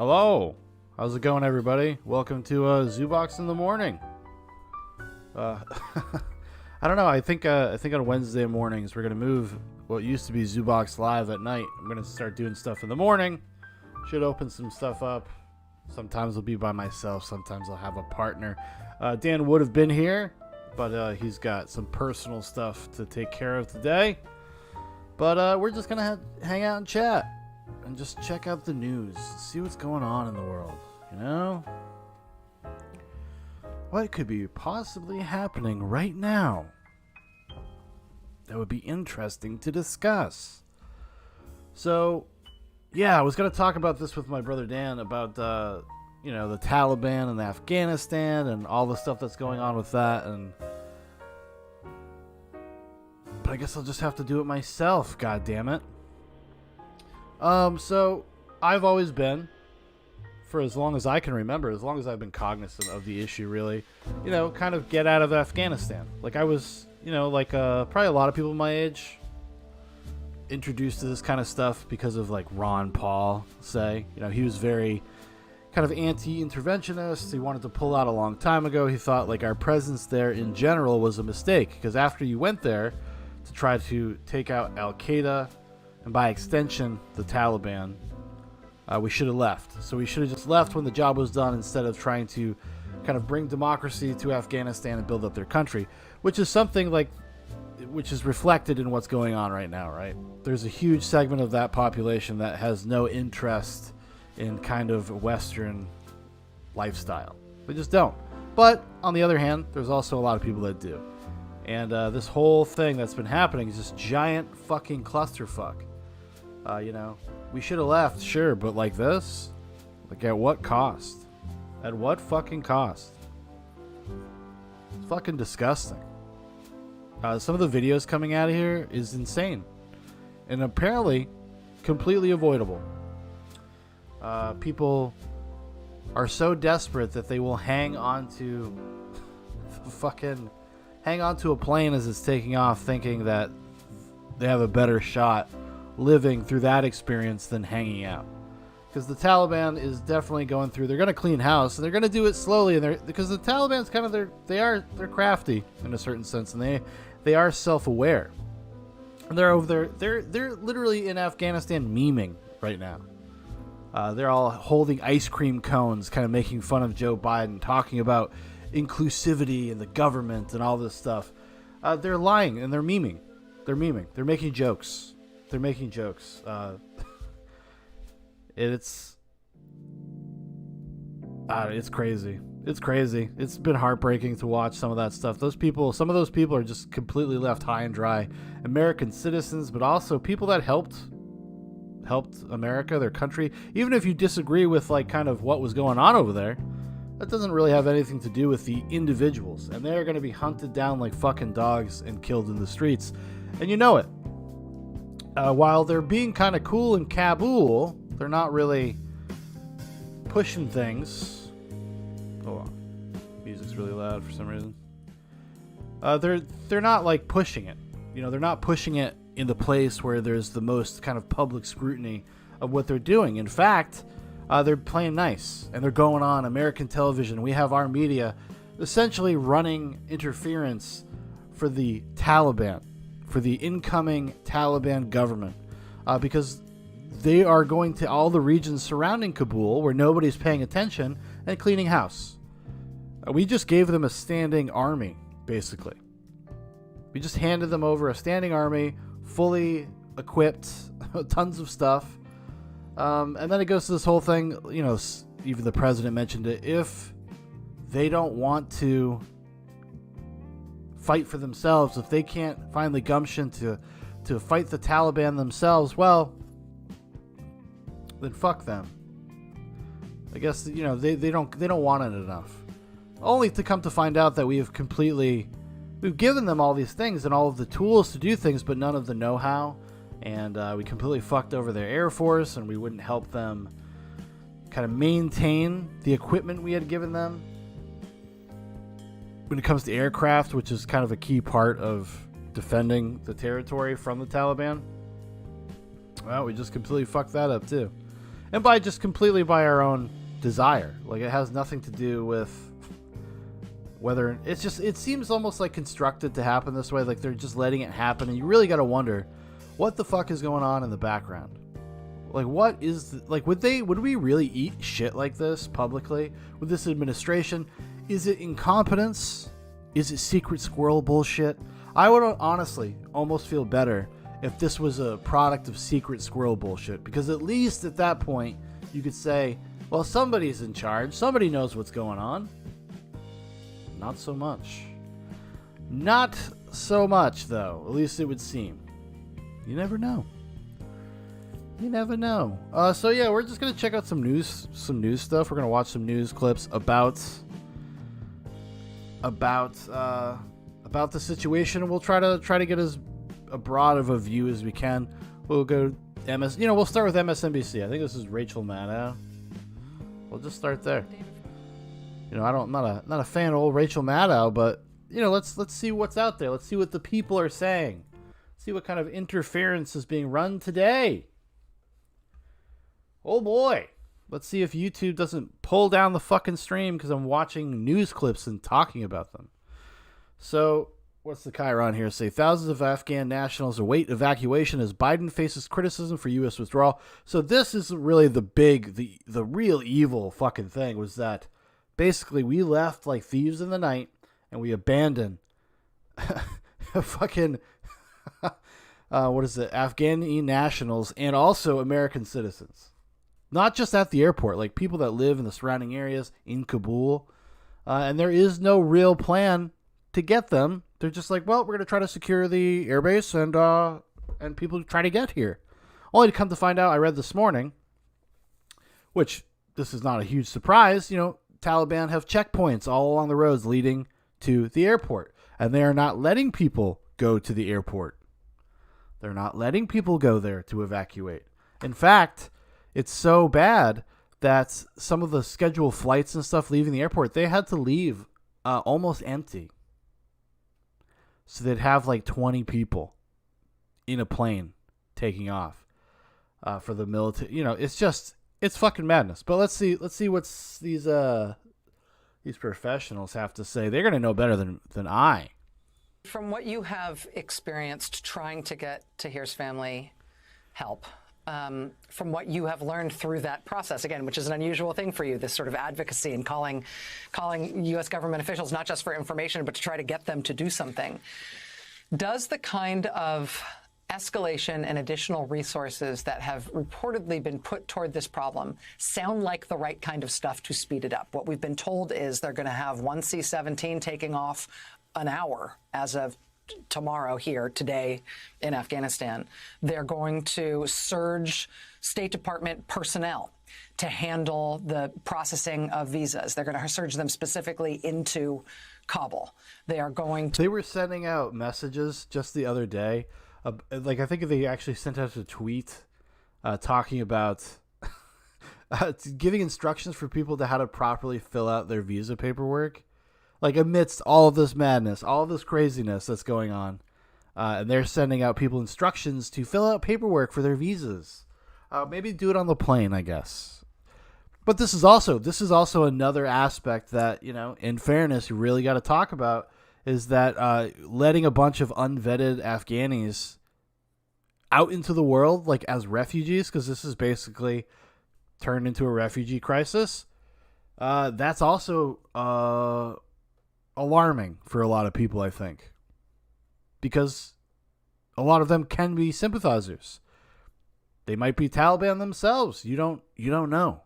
Hello, how's it going, everybody? Welcome to Zoobox in the morning. I don't know. I think on Wednesday mornings we're gonna move what used to be Zoobox Live at night. I'm gonna start doing stuff in the morning. Should open some stuff up. Sometimes I'll be by myself. Sometimes I'll have a partner. Dan would have been here, but he's got some personal stuff to take care of today. But we're just gonna hang out and chat. And just check out the news, see what's going on in the world, you know? What could be possibly happening right now that would be interesting to discuss? So, yeah, I was going to talk about this with my brother Dan about, the Taliban and Afghanistan and all the stuff that's going on with that. But I guess I'll just have to do it myself, God damn it. So I've always been, for as long as I can remember, as long as I've been cognizant of the issue, really, kind of get out of Afghanistan. Like I was, probably a lot of people my age introduced to this kind of stuff because of like Ron Paul, say, he was very kind of anti-interventionist. He wanted to pull out a long time ago. He thought like our presence there in general was a mistake because after you went there to try to take out Al-Qaeda, and by extension, the Taliban, we should have left. So we should have just left when the job was done instead of trying to kind of bring democracy to Afghanistan and build up their country, which is something which is reflected in what's going on right now, right? There's a huge segment of that population that has no interest in kind of Western lifestyle. They just don't. But on the other hand, there's also a lot of people that do. And this whole thing that's been happening is this giant fucking clusterfuck. We should have left, sure, but like this? Like at what cost? At what fucking cost? It's fucking disgusting. Some of the videos coming out of here is insane. And apparently completely avoidable. People are so desperate that they will hang on to a plane as it's taking off thinking that they have a better shot living through that experience than hanging out. Because the Taliban is definitely going through, they're going to clean house and they're going to do it slowly, and because the Taliban's kind of they're crafty in a certain sense, and they are self-aware. And they're over there, they're literally in Afghanistan memeing right now. They're all holding ice cream cones, kind of making fun of Joe Biden, talking about inclusivity and the government and all this stuff. They're lying and they're memeing. They're making jokes. It's crazy. It's crazy. It's been heartbreaking to watch some of that stuff. Some of those people are just completely left high and dry. American citizens, but also people that helped America, their country. Even if you disagree with like kind of what was going on over there, that doesn't really have anything to do with the individuals. And they're going to be hunted down like fucking dogs and killed in the streets. And you know it. While they're being kind of cool in Kabul, they're not really pushing things. Hold on. Music's really loud for some reason. They're not like pushing it. They're not pushing it in the place where there's the most kind of public scrutiny of what they're doing. In fact, they're playing nice, and they're going on American television. We have our media essentially running interference for the Taliban, for the incoming Taliban government, because they are going to all the regions surrounding Kabul where nobody's paying attention and cleaning house. We just gave them a standing army, basically. We just handed them over a standing army, fully equipped, tons of stuff. And then it goes to this whole thing, even the president mentioned it. If they don't want to fight for themselves, if they can't find the gumption to fight the Taliban themselves, well, then fuck them. I guess, they don't want it enough. Only to come to find out that we've given them all these things and all of the tools to do things, but none of the know-how. And we completely fucked over their Air Force, and we wouldn't help them kind of maintain the equipment we had given them. When it comes to aircraft, which is kind of a key part of defending the territory from the Taliban, well, we just completely fucked that up too. and by just completely by our own desire. Like, it has nothing to do with whether it's just, it seems almost like constructed to happen this way. Like, they're just letting it happen, and you really got to wonder what the fuck is going on in the background. Like, what is like, would we really eat shit like this publicly with this administration? Is it incompetence? Is it secret squirrel bullshit? I would honestly almost feel better if this was a product of secret squirrel bullshit, because at least at that point you could say, well, somebody's in charge, somebody knows what's going on. Not so much. Not so much, though. At least it would seem. You never know. You never know. So yeah, we're just gonna check out some news stuff. We're gonna watch some news clips about the situation, and we'll try to get as broad of a view as we can. We'll go we'll start with MSNBC. I think this is Rachel Maddow. We'll just start there. I'm not a fan of old Rachel Maddow, but let's see what's out there. Let's see what the people are saying. See what kind of interference is being run today. Oh boy. Let's see if YouTube doesn't pull down the fucking stream because I'm watching news clips and talking about them. So, what's the Chiron here say? Thousands of Afghan nationals await evacuation as Biden faces criticism for U.S. withdrawal. So this is really the real evil fucking thing, was that basically we left like thieves in the night and we abandoned fucking Afghani nationals and also American citizens. Not just at the airport, like people that live in the surrounding areas in Kabul. And there is no real plan to get them. They're just like, well, we're going to try to secure the airbase and people try to get here. Only to come to find out, I read this morning, which this is not a huge surprise, Taliban have checkpoints all along the roads leading to the airport. And they are not letting people go to the airport. They're not letting people go there to evacuate. In fact, it's so bad that some of the scheduled flights and stuff leaving the airport, they had to leave almost empty. So they'd have like 20 people in a plane taking off for the military. It's fucking madness. But let's see what's these professionals have to say. They're gonna know better than I. From what you have experienced trying to get Tahir's family help, from what you have learned through that process, again, which is an unusual thing for you, this sort of advocacy and calling U.S. government officials, not just for information, but to try to get them to do something. Does the kind of escalation and additional resources that have reportedly been put toward this problem sound like the right kind of stuff to speed it up? What we've been told is they're going to have one C-17 taking off an hour as of tomorrow here, today in Afghanistan. They're going to surge State Department personnel to handle the processing of visas. They're going to surge them specifically into Kabul. They were sending out messages just the other day. I think they actually sent out a tweet talking about giving instructions for people to how to properly fill out their visa paperwork. Like, amidst all of this madness, all of this craziness that's going on. And they're sending out people instructions to fill out paperwork for their visas. Maybe do it on the plane, I guess. But this is also another aspect that, in fairness, you really got to talk about, is that letting a bunch of unvetted Afghanis out into the world, like as refugees, because this is basically turned into a refugee crisis, that's also alarming for a lot of people, I think, because a lot of them can be sympathizers. They might be Taliban themselves. You don't know,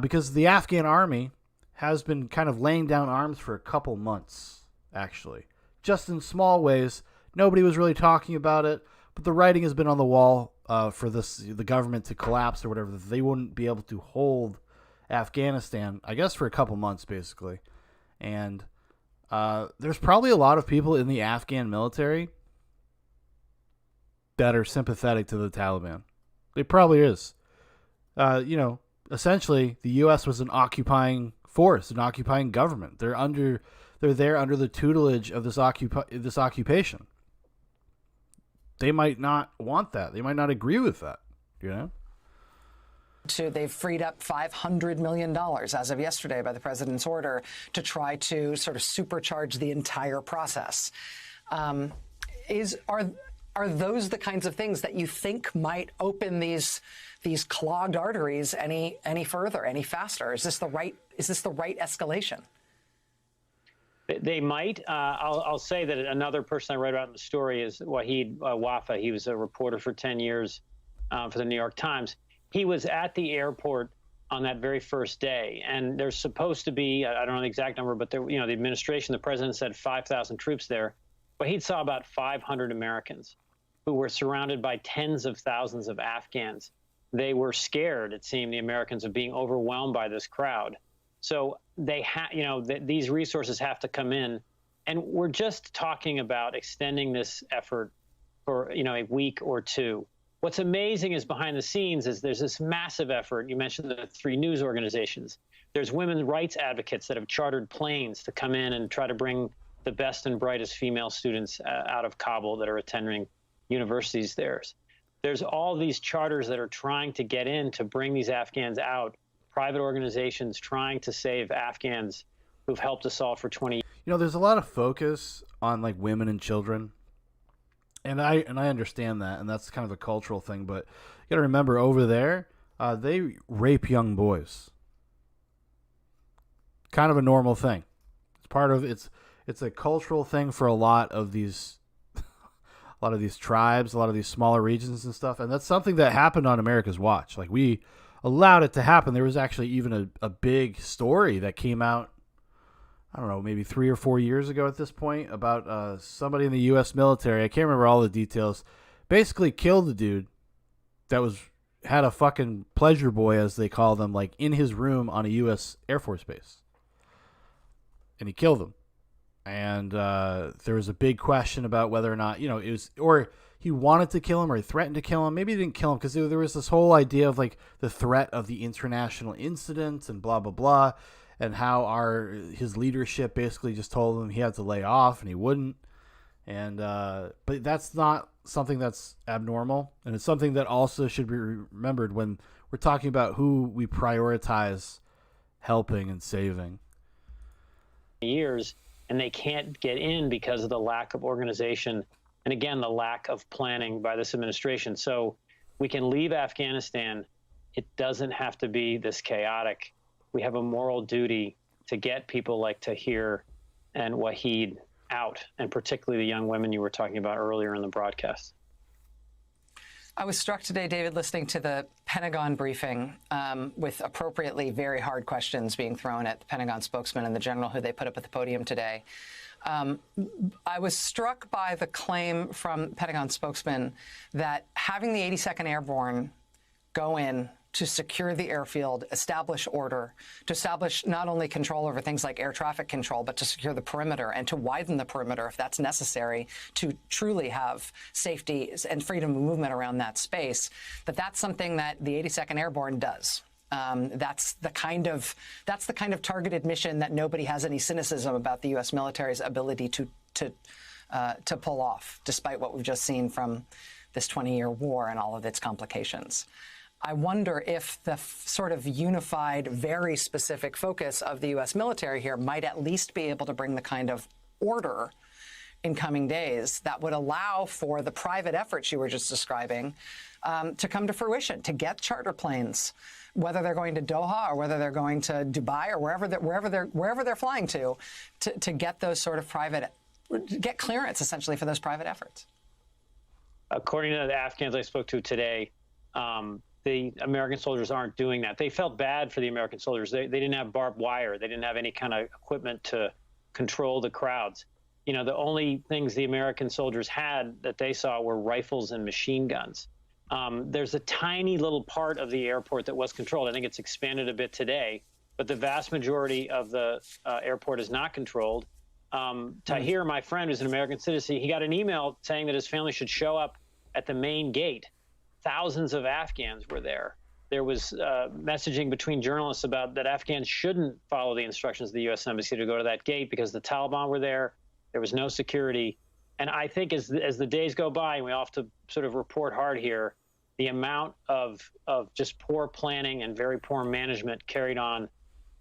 because the Afghan army has been kind of laying down arms for a couple months, actually, just in small ways. Nobody was really talking about it, but the writing has been on the wall for the government to collapse or whatever. They wouldn't be able to hold Afghanistan, I guess, for a couple months, basically. And there's probably a lot of people in the Afghan military that are sympathetic to the Taliban. It probably is. Essentially, the U.S. was an occupying force, an occupying government. They're there under the tutelage of this occupation. They might not want that. They might not agree with that. They've freed up $500 million as of yesterday by the president's order to try to sort of supercharge the entire process. Are those the kinds of things that you think might open these clogged arteries any further, any faster? Is this the right escalation? They might. I'll say that another person I read about in the story is Wahid Wafa. He was a reporter for 10 years for the New York Times. He was at the airport on that very first day, and there's supposed to be, I don't know the exact number, but there, the administration, the president said 5,000 troops there, but he saw about 500 Americans who were surrounded by tens of thousands of Afghans. They were scared, it seemed, the Americans, of being overwhelmed by this crowd. So they these resources have to come in, and we're just talking about extending this effort for a week or two. What's amazing is behind the scenes is there's this massive effort. You mentioned the 3 news organizations. There's women's rights advocates that have chartered planes to come in and try to bring the best and brightest female students out of Kabul that are attending universities there. There's all these charters that are trying to get in to bring these Afghans out, private organizations trying to save Afghans who've helped us all for 20 years. There's a lot of focus on like women and children. And I understand that, and that's kind of a cultural thing, but you got to remember over there, they rape young boys. Kind of a normal thing. It's part of it's a cultural thing for a lot of these tribes, a lot of these smaller regions and stuff, and that's something that happened on America's watch. Like, we allowed it to happen. There was actually even a big story that came out, I don't know, maybe 3 or 4 years ago at this point, about somebody in the U.S. military. I can't remember all the details. Basically killed the dude that had a fucking pleasure boy, as they call them, like in his room on a U.S. Air Force base. And he killed him. And there was a big question about whether or not, it was, or he wanted to kill him or he threatened to kill him. Maybe he didn't kill him because there was this whole idea of like the threat of the international incident and blah, blah, blah. And how his leadership basically just told him he had to lay off, and he wouldn't. And but that's not something that's abnormal, and it's something that also should be remembered when we're talking about who we prioritize helping and saving. Years, and they can't get in because of the lack of organization, and again, the lack of planning by this administration. So we can leave Afghanistan. It doesn't have to be this chaotic. We have a moral duty to get people like Tahir and Wahid out, and particularly the young women you were talking about earlier in the broadcast. I was struck today, David, listening to the Pentagon briefing with appropriately very hard questions being thrown at the Pentagon spokesman and the general who they put up at the podium today. I was struck by the claim from Pentagon spokesman that having the 82nd Airborne go in to secure the airfield, establish order, to establish not only control over things like air traffic control, but to secure the perimeter and to widen the perimeter if that's necessary to truly have safety and freedom of movement around that space, that's something that the 82nd Airborne does. That's the kind of targeted mission that nobody has any cynicism about the U.S. military's ability to pull off, despite what we've just seen from this 20-year war and all of its complications. I wonder if the sort of unified, very specific focus of the U.S. military here might at least be able to bring the kind of order in coming days that would allow for the private efforts you were just describing to come to fruition, to get charter planes, whether they're going to Doha or whether they're going to Dubai or wherever they're flying to get those sort of get clearance essentially for those private efforts. According to the Afghans I spoke to today, the American soldiers aren't doing that. They felt bad for the American soldiers. They didn't have barbed wire. They didn't have any kind of equipment to control the crowds. The only things the American soldiers had that they saw were rifles and machine guns. There's a tiny little part of the airport that was controlled. I think it's expanded a bit today, but the vast majority of the airport is not controlled. Tahir, my friend, who's an American citizen, he got an email saying that his family should show up at the main gate. Thousands of Afghans were there. There was messaging between journalists about that Afghans shouldn't follow the instructions of the U.S. Embassy to go to that gate because the Taliban were there. There was no security. And I think as the days go by, and we all have to sort of report hard here, the amount of just poor planning and very poor management carried on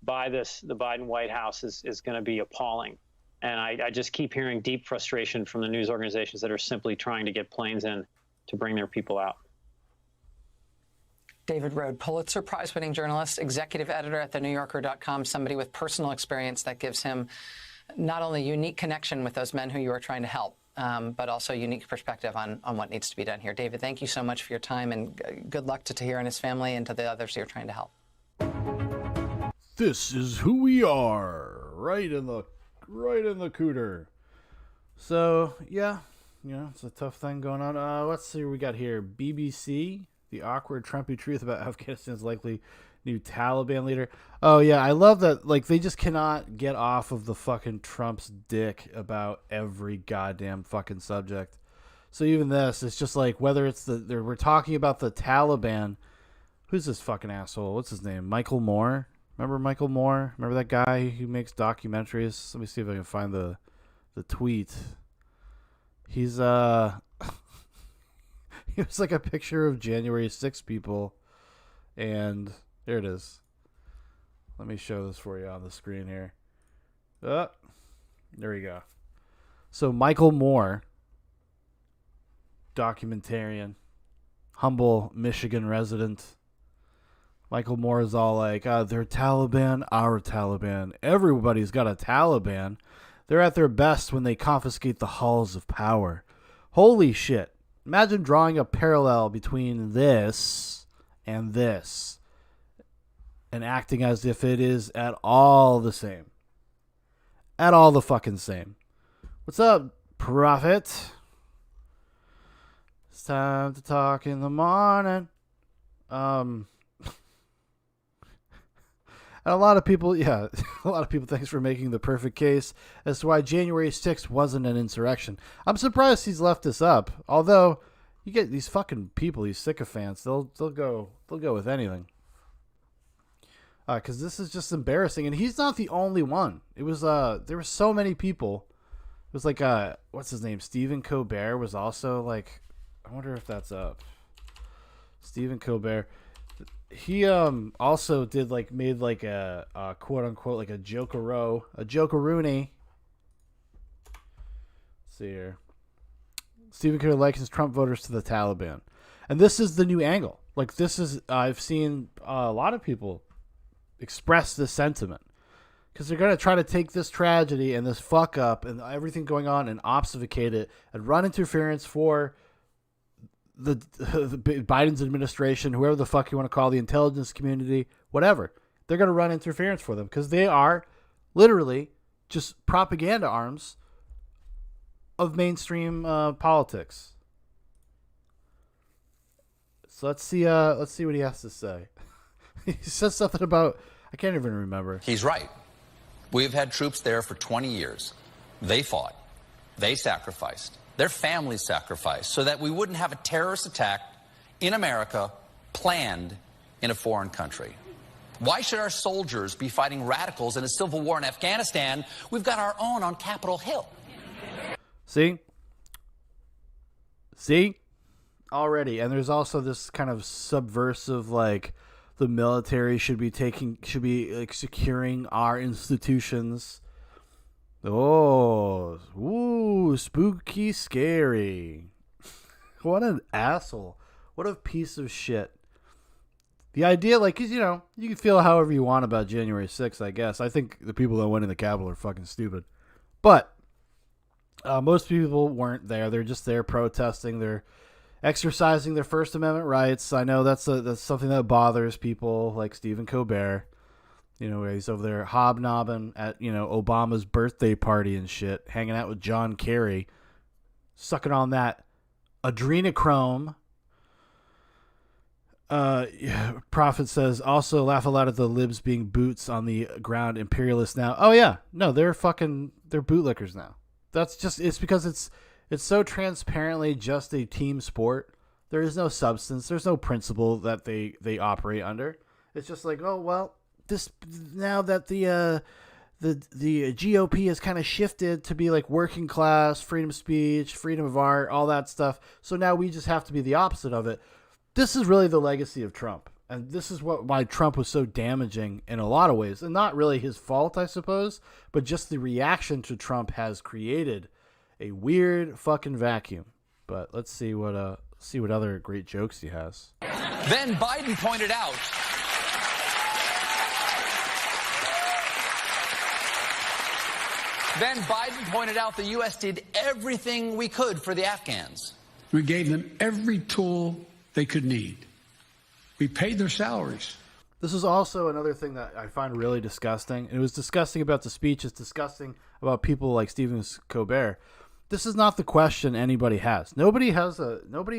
by the Biden White House is going to be appalling. And I just keep hearing deep frustration from the news organizations that are simply trying to get planes in to bring their people out. David Rode, Pulitzer Prize-winning journalist, executive editor at thenewyorker.com, somebody with personal experience that gives him not only unique connection with those men who you are trying to help, but also unique perspective on what needs to be done here. David, thank you so much for your time, and good luck to Tahir and his family and to the others you're trying to help. This is who we are, right in the cooter. So yeah, it's a tough thing going on. Let's see what we got here. BBC, the awkward Trumpy truth about Afghanistan's likely new Taliban leader. Oh yeah, I love that. Like, they just cannot get off of the fucking Trump's dick about every goddamn fucking subject. So even this, it's just like, whether it's we're talking about the Taliban. Who's this fucking asshole? What's his name? Michael Moore. Remember Michael Moore? Remember that guy who makes documentaries? Let me see if I can find the tweet. He's he was like a picture of January 6th people, and there it is. Let me show this for you on the screen here. There we go. So Michael Moore, documentarian, humble Michigan resident. Michael Moore is all like, they're Taliban, our Taliban. Everybody's got a Taliban. They're at their best when they confiscate the halls of power. Holy shit. Imagine drawing a parallel between this and this and acting as if it is at all the same. At all the fucking same. What's up, Prophet? It's time to talk in the morning. And a lot of people, thanks for making the perfect case as to why January 6th wasn't an insurrection. I'm surprised he's left this up. Although, you get these fucking people, these sycophants, they'll go with anything. Because this is just embarrassing, and he's not the only one. It was there were so many people. It was like what's his name? Stephen Colbert was also like, I wonder if that's up. Stephen Colbert. He also did made a quote unquote like a joke-a-rooney. Let's see here. Stephen Colbert likens Trump voters to the Taliban, and this is the new angle. Like, this is I've seen a lot of people express this sentiment because they're gonna try to take this tragedy and this fuck up and everything going on and obfuscate it and run interference for the Biden's administration, whoever the fuck you want to call the intelligence community, whatever. They're going to run interference for them because they are literally just propaganda arms of mainstream politics. So let's see what he has to say. He says something about, I can't even remember. He's right. We've had troops there for 20 years. They fought. They sacrificed. Their families sacrificed so that we wouldn't have a terrorist attack in America planned in a foreign country. Why should our soldiers be fighting radicals in a civil war in Afghanistan? We've got our own on Capitol Hill. See? Already. And there's also this kind of subversive, like, the military should be securing our institutions. Oh, ooh, spooky, scary. What an asshole. What a piece of shit. The idea, like, cause, you can feel however you want about January 6th, I guess. I think the people that went in the Capitol are fucking stupid. But most people weren't there. They're just there protesting. They're exercising their First Amendment rights. I know that's something that bothers people like Stephen Colbert. He's over there hobnobbing at, Obama's birthday party and shit, hanging out with John Kerry, sucking on that adrenochrome. Prophet says, also laugh a lot at the libs being boots on the ground imperialists now. Oh, yeah. No, they're bootlickers now. It's because it's so transparently just a team sport. There is no substance. There's no principle that they operate under. It's just like, oh, well, this now that the GOP has kind of shifted to be like working class, freedom of speech, freedom of art, all that stuff. So now we just have to be the opposite of it. This is really the legacy of Trump. And this is why Trump was so damaging in a lot of ways. And not really his fault, I suppose, but just the reaction to Trump has created a weird fucking vacuum. But let's see what other great jokes he has. Then Biden pointed out the U.S. did everything we could for the Afghans. We gave them every tool they could need. We paid their salaries. This is also another thing that I find really disgusting. It was disgusting about the speech. It's disgusting about people like Stephen Colbert. This is not the question anybody has. Nobody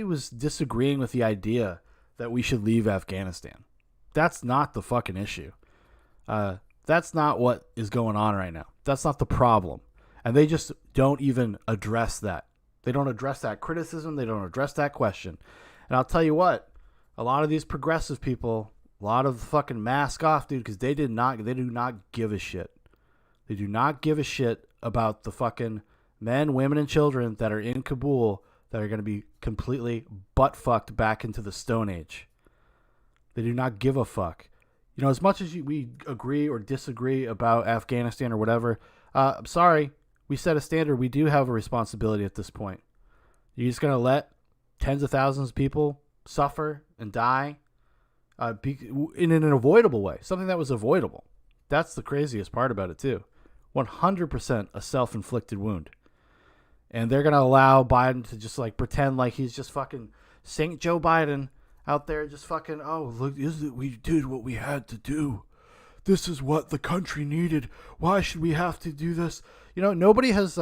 was disagreeing with the idea that we should leave Afghanistan. That's not the fucking issue. That's not what is going on right now. That's not the problem. And they just don't even address that. They don't address that criticism. They don't address that question. And I'll tell you what, a lot of these progressive people, a lot of fucking mask off, dude, because they do not give a shit. They do not give a shit about the fucking men, women, and children that are in Kabul that are going to be completely butt-fucked back into the Stone Age. They do not give a fuck. You know, as much as we agree or disagree about Afghanistan or whatever, I'm sorry, we set a standard. We do have a responsibility at this point. You're just going to let tens of thousands of people suffer and die in an avoidable way, something that was avoidable. That's the craziest part about it, too. 100% a self-inflicted wound. And they're going to allow Biden to just like pretend like he's just fucking Saint Joe Biden out there just fucking, oh, look, we did what we had to do. This is what the country needed. Why should we have to do this? You know, nobody has,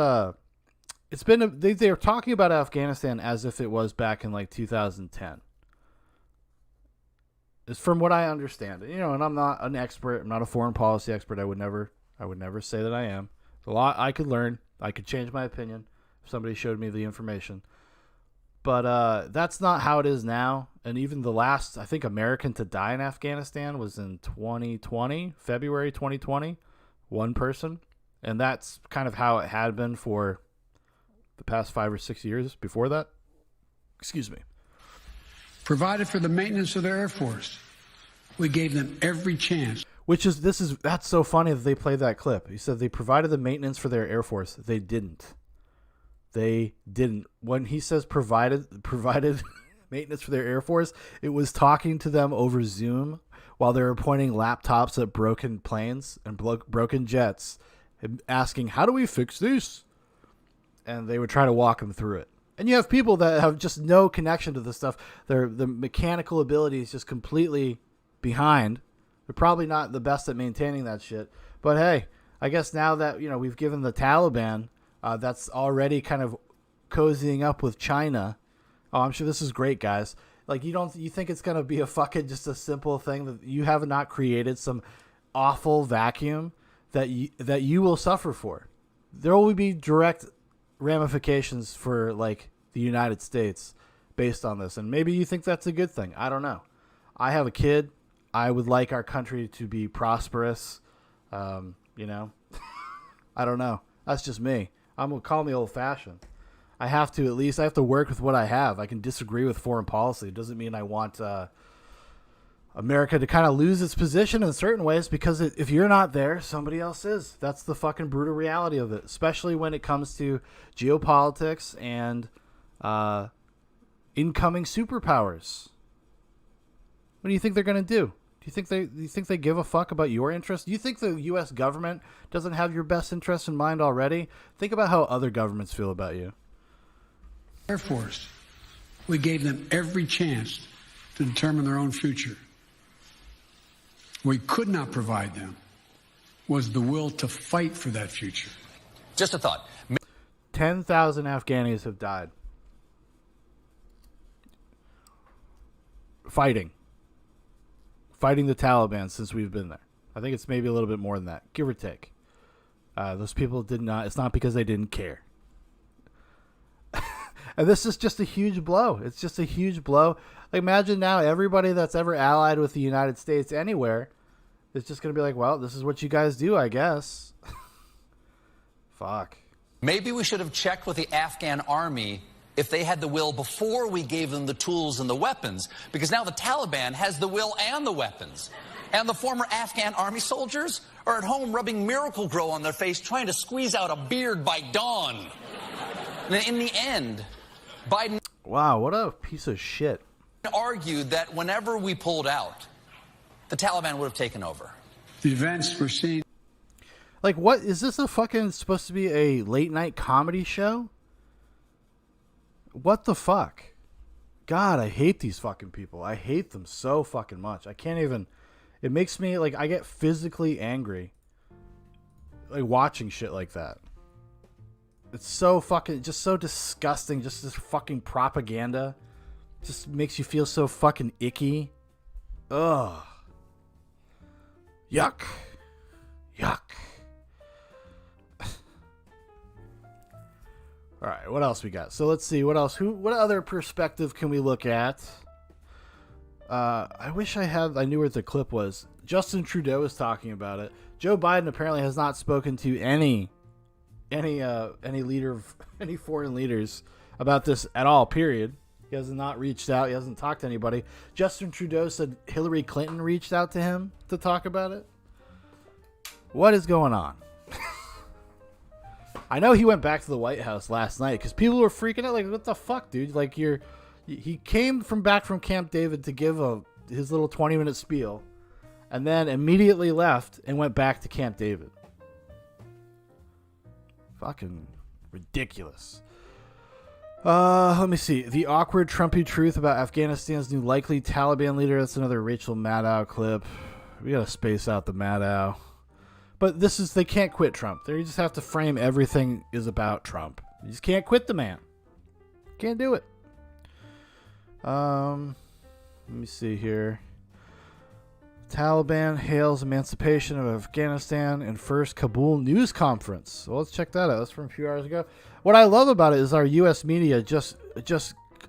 it's been, they're talking about Afghanistan as if it was back in like 2010. It's from what I understand. You know, and I'm not an expert. I'm not a foreign policy expert. I would never say that I am. There's a lot I could learn. I could change my opinion if somebody showed me the information. But that's not how it is now. And even the last, I think, American to die in Afghanistan was in 2020, February 2020, one person. And that's kind of how it had been for the past 5 or 6 years before that. Excuse me. Provided for the maintenance of their Air Force. We gave them every chance. That's so funny that they played that clip. He said they provided the maintenance for their Air Force. They didn't. They didn't. When he says provided maintenance for their Air Force, it was talking to them over Zoom while they were pointing laptops at broken planes and broken jets and asking, how do we fix this? And they would try to walk them through it. And you have people that have just no connection to this stuff. The mechanical ability is just completely behind. They're probably not the best at maintaining that shit. But hey, I guess now that, you know, we've given the Taliban that's already kind of cozying up with China. Oh, I'm sure this is great, guys. Like, you think it's going to be a fucking just a simple thing that you have not created some awful vacuum that you will suffer for. There will be direct ramifications for like the United States based on this. And maybe you think that's a good thing. I don't know. I have a kid. I would like our country to be prosperous. You know, I don't know. That's just me. Call me old-fashioned. I have to work with what I have. I can disagree with foreign policy. It doesn't mean I want America to kind of lose its position in certain ways, because if you're not there, somebody else is. That's the fucking brutal reality of it, especially when it comes to geopolitics and incoming superpowers. What do you think they're going to do? Do you think they give a fuck about your interests? Do you think the U.S. government doesn't have your best interests in mind already? Think about how other governments feel about you. Air Force. We gave them every chance to determine their own future. What we could not provide them was the will to fight for that future. Just a thought. 10,000 Afghanis have died fighting the Taliban since we've been there. I think it's maybe a little bit more than that, give or take. Those people did not. It's not because they didn't care. And this is just a huge blow. It's just a huge blow. Like, imagine now everybody that's ever allied with the United States anywhere is just going to be like, well, this is what you guys do, I guess. Fuck. Maybe we should have checked with the Afghan army if they had the will before we gave them the tools and the weapons, because now the Taliban has the will and the weapons. And the former Afghan army soldiers are at home rubbing Miracle Grow on their face, trying to squeeze out a beard by dawn. And in the end, Biden... Wow, what a piece of shit. ...argued that whenever we pulled out, the Taliban would have taken over. The events we're seeing... Like, what? Is this a fucking supposed to be a late-night comedy show? What the fuck? God, I hate these fucking people. I hate them so fucking much. I can't even... It makes me, like, I get physically angry. Like, watching shit like that. It's so fucking... Just so disgusting. Just this fucking propaganda. Just makes you feel so fucking icky. Ugh. Yuck. Yuck. All right, what else we got? So let's see, what else? What other perspective can we look at? I wish I knew where the clip was. Justin Trudeau is talking about it. Joe Biden apparently has not spoken to any leader of any foreign leaders about this at all, period. He has not reached out. He hasn't talked to anybody. Justin Trudeau said Hillary Clinton reached out to him to talk about it. What is going on? I know he went back to the White House last night because people were freaking out. Like, what the fuck, dude? Like, he came back from Camp David to give his little 20-minute spiel, and then immediately left and went back to Camp David. Fucking ridiculous. Let me see. The awkward Trumpy truth about Afghanistan's new likely Taliban leader. That's another Rachel Maddow clip. We gotta space out the Maddow. But they can't quit Trump. They just have to frame everything is about Trump. You just can't quit the man. Can't do it. Let me see here. Taliban hails emancipation of Afghanistan in first Kabul news conference. So let's check that out. That's from a few hours ago. What I love about it is our U.S. media just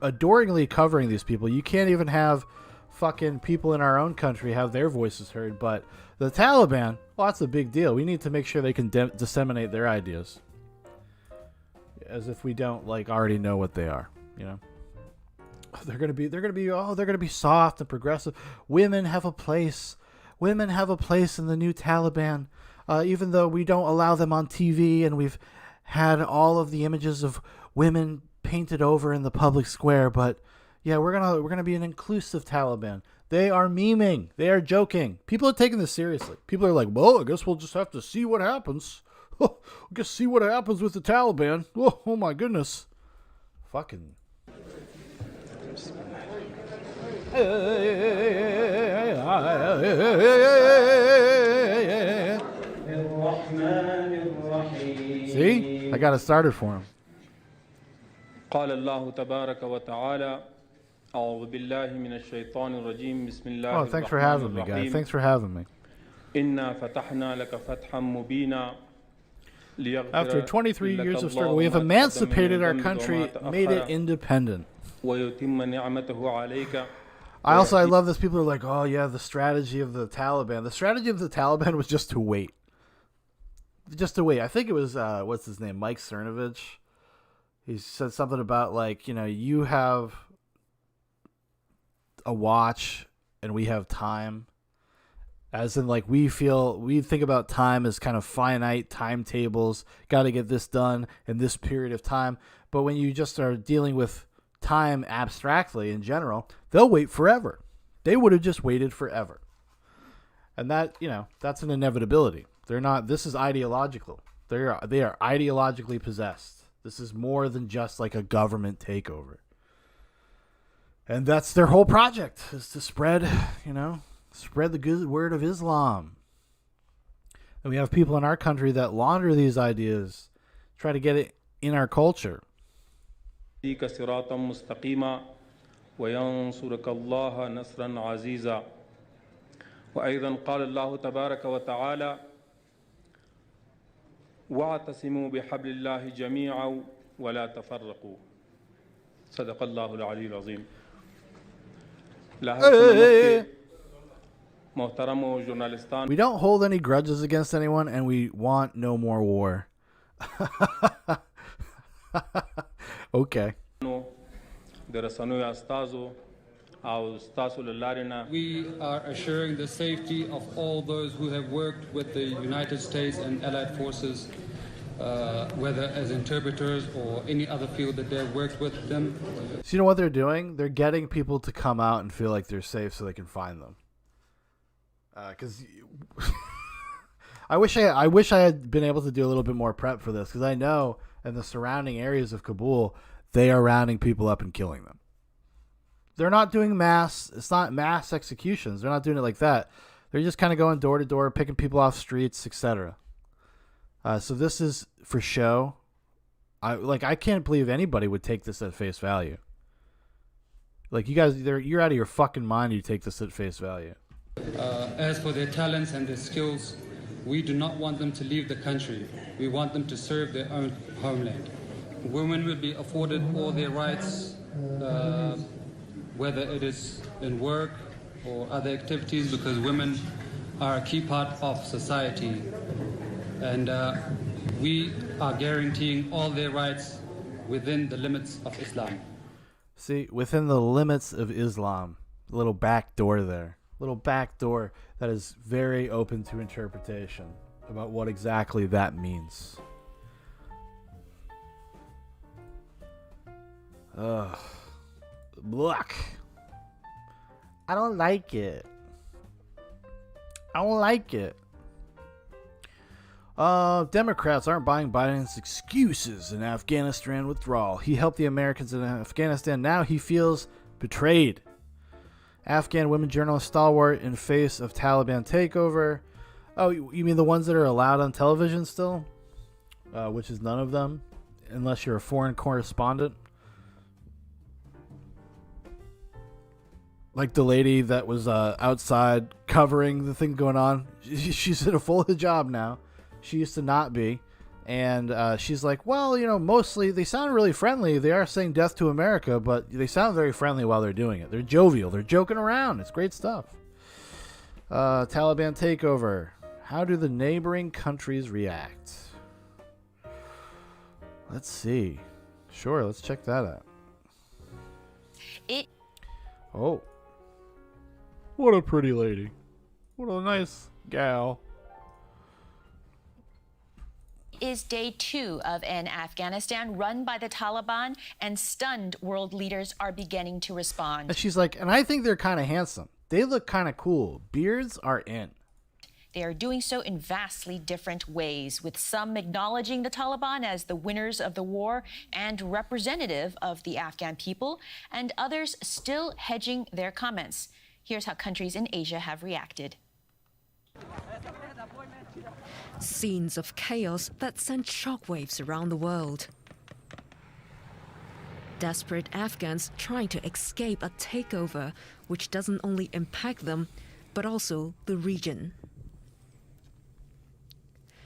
adoringly covering these people. You can't even have fucking people in our own country have their voices heard, but the Taliban, well, that's a big deal. We need to make sure they can disseminate their ideas, as if we don't already know what they are. You know, they're gonna be soft and progressive. Women have a place. Women have a place in the new Taliban, even though we don't allow them on TV, and we've had all of the images of women painted over in the public square. But yeah, we're gonna be an inclusive Taliban. They are memeing. They are joking. People are taking this seriously. People are like, well, I guess we'll just have to see what happens. I guess see what happens with the Taliban. Oh my goodness. Fucking. See? I got it started for him. قال الله تبارك وتعالى أعوذ بالله من الشيطان الرجيم بسم الله Oh, thanks for having me, guys. Thanks for having me. إنا فتحنا لك فتحا مبينا After 23 years of struggle, we have emancipated our country, made it independent. ويتم نعمته عليك. I love this. People are like, oh yeah, the strategy of the Taliban. The strategy of the Taliban was just to wait. Just to wait. I think it was, what's his name? Mike Cernovich. He said something about you have a watch and we have time. As in, we think about time as kind of finite timetables. Got to get this done in this period of time. But when you just are dealing with time abstractly in general, they'll wait forever. They would have just waited forever. And that, that's an inevitability. They're not, this is ideological. They are ideologically possessed. This is more than just a government takeover. And that's their whole project, is to spread the good word of Islam. And we have people in our country that launder these ideas, try to get it in our culture. صراطا مستقيما وينصرك الله نصرا عزيزا وأيضا قال الله تبارك وتعالى واعتصموا بحبل الله جميعا ولا تفرقوا صدق الله العلي العظيم. We don't hold any grudges against anyone, and we want no more war. Okay. د رسنیو استازو او ستاسو له لارې نه We are assuring the safety of all those who have worked with the United States and Allied forces, whether as interpreters or any other field that they've worked with them. So you know what they're doing? They're getting people to come out and feel like they're safe so they can find them. Because I wish I had been able to do a little bit more prep for this, because I know in the surrounding areas of Kabul, they are rounding people up and killing them. They're not doing it's not mass executions. They're not doing it like that. They're just kind of going door to door, picking people off streets, etc. So this is for show. I can't believe anybody would take this at face value. Like, you guys, you're out of your fucking mind. You take this at face value. As for their talents and their skills, we do not want them to leave the country. We want them to serve their own homeland. Women will be afforded all their rights, whether it is in work or other activities, because women are a key part of society. And we are guaranteeing all their rights within the limits of Islam. See, within the limits of Islam, a little back door there. Little back door that is very open to interpretation about what exactly that means. Ugh. Look. I don't like it. Democrats aren't buying Biden's excuses in Afghanistan withdrawal. He helped the Americans in Afghanistan. Now he feels betrayed. Afghan women journalist stalwart in face of Taliban takeover. Oh, you mean the ones that are allowed on television still? Which is none of them, unless you're a foreign correspondent. Like the lady that was outside covering the thing going on. She's in a full hijab now. She used to not be. And she's like, well, mostly they sound really friendly. They are saying death to America, but they sound very friendly while they're doing it. They're jovial. They're joking around. It's great stuff. Taliban takeover. How do the neighboring countries react? Let's see. Sure, let's check that out. Oh. What a pretty lady. What a nice gal. Is day 2 of an Afghanistan run by the Taliban, and stunned world leaders are beginning to respond. And she's like, and I think they're kind of handsome. They look kind of cool. Beards are in. They are doing so in vastly different ways, with some acknowledging the Taliban as the winners of the war and representative of the Afghan people, and others still hedging their comments. Here's how countries in Asia have reacted. Scenes of chaos that sent shockwaves around the world. Desperate Afghans trying to escape a takeover which doesn't only impact them, but also the region.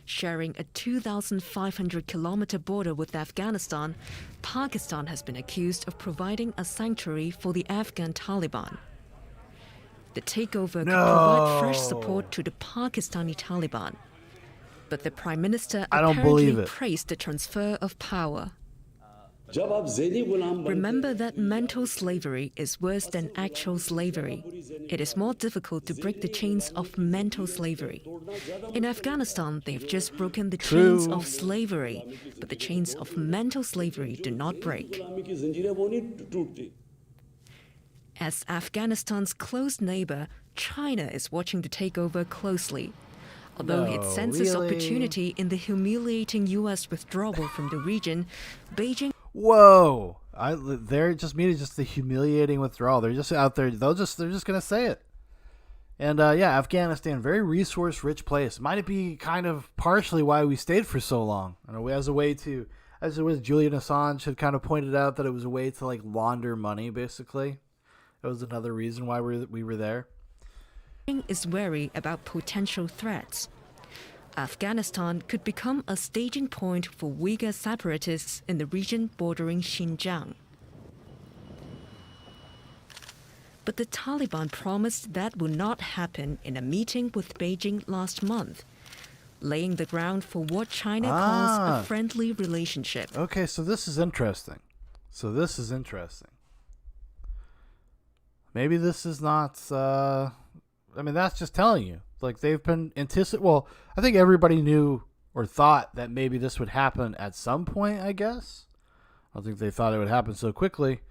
Sharing a 2,500-kilometer border with Afghanistan, Pakistan has been accused of providing a sanctuary for the Afghan Taliban. The takeover could provide fresh support to the Pakistani Taliban. But the Prime Minister apparently praised the transfer of power. Remember that mental slavery is worse than actual slavery. It is more difficult to break the chains of mental slavery. In Afghanistan, they've just broken the chains of slavery, but the chains of mental slavery do not break. As Afghanistan's close neighbor, China is watching the takeover closely. Although it senses opportunity in the humiliating U.S. withdrawal from the region, Beijing... Whoa! They're just meaning just the humiliating withdrawal. They're just out there. They're just gonna say it. And yeah, Afghanistan, very resource-rich place. Might it be kind of partially why we stayed for so long? As it was Julian Assange had kind of pointed out that it was a way to like launder money. Basically, that was another reason why we were there. Is wary about potential threats. Afghanistan could become a staging point for Uyghur separatists in the region bordering Xinjiang. But the Taliban promised that would not happen in a meeting with Beijing last month, laying the ground for what China calls a friendly relationship. Okay, so this is interesting. maybe this is not. I mean, that's just telling you. Like they've been Well, I think everybody knew or thought that maybe this would happen at some point. I guess. I don't think they thought it would happen so quickly.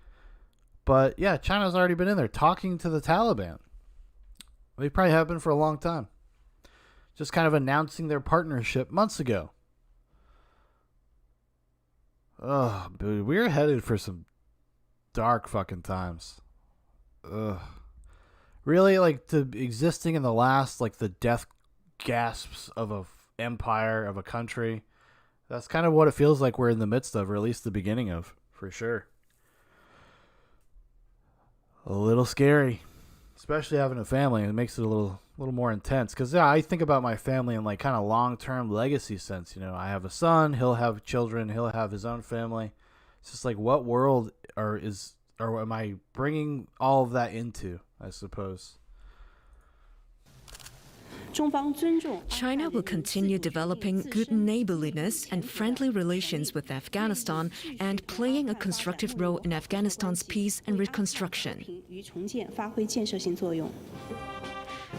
But yeah, China's already been in there talking to the Taliban. They probably have been for a long time. Just kind of announcing their partnership months ago. Oh, dude, we're headed for some dark fucking times. Ugh. Really, like, to existing in the last, like, the death gasps of a empire, of a country. That's kind of what it feels like we're in the midst of, or at least the beginning of, for sure. A little scary, especially having a family. It makes it a little more intense. Because yeah, I think about my family in like kind of long-term legacy sense. You know, I have a son. He'll have children. He'll have his own family. It's just like, what world or am I bringing all of that into? I suppose. China will continue developing good neighborliness and friendly relations with Afghanistan and playing a constructive role in Afghanistan's peace and reconstruction.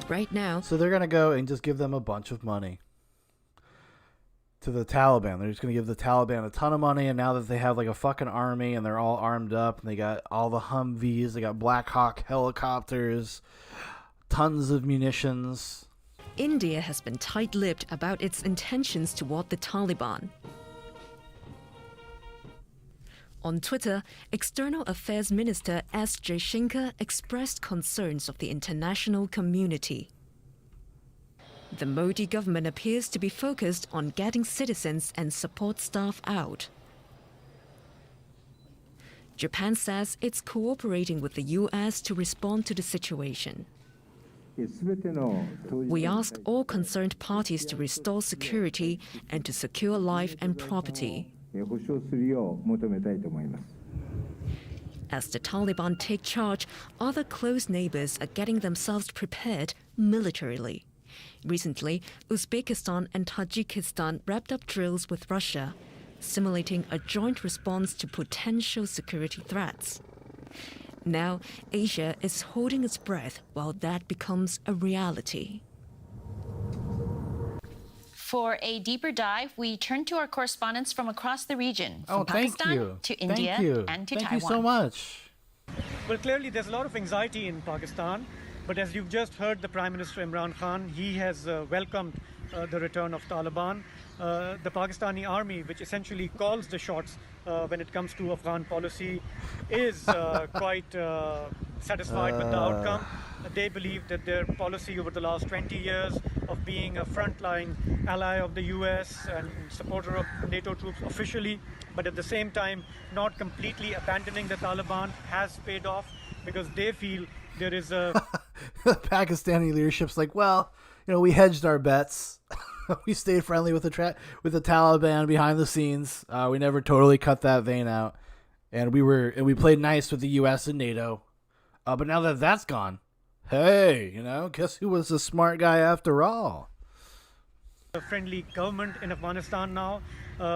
Right now, so they're going to go and just give them a bunch of money to the Taliban. They're just going to give the Taliban a ton of money, and now that they have like a fucking army and they're all armed up and they got all the Humvees, they got Black Hawk helicopters, tons of munitions. India has been tight-lipped about its intentions toward the Taliban. On Twitter, External Affairs Minister S. Jaishankar expressed concerns of the international community. The Modi government appears to be focused on getting citizens and support staff out. Japan says it's cooperating with the U.S. to respond to the situation. We ask all concerned parties to restore security and to secure life and property. As the Taliban take charge, other close neighbors are getting themselves prepared militarily. Recently, Uzbekistan and Tajikistan wrapped up drills with Russia, simulating a joint response to potential security threats. Now, Asia is holding its breath while that becomes a reality. For a deeper dive, we turn to our correspondents from across the region, from Pakistan to India and to Taiwan. Thank you so much. Well, clearly there's a lot of anxiety in Pakistan, but as you've just heard the Prime Minister Imran Khan, he has welcomed the return of Taliban. The Pakistani army, which essentially calls the shots when it comes to Afghan policy, is quite satisfied with the outcome. They believe that their policy over the last 20 years of being a frontline ally of the US and supporter of NATO troops officially, but at the same time not completely abandoning the Taliban, has paid off, because they feel there is a... The Pakistani leadership's like, well, you know, we hedged our bets. We stayed friendly with the Taliban behind the scenes. We never totally cut that vein out, and we played nice with the U.S. and NATO. But now that that's gone, hey, you know, guess who was the smart guy after all? A friendly government in Afghanistan now,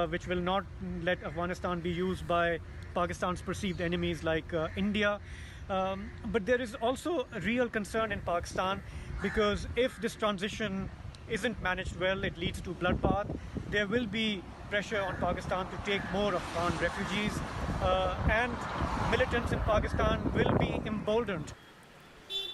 which will not let Afghanistan be used by Pakistan's perceived enemies like India. But there is also a real concern in Pakistan, because if this transition isn't managed well, it leads to bloodbath. There will be pressure on Pakistan to take more Afghan refugees, and militants in Pakistan will be emboldened.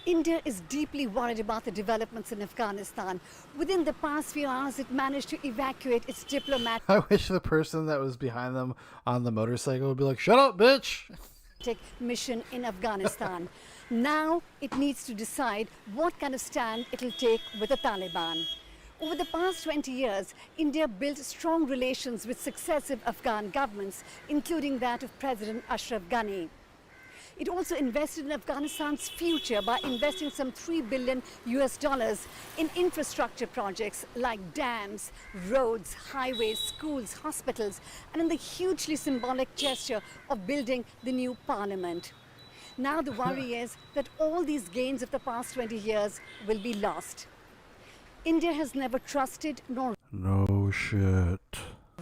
India is deeply worried about the developments in Afghanistan. Within the past few hours, it managed to evacuate its diplomatic I wish the person that was behind them on the motorcycle would be like, shut up, bitch! mission in Afghanistan. Now it needs to decide what kind of stand it will take with the Taliban. Over the past 20 years, India built strong relations with successive Afghan governments, including that of President Ashraf Ghani. It also invested in Afghanistan's future by investing some $3 billion in infrastructure projects like dams, roads, highways, schools, hospitals, and in the hugely symbolic gesture of building the new parliament. Now the worry is that all these gains of the past 20 years will be lost. India has never trusted nor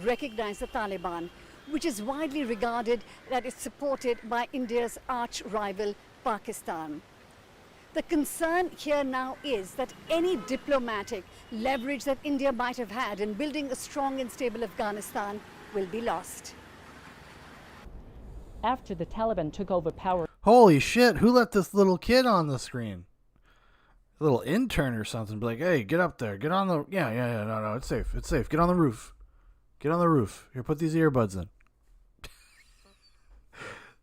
recognized the Taliban, which is widely regarded that it's supported by India's arch rival, Pakistan. The concern here now is that any diplomatic leverage that India might have had in building a strong and stable Afghanistan will be lost. After the Taliban took over power. Holy shit, who let this little kid on the screen? A little intern or something. Be like, hey, get up there. Get on the... Yeah, no, it's safe. It's safe. Get on the roof. Get on the roof. Here, put these earbuds in.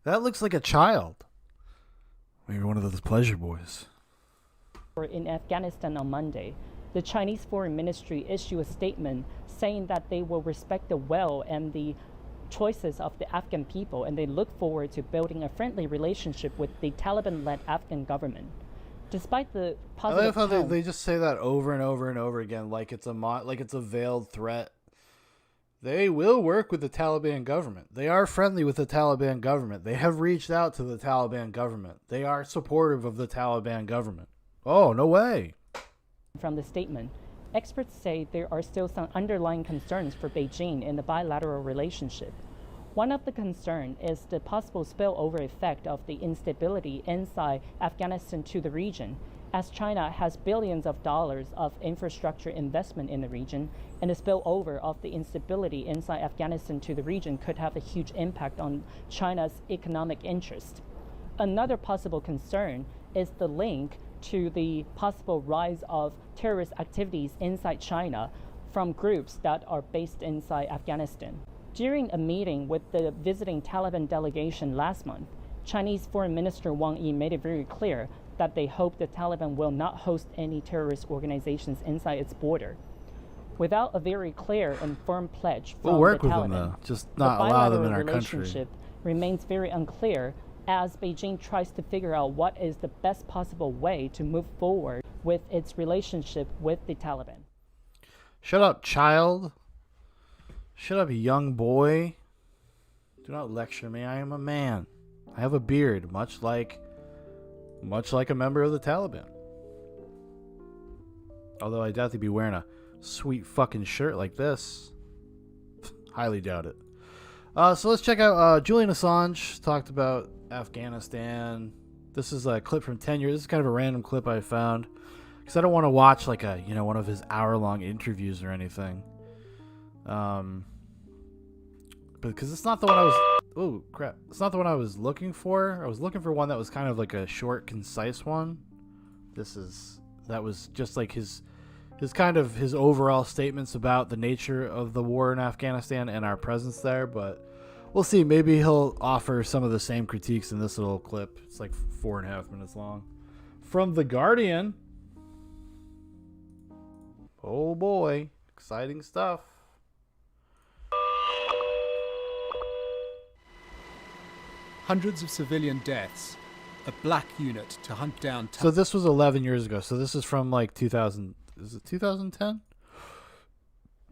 That looks like a child. Maybe one of those pleasure boys. In Afghanistan on Monday, the Chinese Foreign Ministry issued a statement saying that they will respect the will and the choices of the Afghan people, and they look forward to building a friendly relationship with the Taliban-led Afghan government. Despite the positive I love how they just say that over and over and over again, like it's a veiled threat. They will work with the Taliban government. They are friendly with the Taliban government. They have reached out to the Taliban government. They are supportive of the Taliban government. Oh, no way. From the statement, experts say there are still some underlying concerns for Beijing in the bilateral relationship. One of the concerns is the possible spillover effect of the instability inside Afghanistan to the region, as China has billions of dollars of infrastructure investment in the region, and the spillover of the instability inside Afghanistan to the region could have a huge impact on China's economic interest. Another possible concern is the link to the possible rise of terrorist activities inside China from groups that are based inside Afghanistan. During a meeting with the visiting Taliban delegation last month, Chinese Foreign Minister Wang Yi made it very clear that they hope the Taliban will not host any terrorist organizations inside its border. Without a very clear and firm pledge from work the with Taliban, them, though. Just not allow them in our country. Relationship remains very unclear as Beijing tries to figure out what is the best possible way to move forward with its relationship with the Taliban. Shut up, child. Shut up, young boy. Do not lecture me. I am a man. I have a beard, much like a member of the Taliban. Although I doubt they'd be wearing a sweet fucking shirt like this. Highly doubt it. So let's check out Julian Assange talked about Afghanistan. This is a clip from 10 years. This is kind of a random clip I found because I don't want to watch like one of his hour-long interviews or anything. Because it's not the one I was... Oh, crap. It's not the one I was looking for. I was looking for one that was kind of like a short, concise one. That was just like his overall statements about the nature of the war in Afghanistan and our presence there, but we'll see. Maybe he'll offer some of the same critiques in this little clip. It's like 4.5 minutes long. From The Guardian. Oh boy. Exciting stuff. Hundreds of civilian deaths. A black unit to hunt down... So this was 11 years ago. So this is from like 2000... Is it 2010?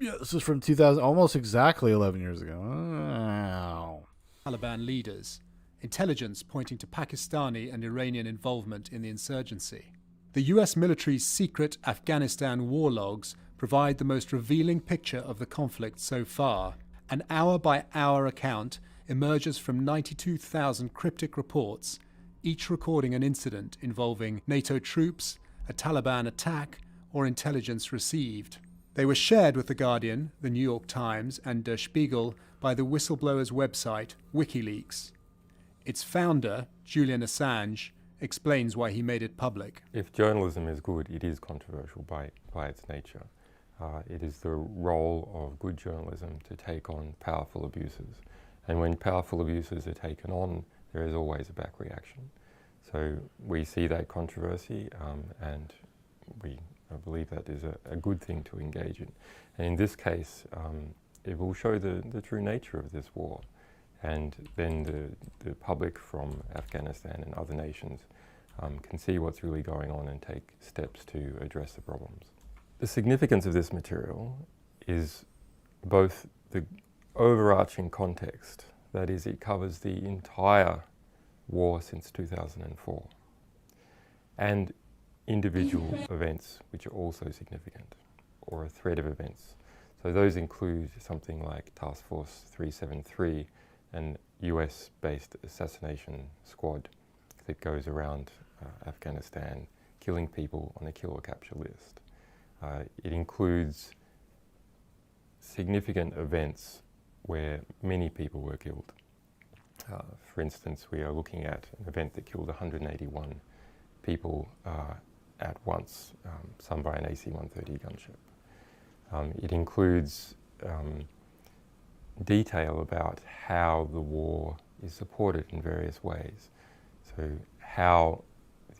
Yeah, this is from 2000... Almost exactly 11 years ago. Wow. Taliban leaders. Intelligence pointing to Pakistani and Iranian involvement in the insurgency. The US military's secret Afghanistan war logs provide the most revealing picture of the conflict so far. An hour-by-hour account emerges from 92,000 cryptic reports, each recording an incident involving NATO troops, a Taliban attack, or intelligence received. They were shared with The Guardian, The New York Times, and Der Spiegel by the whistleblower's website, WikiLeaks. Its founder, Julian Assange, explains why he made it public. If journalism is good, it is controversial by its nature. It is the role of good journalism to take on powerful abuses. And when powerful abuses are taken on, there is always a back reaction. So we see that controversy, and I believe that is a good thing to engage in. And in this case, it will show the true nature of this war. And then the public from Afghanistan and other nations can see what's really going on and take steps to address the problems. The significance of this material is both the overarching context, that is, it covers the entire war since 2004, and individual events which are also significant, or a thread of events. So those include something like Task Force 373, an US-based assassination squad that goes around Afghanistan, killing people on the kill or capture list. It includes significant events where many people were killed. For instance, we are looking at an event that killed 181 people at once, some by an AC-130 gunship. It includes detail about how the war is supported in various ways. So how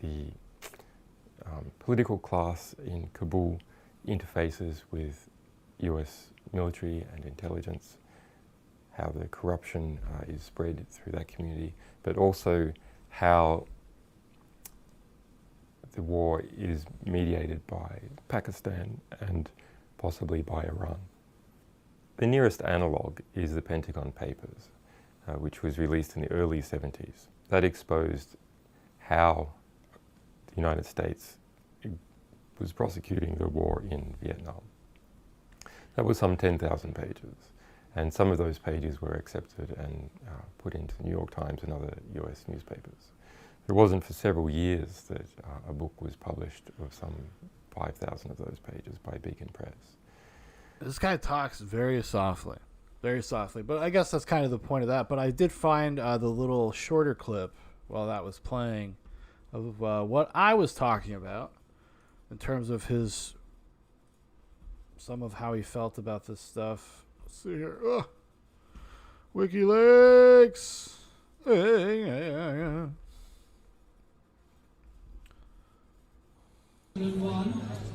the political class in Kabul interfaces with US military and intelligence, how the corruption is spread through that community, but also how the war is mediated by Pakistan and possibly by Iran. The nearest analogue is the Pentagon Papers, which was released in the early 70s. That exposed how the United States was prosecuting the war in Vietnam. That was some 10,000 pages, and some of those pages were accepted and put into the New York Times and other US newspapers. It wasn't for several years that a book was published of some 5,000 of those pages by Beacon Press. This guy talks very softly, but I guess that's kind of the point of that. But I did find the little shorter clip while that was playing of what I was talking about in terms of some of how he felt about this stuff. Let's see here. WikiLeaks. Hey.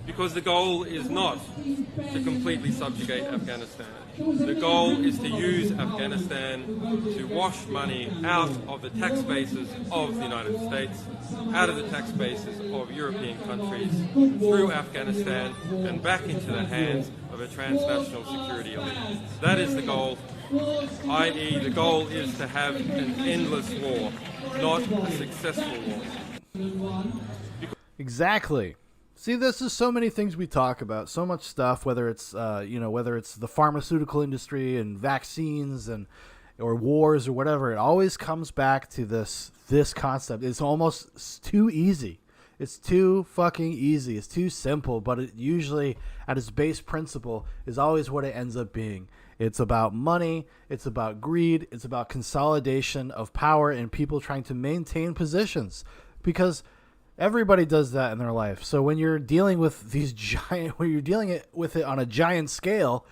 Because the goal is not to completely subjugate Afghanistan. The goal is to use Afghanistan to wash money out of the tax bases of the United States, out of the tax bases of European countries, through Afghanistan and back into the hands of a transnational security elite. That is the goal, i.e. the goal is to have an endless war, not a successful war. Exactly. See, this is so many things we talk about, so much stuff, whether it's whether it's the pharmaceutical industry and vaccines or wars or whatever. It always comes back to this concept. It's almost too easy. It's too fucking easy. It's too simple, but it usually at its base principle is always what it ends up being. It's about money. It's about greed. It's about consolidation of power and people trying to maintain positions, because everybody does that in their life. So when you're dealing with when you're dealing with it on a giant scale,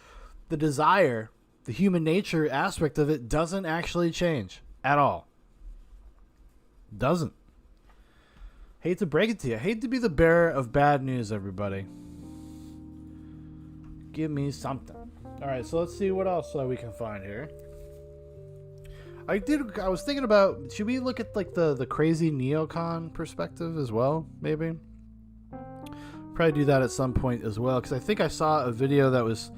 the desire, the human nature aspect of it doesn't actually change at all. Doesn't. Hate to break it to you. Hate to be the bearer of bad news, everybody. Give me something. All right, so let's see what else we can find here. I was thinking about, should we look at like the crazy neocon perspective as well, maybe? Probably do that at some point as well, because I think I saw a video that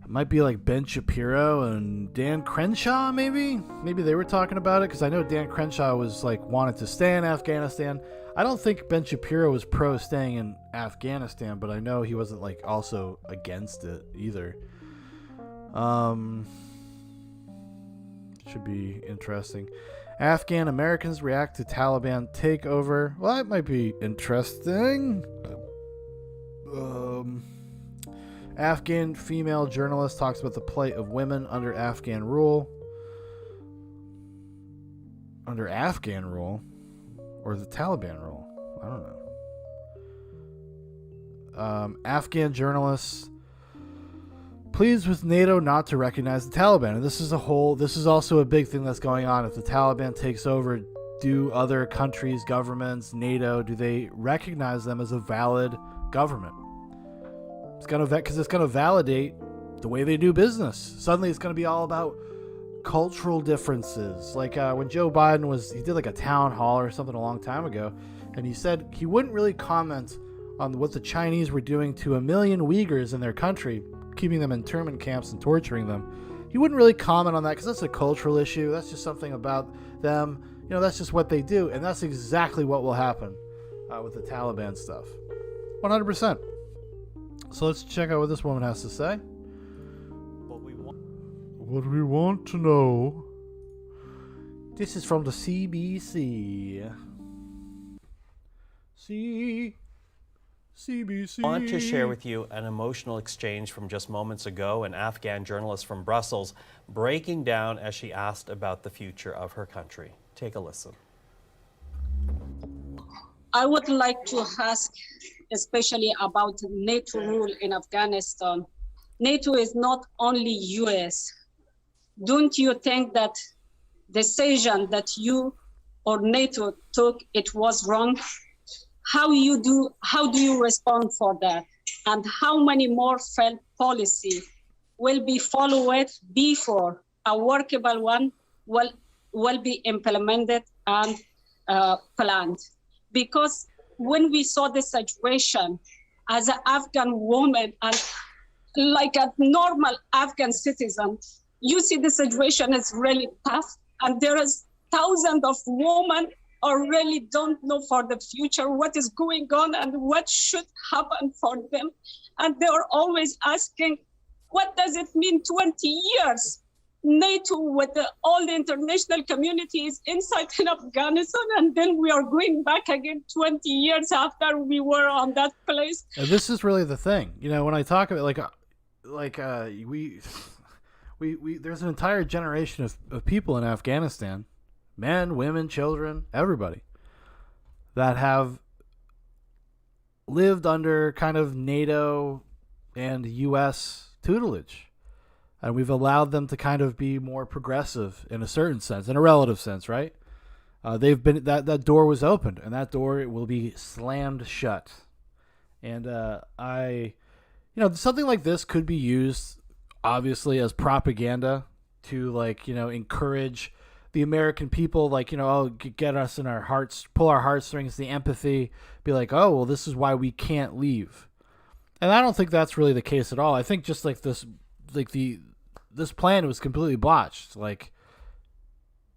might be like Ben Shapiro and Dan Crenshaw, maybe they were talking about it, because I know Dan Crenshaw was like wanted to stay in Afghanistan. I don't think Ben Shapiro was pro staying in Afghanistan, but I know he wasn't like also against it either. Should be interesting. Afghan Americans react to Taliban takeover. Well, that might be interesting. Afghan female journalist talks about the plight of women under Afghan rule. Under Afghan rule? Or the Taliban rule? I don't know. Afghan journalists pleads with NATO not to recognize the Taliban. And this is also a big thing that's going on. If the Taliban takes over, do other countries, governments, NATO, do they recognize them as a valid government? Because it's going to validate the way they do business. Suddenly it's going to be all about cultural differences. Like when Joe Biden he did like a town hall or something a long time ago, and he said he wouldn't really comment on what the Chinese were doing to 1 million Uyghurs in their country, keeping them in internment camps and torturing them. He wouldn't really comment on that because that's a cultural issue. That's just something about them. That's just what they do. And that's exactly what will happen with the Taliban stuff. 100%. So let's check out what this woman has to say. What we want to know. This is from the CBC. CBC. I want to share with you an emotional exchange from just moments ago, an Afghan journalist from Brussels breaking down as she asked about the future of her country. Take a listen. I would like to ask especially about NATO rule in Afghanistan. NATO is not only US. Don't you think that decision that you or NATO took, it was wrong? How do you respond for that? And how many more failed policy will be followed before a workable one will be implemented and planned? Because when we saw the situation as an Afghan woman and like a normal Afghan citizen, you see the situation is really tough, and there is thousands of women or really don't know for the future what is going on and what should happen for them. And they are always asking, what does it mean 20 years? NATO with all the international communities inside in Afghanistan, and then we are going back again 20 years after we were on that place. And this is really the thing. You know, when I talk about we there's an entire generation of people in Afghanistan, men, women, children, everybody, that have lived under kind of NATO and US tutelage. And we've allowed them to kind of be more progressive in a certain sense, in a relative sense, right? They've been that door was opened, and that door will be slammed shut. And something like this could be used, obviously, as propaganda to encourage the American people, get us in our hearts, pull our heartstrings, the empathy, be like, oh, well, this is why we can't leave. And I don't think that's really the case at all. I think just this plan was completely botched.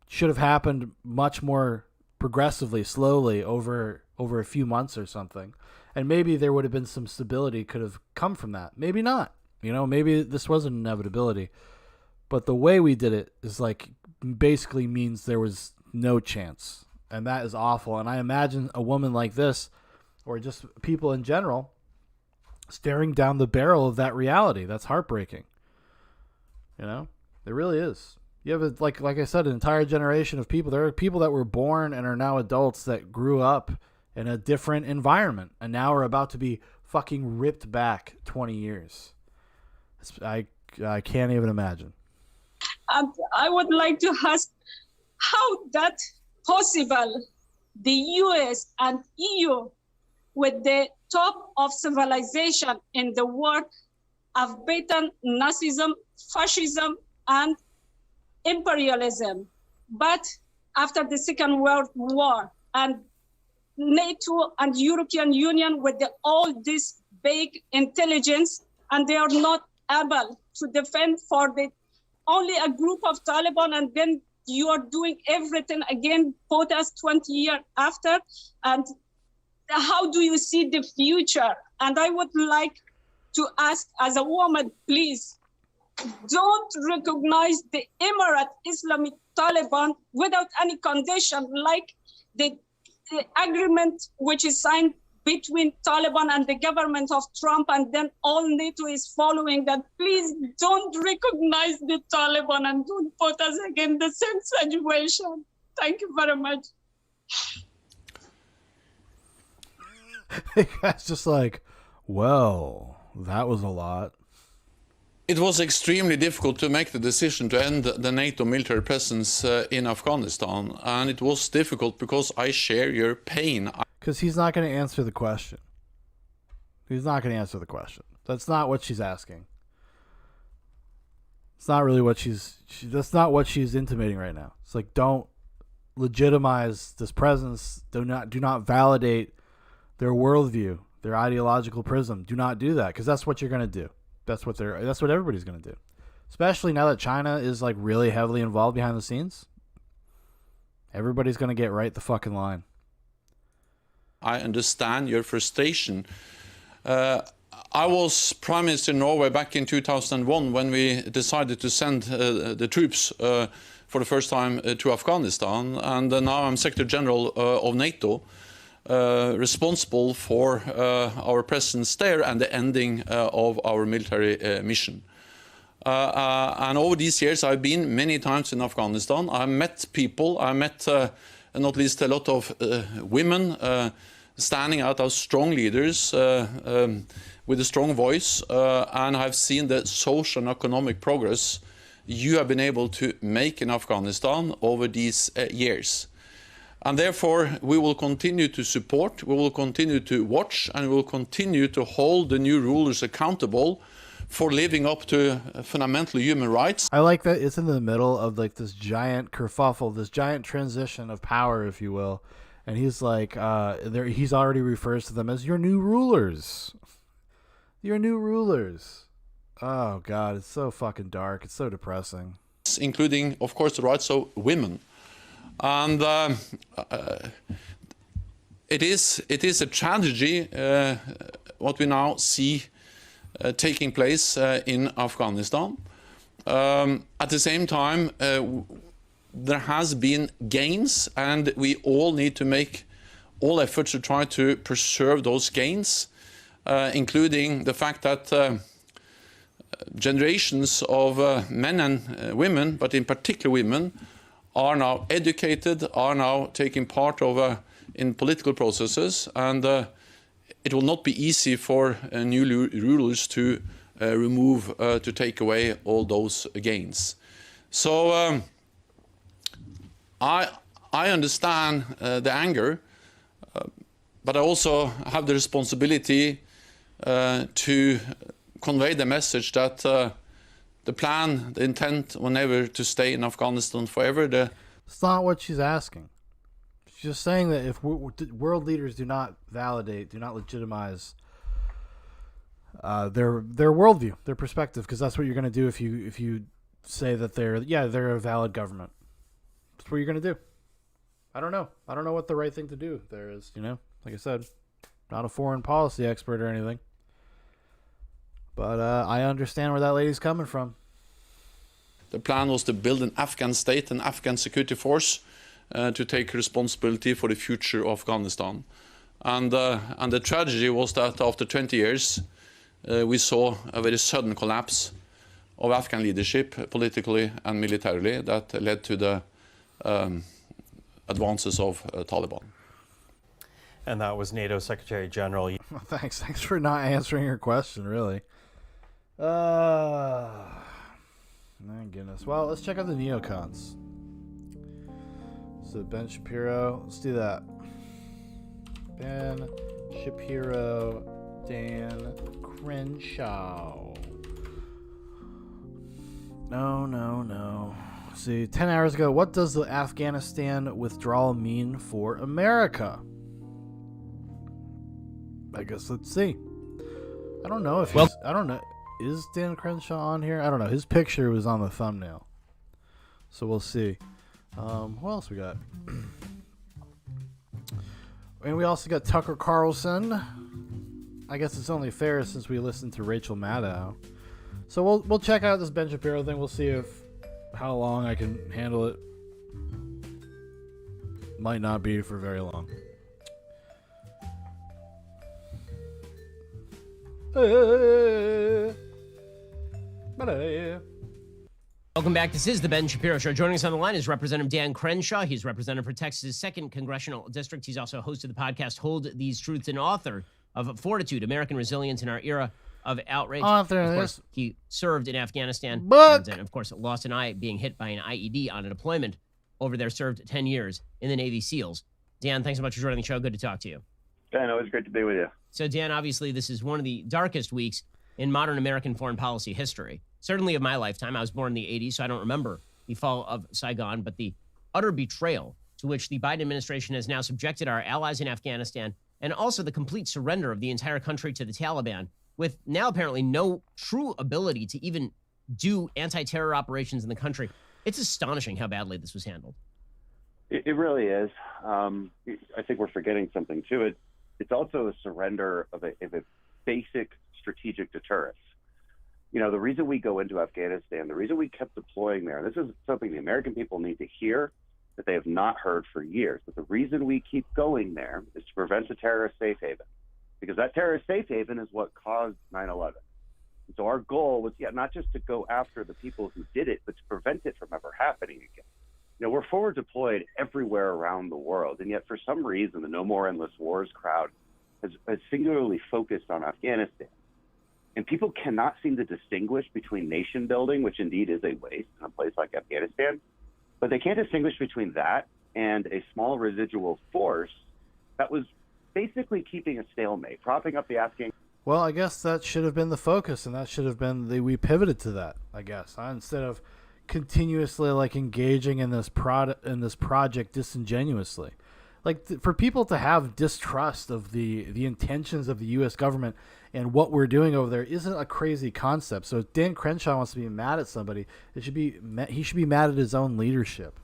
Should have happened much more progressively, slowly, over a few months or something. And maybe there would have been some stability could have come from that. Maybe not. Maybe this was an inevitability. But the way we did it is basically means there was no chance. And that is awful. And I imagine a woman like this, or just people in general, staring down the barrel of that reality. That's heartbreaking. It really is. You have, like I said, an entire generation of people. There are people that were born and are now adults that grew up in a different environment and now are about to be fucking ripped back 20 years. I can't even imagine. And I would like to ask how that possible. The US and EU, with the top of civilization in the world, have beaten Nazism, fascism, and imperialism. But after the Second World War, and NATO and European Union with all this big intelligence, and they are not able to defend for only a group of Taliban, and then you are doing everything again, put us 20 years after. And how do you see the future? And I would like to ask, as a woman, please, don't recognize the Emirate Islamic Taliban without any condition, like the agreement which is signed between Taliban and the government of Trump, and then all NATO is following that. Please don't recognize the Taliban and don't put us again in the same situation. Thank you very much. The guy's just well, that was a lot. It was extremely difficult to make the decision to end the NATO military presence in Afghanistan, and it was difficult because I share your pain. Because he's not going to answer the question. He's not going to answer the question. That's not what she's asking. It's not really what that's not what she's intimating right now. It's don't legitimize this presence. Do not validate their worldview, their ideological prism. Do not do that, because that's what you're going to do. That's what everybody's going to do. Especially now that China is really heavily involved behind the scenes. Everybody's going to get right the fucking line. I understand your frustration. I was Prime Minister in Norway back in 2001 when we decided to send the troops for the first time to Afghanistan, and now I'm Secretary General of NATO. responsible for our presence there and the ending of our military mission. And over these years, I've been many times in Afghanistan. I met people, I met not least a lot of women standing out as strong leaders with a strong voice, and I've seen the social and economic progress you have been able to make in Afghanistan over these years. And therefore, we will continue to support, we will continue to watch, and we will continue to hold the new rulers accountable for living up to fundamental human rights. I like that it's in the middle of like this giant kerfuffle, this giant transition of power, if you will. And he's like, he's already refers to them as your new rulers. Your new rulers. Oh, God, it's so fucking dark. It's so depressing. Including, of course, the rights of women. And it is a tragedy what we now see taking place in Afghanistan. At the same time, there has been gains, and we all need to make all efforts to try to preserve those gains, including the fact that generations of men and women, but in particular women, are now educated, are now taking part of in political processes, and it will not be easy for new rulers to remove, to take away all those gains. So I understand the anger, but I also have the responsibility to convey the message that the plan, the intent, was never to stay in Afghanistan forever. It's not what she's asking. She's just saying that if world leaders do not validate, do not legitimize their worldview, their perspective, because that's what you're going to do if you say that they're a valid government. That's what you're going to do. I don't know what the right thing to do there is. Like I said, not a foreign policy expert or anything. But I understand where that lady's coming from. The plan was to build an Afghan state, an Afghan security force, to take responsibility for the future of Afghanistan. And the tragedy was that after 20 years, we saw a very sudden collapse of Afghan leadership, politically and militarily, that led to the advances of Taliban. And that was NATO Secretary General. Thanks for not answering her question, really. My goodness. Well, let's check out the neocons. So Ben Shapiro, let's do that. Ben Shapiro, Dan Crenshaw. No. See, 10 hours ago, what does the Afghanistan withdrawal mean for America? I guess let's see. I don't know if he's... I don't know. Is Dan Crenshaw on here? I don't know. His picture was on the thumbnail. So we'll see. What else we got? And we also got Tucker Carlson. I guess it's only fair since we listened to Rachel Maddow. So we'll check out this Ben Shapiro thing. We'll see how long I can handle it. Might not be for very long. Welcome back. This is the Ben Shapiro Show. Joining us on the line is Representative Dan Crenshaw. He's representative for Texas' 2nd Congressional District. He's also a host of the podcast Hold These Truths and author of Fortitude, American Resilience in Our Era of Outrage. Author of of course, this he served in Afghanistan. book. And of course, lost an eye being hit by an IED on a deployment over there, served 10 years in the Navy SEALs. Dan, thanks so much for joining the show. Good to talk to you. Dan, always great to be with you. So, Dan, obviously, this is one of the darkest weeks in modern American foreign policy history. Certainly of my lifetime. I was born in the 80s, so I don't remember the fall of Saigon, but the utter betrayal to which the Biden administration has now subjected our allies in Afghanistan, and also the complete surrender of the entire country to the Taliban, with now apparently no true ability to even do anti-terror operations in the country. It's astonishing how badly this was handled. It really is. I think we're forgetting something too. It's also a surrender of a basic strategic deterrence. You know, the reason we go into Afghanistan, the reason we kept deploying there, this is something the American people need to hear that they have not heard for years. But the reason we keep going there is to prevent a terrorist safe haven, because that terrorist safe haven is what caused 9/11. And so our goal was, not just to go after the people who did it, but to prevent it from ever happening again. We're forward deployed everywhere around the world, and yet for some reason, the No More Endless Wars crowd has singularly focused on Afghanistan. And people cannot seem to distinguish between nation building, which indeed is a waste in a place like Afghanistan, but they can't distinguish between that and a small residual force that was basically keeping a stalemate, propping up the Afghan. Well, I guess that should have been the focus, and that should have been we pivoted to that, I guess, instead of continuously engaging in this project disingenuously. For people to have distrust of the intentions of the U.S. government and what we're doing over there isn't a crazy concept. So if Dan Crenshaw wants to be mad at somebody, he should be mad at his own leadership.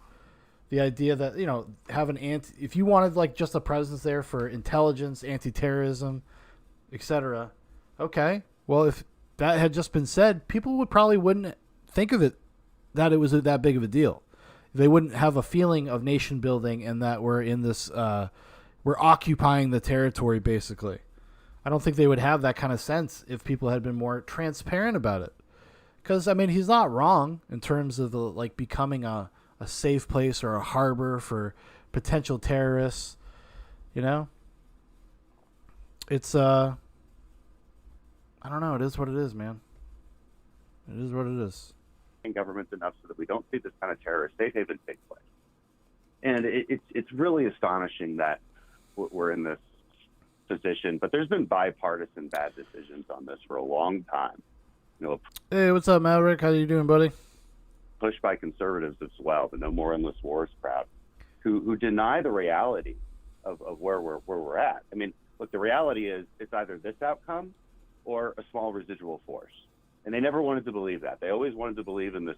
The idea that, if you wanted just a presence there for intelligence, anti-terrorism, etc. Okay. Well, if that had just been said, people wouldn't think of it that it was that big of a deal. They wouldn't have a feeling of nation building and that we're in this, we're occupying the territory, basically. I don't think they would have that kind of sense if people had been more transparent about it. Because, he's not wrong in terms of becoming a safe place or a harbor for potential terrorists. It's, I don't know. It is what it is, man. It is what it is. Government enough so that we don't see this kind of terrorist safe haven take place. And it's really astonishing that we're in this position, but there's been bipartisan bad decisions on this for a long time. Hey, what's up, Maverick? How you doing, buddy? Pushed by conservatives as well, the No More Endless Wars crowd, who deny the reality of where we're at. Look, the reality is it's either this outcome or a small residual force. And they never wanted to believe that. They always wanted to believe in this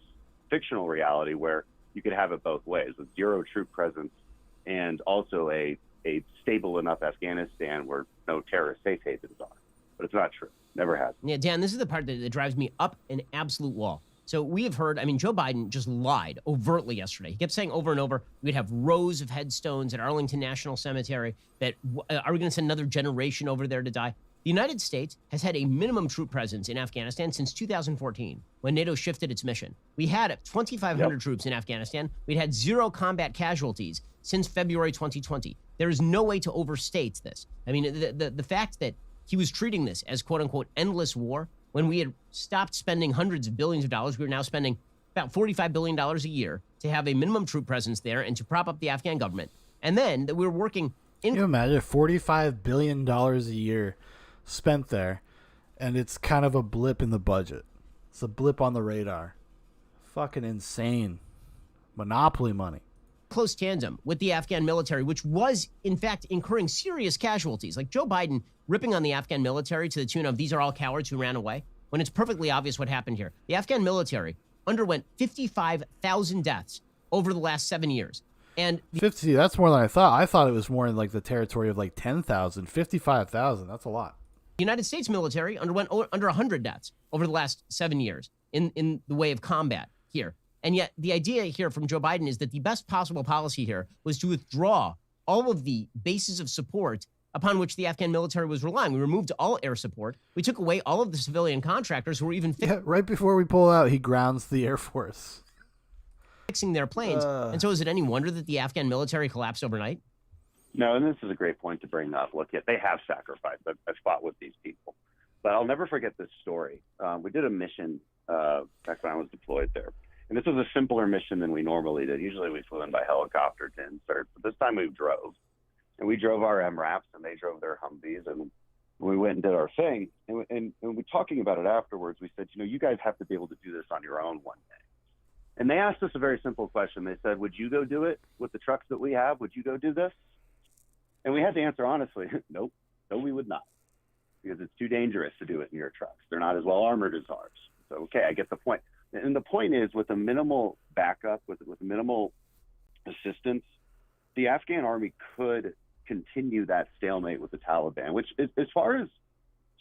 fictional reality where you could have it both ways, with zero troop presence and also a stable enough Afghanistan where no terrorist safe havens are. But it's not true. Never has. Yeah, Dan, this is the part that drives me up an absolute wall. So we have heard, Joe Biden just lied overtly yesterday. He kept saying over and over, we'd have rows of headstones at Arlington National Cemetery, that are we going to send another generation over there to die? The United States has had a minimum troop presence in Afghanistan since 2014, when NATO shifted its mission. We had 2,500 troops in Afghanistan. We'd had 0 combat casualties since February 2020. There is no way to overstate this. The fact that he was treating this as quote-unquote endless war, when we had stopped spending hundreds of billions of dollars, we were now spending about $45 billion a year to have a minimum troop presence there and to prop up the Afghan government. And then that we were working in... Can you imagine $45 billion a year spent there, and it's kind of a blip in the budget. It's a blip on the radar. Fucking insane. Monopoly money. Close tandem with the Afghan military, which was, in fact, incurring serious casualties. Like Joe Biden ripping on the Afghan military to the tune of, these are all cowards who ran away, when it's perfectly obvious what happened here. The Afghan military underwent 55,000 deaths over the last 7 years. And 50, that's more than I thought. I thought it was more in the territory of 10,000. 55,000, that's a lot. The United States military underwent under 100 deaths over the last 7 years in the way of combat here. And yet the idea here from Joe Biden is that the best possible policy here was to withdraw all of the bases of support upon which the Afghan military was relying. We removed all air support. We took away all of the civilian contractors who were even right before we pull out, he grounds the Air Force. Fixing their planes. And so is it any wonder that the Afghan military collapsed overnight? No, and this is a great point to bring up. Look, they have sacrificed. I've fought with these people. But I'll never forget this story. We did a mission back when I was deployed there. And this was a simpler mission than we normally did. Usually we flew in by helicopter to insert. But this time we drove. And we drove our MRAPs, and they drove their Humvees. And we went and did our thing. And we talking about it afterwards, we said, you guys have to be able to do this on your own one day. And they asked us a very simple question. They said, would you go do it with the trucks that we have? Would you go do this? And we had to answer honestly, nope, no, we would not, because it's too dangerous to do it in your trucks. They're not as well armored as ours. So, okay, I get the point. And the point is, with a minimal backup, with minimal assistance, the Afghan army could continue that stalemate with the Taliban, which, as far as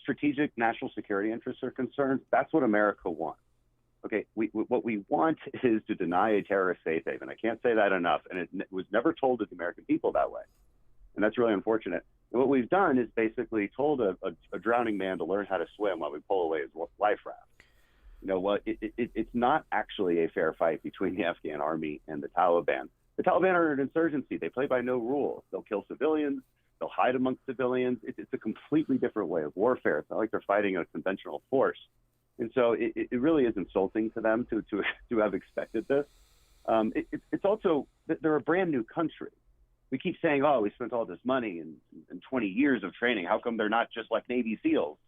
strategic national security interests are concerned, that's what America wants. Okay, what we want is to deny a terrorist safe haven. I can't say that enough, and it was never told to the American people that way, and that's really unfortunate. And what we've done is basically told a drowning man to learn how to swim while we pull away his life raft. You know what? It's not actually a fair fight between the Afghan army and the Taliban. The Taliban are an insurgency. They play by no rules. They'll kill civilians. They'll hide amongst civilians. It's a completely different way of warfare. It's not like they're fighting a conventional force. And so it really is insulting to them to have expected this. It's also that they're a brand new country. We keep saying, oh, we spent all this money and 20 years of training. How come they're not just like Navy SEALs?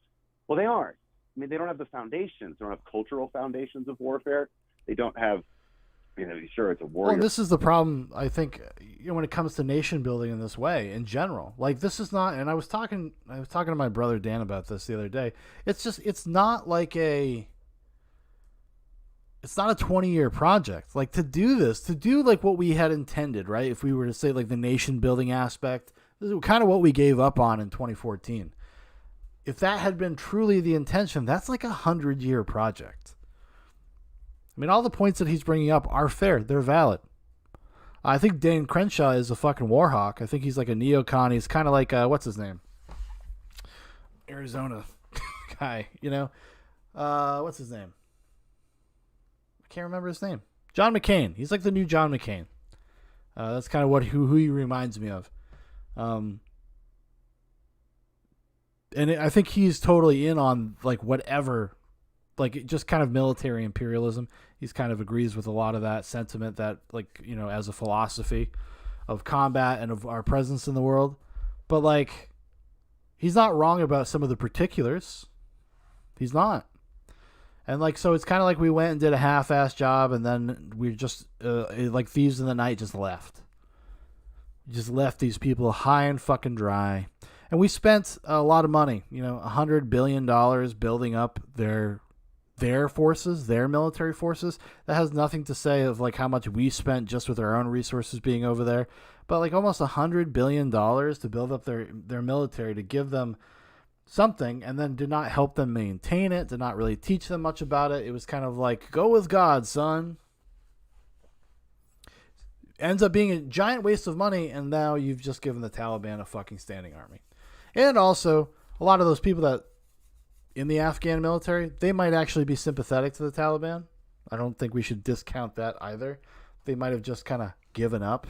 Well, they aren't. I mean, they don't have the foundations. They don't have cultural foundations of warfare. They don't have, sure, it's a warrior. Well, this is the problem, I think, when it comes to nation building in this way in general. Like, this is not, and I was talking to my brother Dan about this the other day. It's not like it's not a 20-year project. Like, to do like what we had intended, right? If we were to say like the nation building aspect, this is kind of what we gave up on in 2014. If that had been truly the intention, that's like 100-year project. I mean, all the points that he's bringing up are fair. They're valid. I think Dan Crenshaw is a fucking war hawk. I think he's like a neocon. He's kind of like, what's his name? Arizona guy, what's his name? I can't remember his name. John McCain. He's like the new John McCain. That's kind of who he reminds me of. I think he's totally in on like whatever, like just kind of military imperialism. He's kind of agrees with a lot of that sentiment that, like, as a philosophy of combat and of our presence in the world. But like, he's not wrong about some of the particulars. He's not. And like, so it's kind of like we went and did a half-assed job, and then we just like thieves in the night just left. Just left these people high and fucking dry. And we spent a lot of money, $100 billion building up their forces, their military forces. That has nothing to say of like how much we spent just with our own resources being over there. But like almost $100 billion to build up their military, to give them something, and then did not help them maintain it, did not really teach them much about it. It was kind of like, go with God, son. Ends up being a giant waste of money, and now you've just given the Taliban a fucking standing army. And also, a lot of those people that in the Afghan military, they might actually be sympathetic to the Taliban. I don't think we should discount that either. They might have just kind of given up.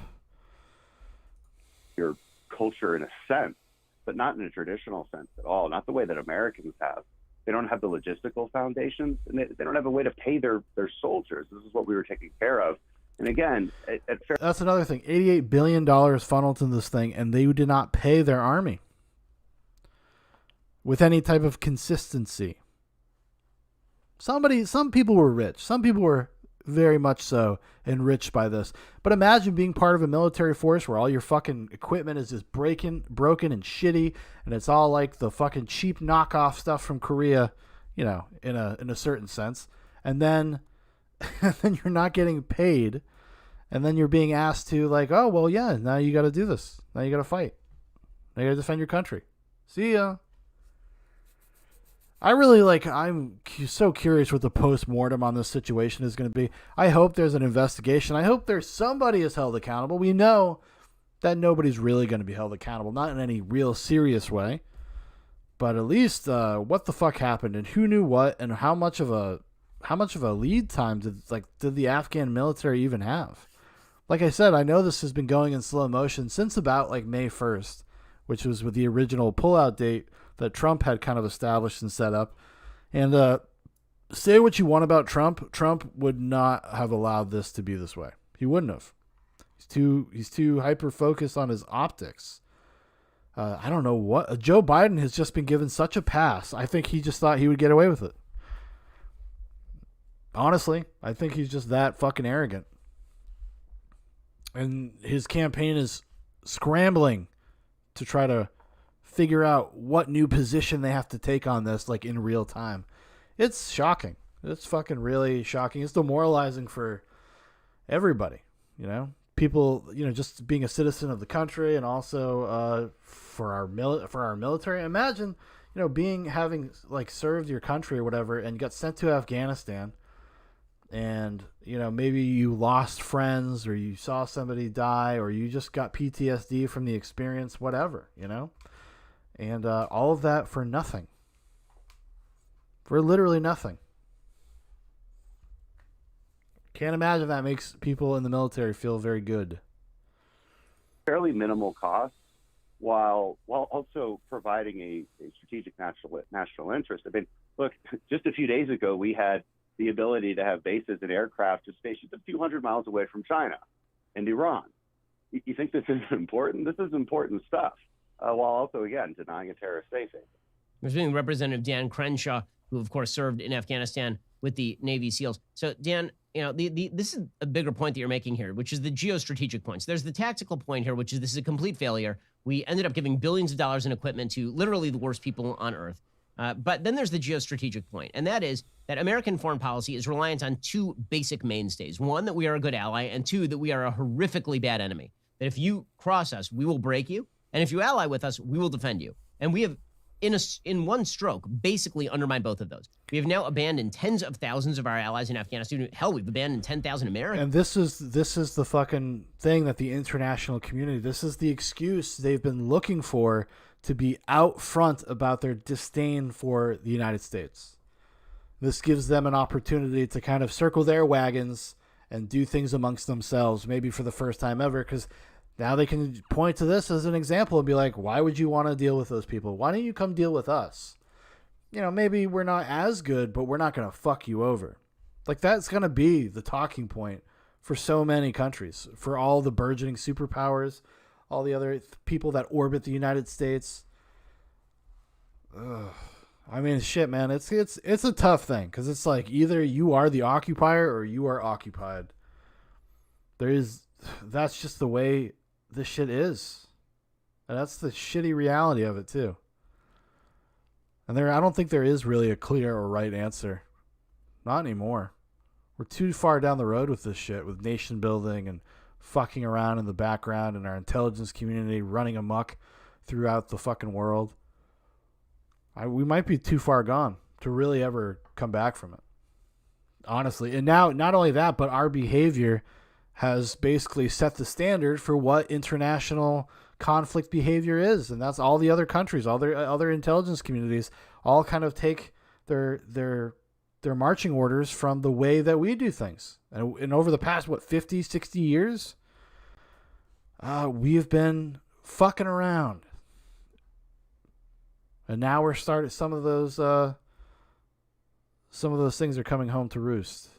Your culture in a sense, but not in a traditional sense at all. Not the way that Americans have. They don't have the logistical foundations, and they don't have a way to pay their soldiers. This is what we were taking care of. And again, that's another thing. $88 billion funneled in this thing, and they did not pay their army with any type of consistency. Some people were rich. Some people were very much so enriched by this. But imagine being part of a military force where all your fucking equipment is just broken and shitty, and it's all like the fucking cheap knockoff stuff from Korea, in a certain sense. And then you're not getting paid, and then you're being asked to like, oh well, yeah, now you got to do this. Now you got to fight. Now you got to defend your country. See ya. I'm so curious what the post-mortem on this situation is going to be. I hope there's an investigation. I hope somebody is held accountable. We know that nobody's really going to be held accountable, not in any real serious way. But at least what the fuck happened, and who knew what, and how much of a lead time did the Afghan military even have? Like I said, I know this has been going in slow motion since about like May 1st, which was with the original pullout date that Trump had kind of established and set up. And say what you want about Trump, Trump would not have allowed this to be this way. He wouldn't have. He's too hyper focused on his optics. I don't know what Joe Biden has just been given such a pass. I think he just thought he would get away with it. Honestly, I think he's just that fucking arrogant. And his campaign is scrambling to try to figure out what new position they have to take on this, like in real time. It's shocking. It's fucking really shocking. It's demoralizing for everybody, people, just being a citizen of the country, and also for our military. Imagine, having like served your country or whatever, and got sent to Afghanistan, and maybe you lost friends, or you saw somebody die, or you just got PTSD from the experience, whatever, and all of that for nothing, for literally nothing. Can't imagine that makes people in the military feel very good. Fairly minimal cost, while also providing a strategic national interest. I mean, look, just a few days ago, we had the ability to have bases and aircraft just stationed a few hundred miles away from China and Iran. You think this isn't important? This is important stuff, while also, again, denying a terrorist safe haven. There's been Representative Dan Crenshaw, who, of course, served in Afghanistan with the Navy SEALs. So, Dan, this is a bigger point that you're making here, which is the geostrategic points. There's the tactical point here, which is this is a complete failure. We ended up giving billions of dollars in equipment to literally the worst people on Earth. But then there's the geostrategic point, and that is that American foreign policy is reliant on two basic mainstays. One, that we are a good ally, and two, that we are a horrifically bad enemy. That if you cross us, we will break you, and if you ally with us, we will defend you. And we have, in one stroke, basically undermined both of those. We have now abandoned tens of thousands of our allies in Afghanistan. Hell, we've abandoned 10,000 Americans. And this is the fucking thing that the international community, this is the excuse they've been looking for to be out front about their disdain for the United States. This gives them an opportunity to kind of circle their wagons and do things amongst themselves, maybe for the first time ever, because now they can point to this as an example and be like, why would you want to deal with those people? Why don't you come deal with us? Maybe we're not as good, but we're not going to fuck you over. Like, that's going to be the talking point for so many countries, for all the burgeoning superpowers, all the other people that orbit the United States. Ugh. I mean, shit, man, it's a tough thing, because it's like either you are the occupier or you are occupied. That's just the way this shit is. And that's the shitty reality of it, too. And I don't think there is really a clear or right answer. Not anymore. We're too far down the road with this shit, with nation building and fucking around in the background and our intelligence community running amok throughout the fucking world. We might be too far gone to really ever come back from it. Honestly. And now, not only that, but our behavior has basically set the standard for what international conflict behavior is. And that's all the other countries, all their other intelligence communities all kind of take their marching orders from the way that we do things. And over the past, 50, 60 years, we've been fucking around. And now we're starting, some of those things are coming home to roost.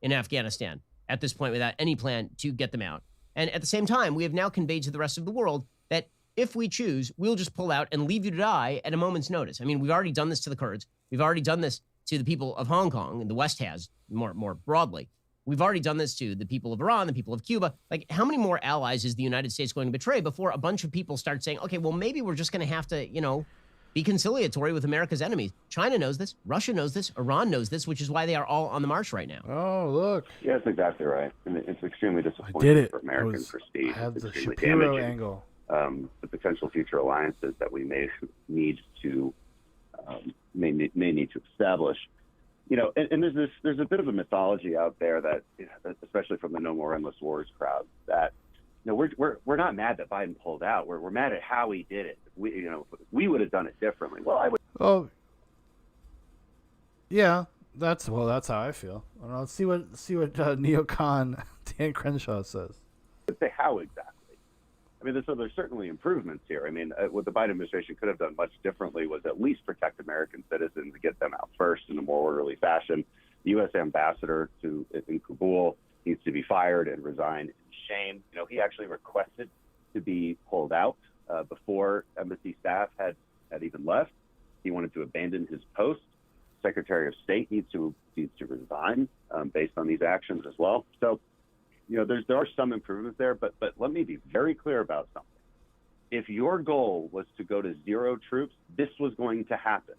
In Afghanistan at this point, without any plan to get them out. And at the same time, we have now conveyed to the rest of the world that if we choose, we'll just pull out and leave you to die at a moment's notice. I mean, we've already done this to the Kurds. We've already done this to the people of Hong Kong, and the West has more broadly. We've already done this to the people of Iran, the people of Cuba. Like, how many more allies is the United States going to betray before a bunch of people start saying, okay, well, maybe we're just going to have to, be conciliatory with America's enemies? China knows this. Russia knows this. Iran knows this, which is why they are all on the march right now. Oh, look. Yeah, that's exactly right. I mean, it's extremely disappointing for American prestige. I had the extremely Shapiro damaging. angle. The potential future alliances that we may need to establish. And there's a bit of a mythology out there that, especially from the No More Endless Wars crowd, that we're not mad that Biden pulled out. We're mad at how he did it. We would have done it differently. Well, I would. Oh, yeah, that's how I feel. I don't know. Let's see what neocon Dan Crenshaw says. Say how exactly. I mean, there's certainly improvements here. I mean, what the Biden administration could have done much differently was at least protect American citizens, get them out first in a more orderly fashion. The U.S. ambassador in Kabul needs to be fired and resign in shame. He actually requested to be pulled out before embassy staff had even left. He wanted to abandon his post. Secretary of State needs to resign based on these actions as well. So, there are some improvements there, but let me be very clear about something. If your goal was to go to zero troops, this was going to happen.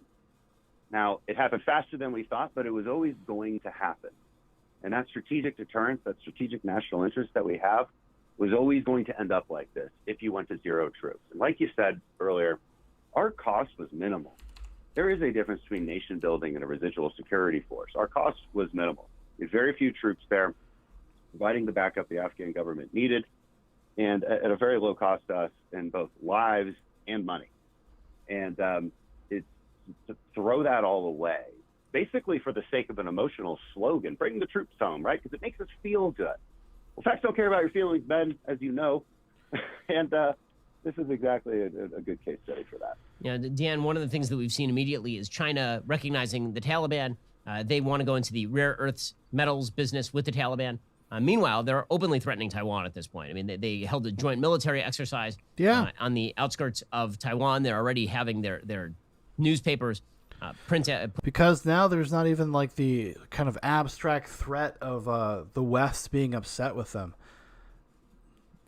Now, it happened faster than we thought, but it was always going to happen. And that strategic deterrence, that strategic national interest that we have, was always going to end up like this if you went to zero troops. And like you said earlier, our cost was minimal. There is a difference between nation building and a residual security force. Our cost was minimal. We had very few troops there, providing the backup the Afghan government needed, and at a very low cost to us in both lives and money. And it's to throw that all away, basically for the sake of an emotional slogan, bring the troops home, right? Because it makes us feel good. Well, facts don't care about your feelings, Ben, as you know. And this is exactly a good case study for that. Yeah, Dan, one of the things that we've seen immediately is China recognizing the Taliban. They want to go into the rare earths metals business with the Taliban. Meanwhile, they're openly threatening Taiwan at this point. I mean, they held a joint military exercise on the outskirts of Taiwan. They're already having their newspapers print out. Because now there's not even like the kind of abstract threat of the West being upset with them.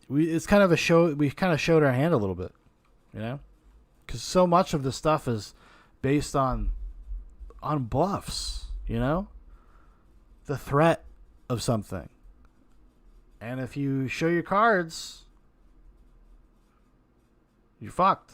It's kind of a show. We kind of showed our hand a little bit, you know, because so much of the stuff is based on bluffs, you know, the threat of something. And if you show your cards, you're fucked.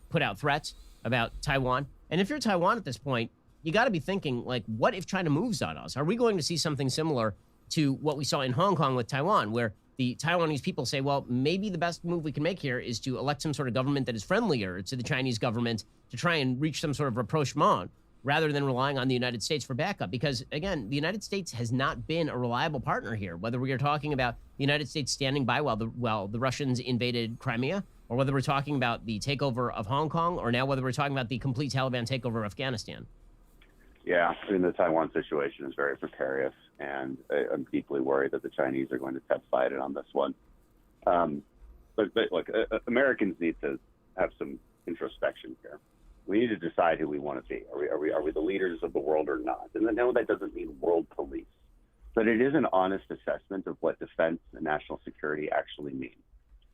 Put out threats about Taiwan. And if you're Taiwan at this point, you got to be thinking, like, what if China moves on us? Are we going to see something similar to what we saw in Hong Kong with Taiwan, where the Taiwanese people say, well, maybe the best move we can make here is to elect some sort of government that is friendlier to the Chinese government to try and reach some sort of rapprochement rather than relying on the United States for backup? Because, again, the United States has not been a reliable partner here, whether we are talking about the United States standing by while the Russians invaded Crimea, or whether we're talking about the takeover of Hong Kong, or now whether we're talking about the complete Taliban takeover of Afghanistan. Yeah, I mean, the Taiwan situation is very precarious, and I'm deeply worried that the Chinese are going to test-fight it on this one. But look, Americans need to have some introspection here. We need to decide who we want to be. Are we the leaders of the world or not? And no, that doesn't mean world police, but it is an honest assessment of what defense and national security actually mean.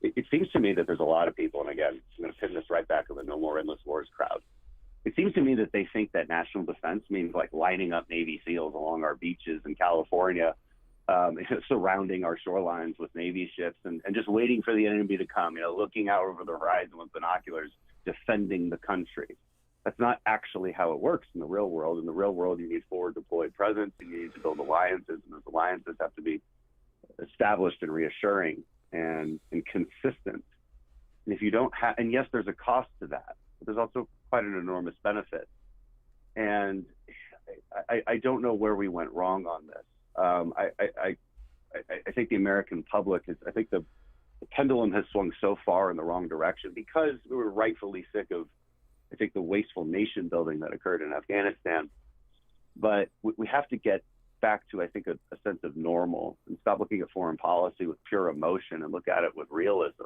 It seems to me that there's a lot of people, and again, I'm going to pin this right back to the No More Endless Wars crowd. It seems to me that they think that national defense means like lining up Navy SEALs along our beaches in California, surrounding our shorelines with Navy ships and just waiting for the enemy to come, looking out over the horizon with binoculars, defending the country. That's not actually how it works in the real world. In the real world, you need forward deployed presence, and you need to build alliances, and those alliances have to be established and reassuring and consistent. And if you don't have, and yes, there's a cost to that, but there's also quite an enormous benefit. And I don't know where we went wrong on this. I think the American public I think the pendulum has swung so far in the wrong direction because we were rightfully sick of, I think, the wasteful nation building that occurred in Afghanistan. But we have to get back to, I think, a sense of normal and stop looking at foreign policy with pure emotion and look at it with realism.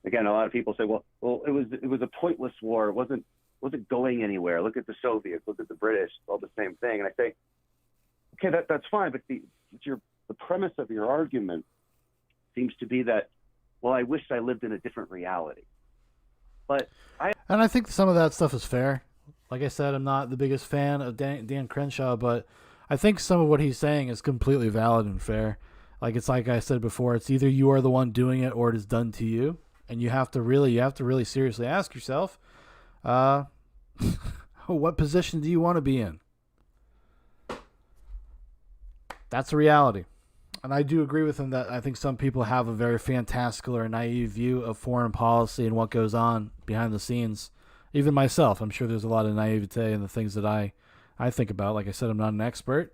Again, a lot of people say, well, it was a pointless war. It wasn't going anywhere. Look at the Soviets, look at the British, all the same thing. And I say, okay, that's fine, but the premise of your argument seems to be that, well, I wish I lived in a different reality. But I think some of that stuff is fair. Like I said, I'm not the biggest fan of Dan Crenshaw, but I think some of what he's saying is completely valid and fair. Like I said before, it's either you are the one doing it or it is done to you. And you have to really seriously ask yourself, what position do you want to be in? That's a reality. And I do agree with him that I think some people have a very fantastical or naive view of foreign policy and what goes on behind the scenes. Even myself, I'm sure there's a lot of naivete in the things that I think about. Like I said, I'm not an expert,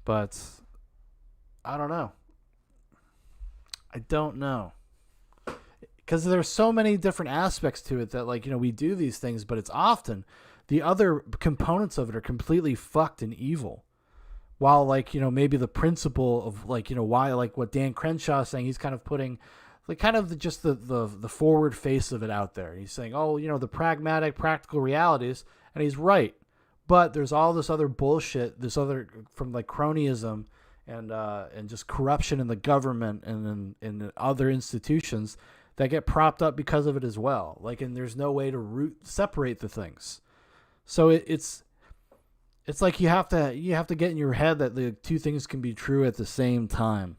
but I don't know. Because there's so many different aspects to it that, we do these things, but it's often the other components of it are completely fucked and evil. While, maybe the principle of, why, what Dan Crenshaw is saying, he's kind of putting, the forward face of it out there. He's saying, the pragmatic, practical realities, and he's right. But there's all this other bullshit, from, cronyism and just corruption in the government and in other institutions that get propped up because of it as well. And there's no way to separate the things. So it's like you have to get in your head that the two things can be true at the same time.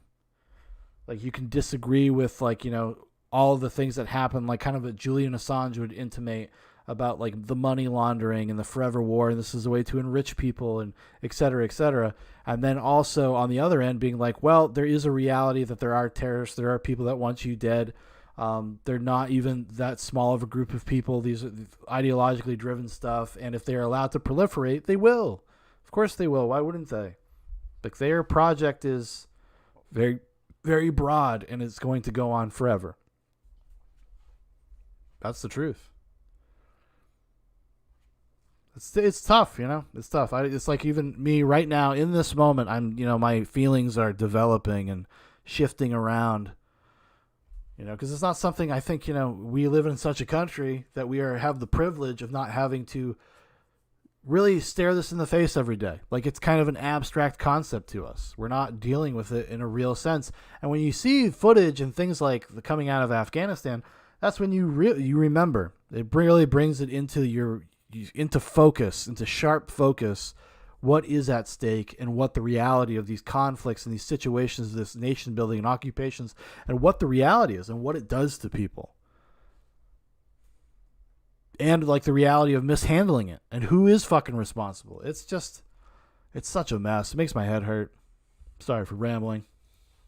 You can disagree with all the things that happen, kind of what Julian Assange would intimate about like the money laundering and the forever war, and this is a way to enrich people, and et cetera, et cetera. And then also on the other end being like, well, there is a reality that there are terrorists, there are people that want you dead. They're not even that small of a group of people. These are ideologically driven stuff, and if they're allowed to proliferate, they will. Of course they will. Why wouldn't they? Like, their project is very, very broad, and it's going to go on forever. That's the truth. It's tough, you know. It's tough. It's like even me right now in this moment, my feelings are developing and shifting around. You know, because it's not something I think, we live in such a country that we have the privilege of not having to really stare this in the face every day. Like, it's kind of an abstract concept to us. We're not dealing with it in a real sense. And when you see footage and things like the coming out of Afghanistan, that's when you remember. It really brings it into focus, into sharp focus, what is at stake and what the reality of these conflicts and these situations, this nation building and occupations, and what the reality is and what it does to people. And like the reality of mishandling it and who is fucking responsible. It's such a mess. It makes my head hurt. Sorry for rambling.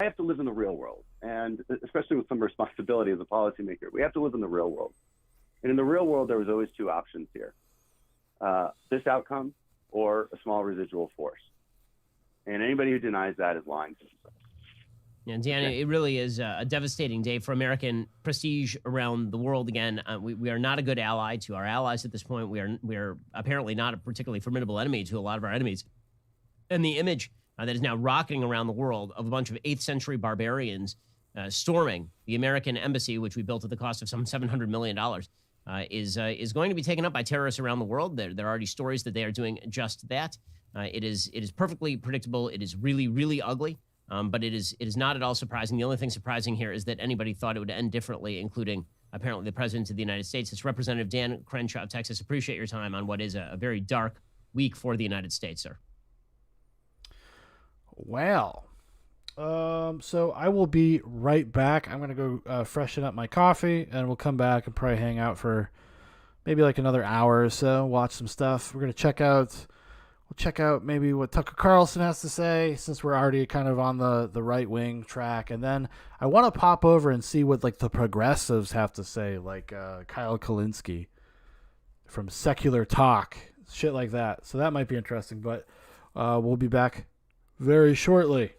I have to live in the real world, and especially with some responsibility as a policymaker, we have to live in the real world. And in the real world, there was always two options here. This outcome or a small residual force. And anybody who denies that is lying to themselves. Yeah, Dan, it really is a devastating day for American prestige around the world. Again, we are not a good ally to our allies at this point. We are apparently not a particularly formidable enemy to a lot of our enemies. And the image that is now rocketing around the world of a bunch of 8th century barbarians storming the American embassy, which we built at the cost of some $700 million, is going to be taken up by terrorists around the world. There are already stories that they are doing just that. It is perfectly predictable. It is really, really ugly. But it is not at all surprising. The only thing surprising here is that anybody thought it would end differently, including apparently the President of the United States. It's Representative Dan Crenshaw of Texas. Appreciate your time on what is a very dark week for the United States, sir. Well, so I will be right back. I'm going to go freshen up my coffee, and we'll come back and probably hang out for maybe like another hour or so, watch some stuff. We're going to check out maybe what Tucker Carlson has to say, since we're already kind of on the right wing track. And then I want to pop over and see what like the progressives have to say, like Kyle Kulinski from Secular Talk, shit like that. So that might be interesting, but we'll be back very shortly.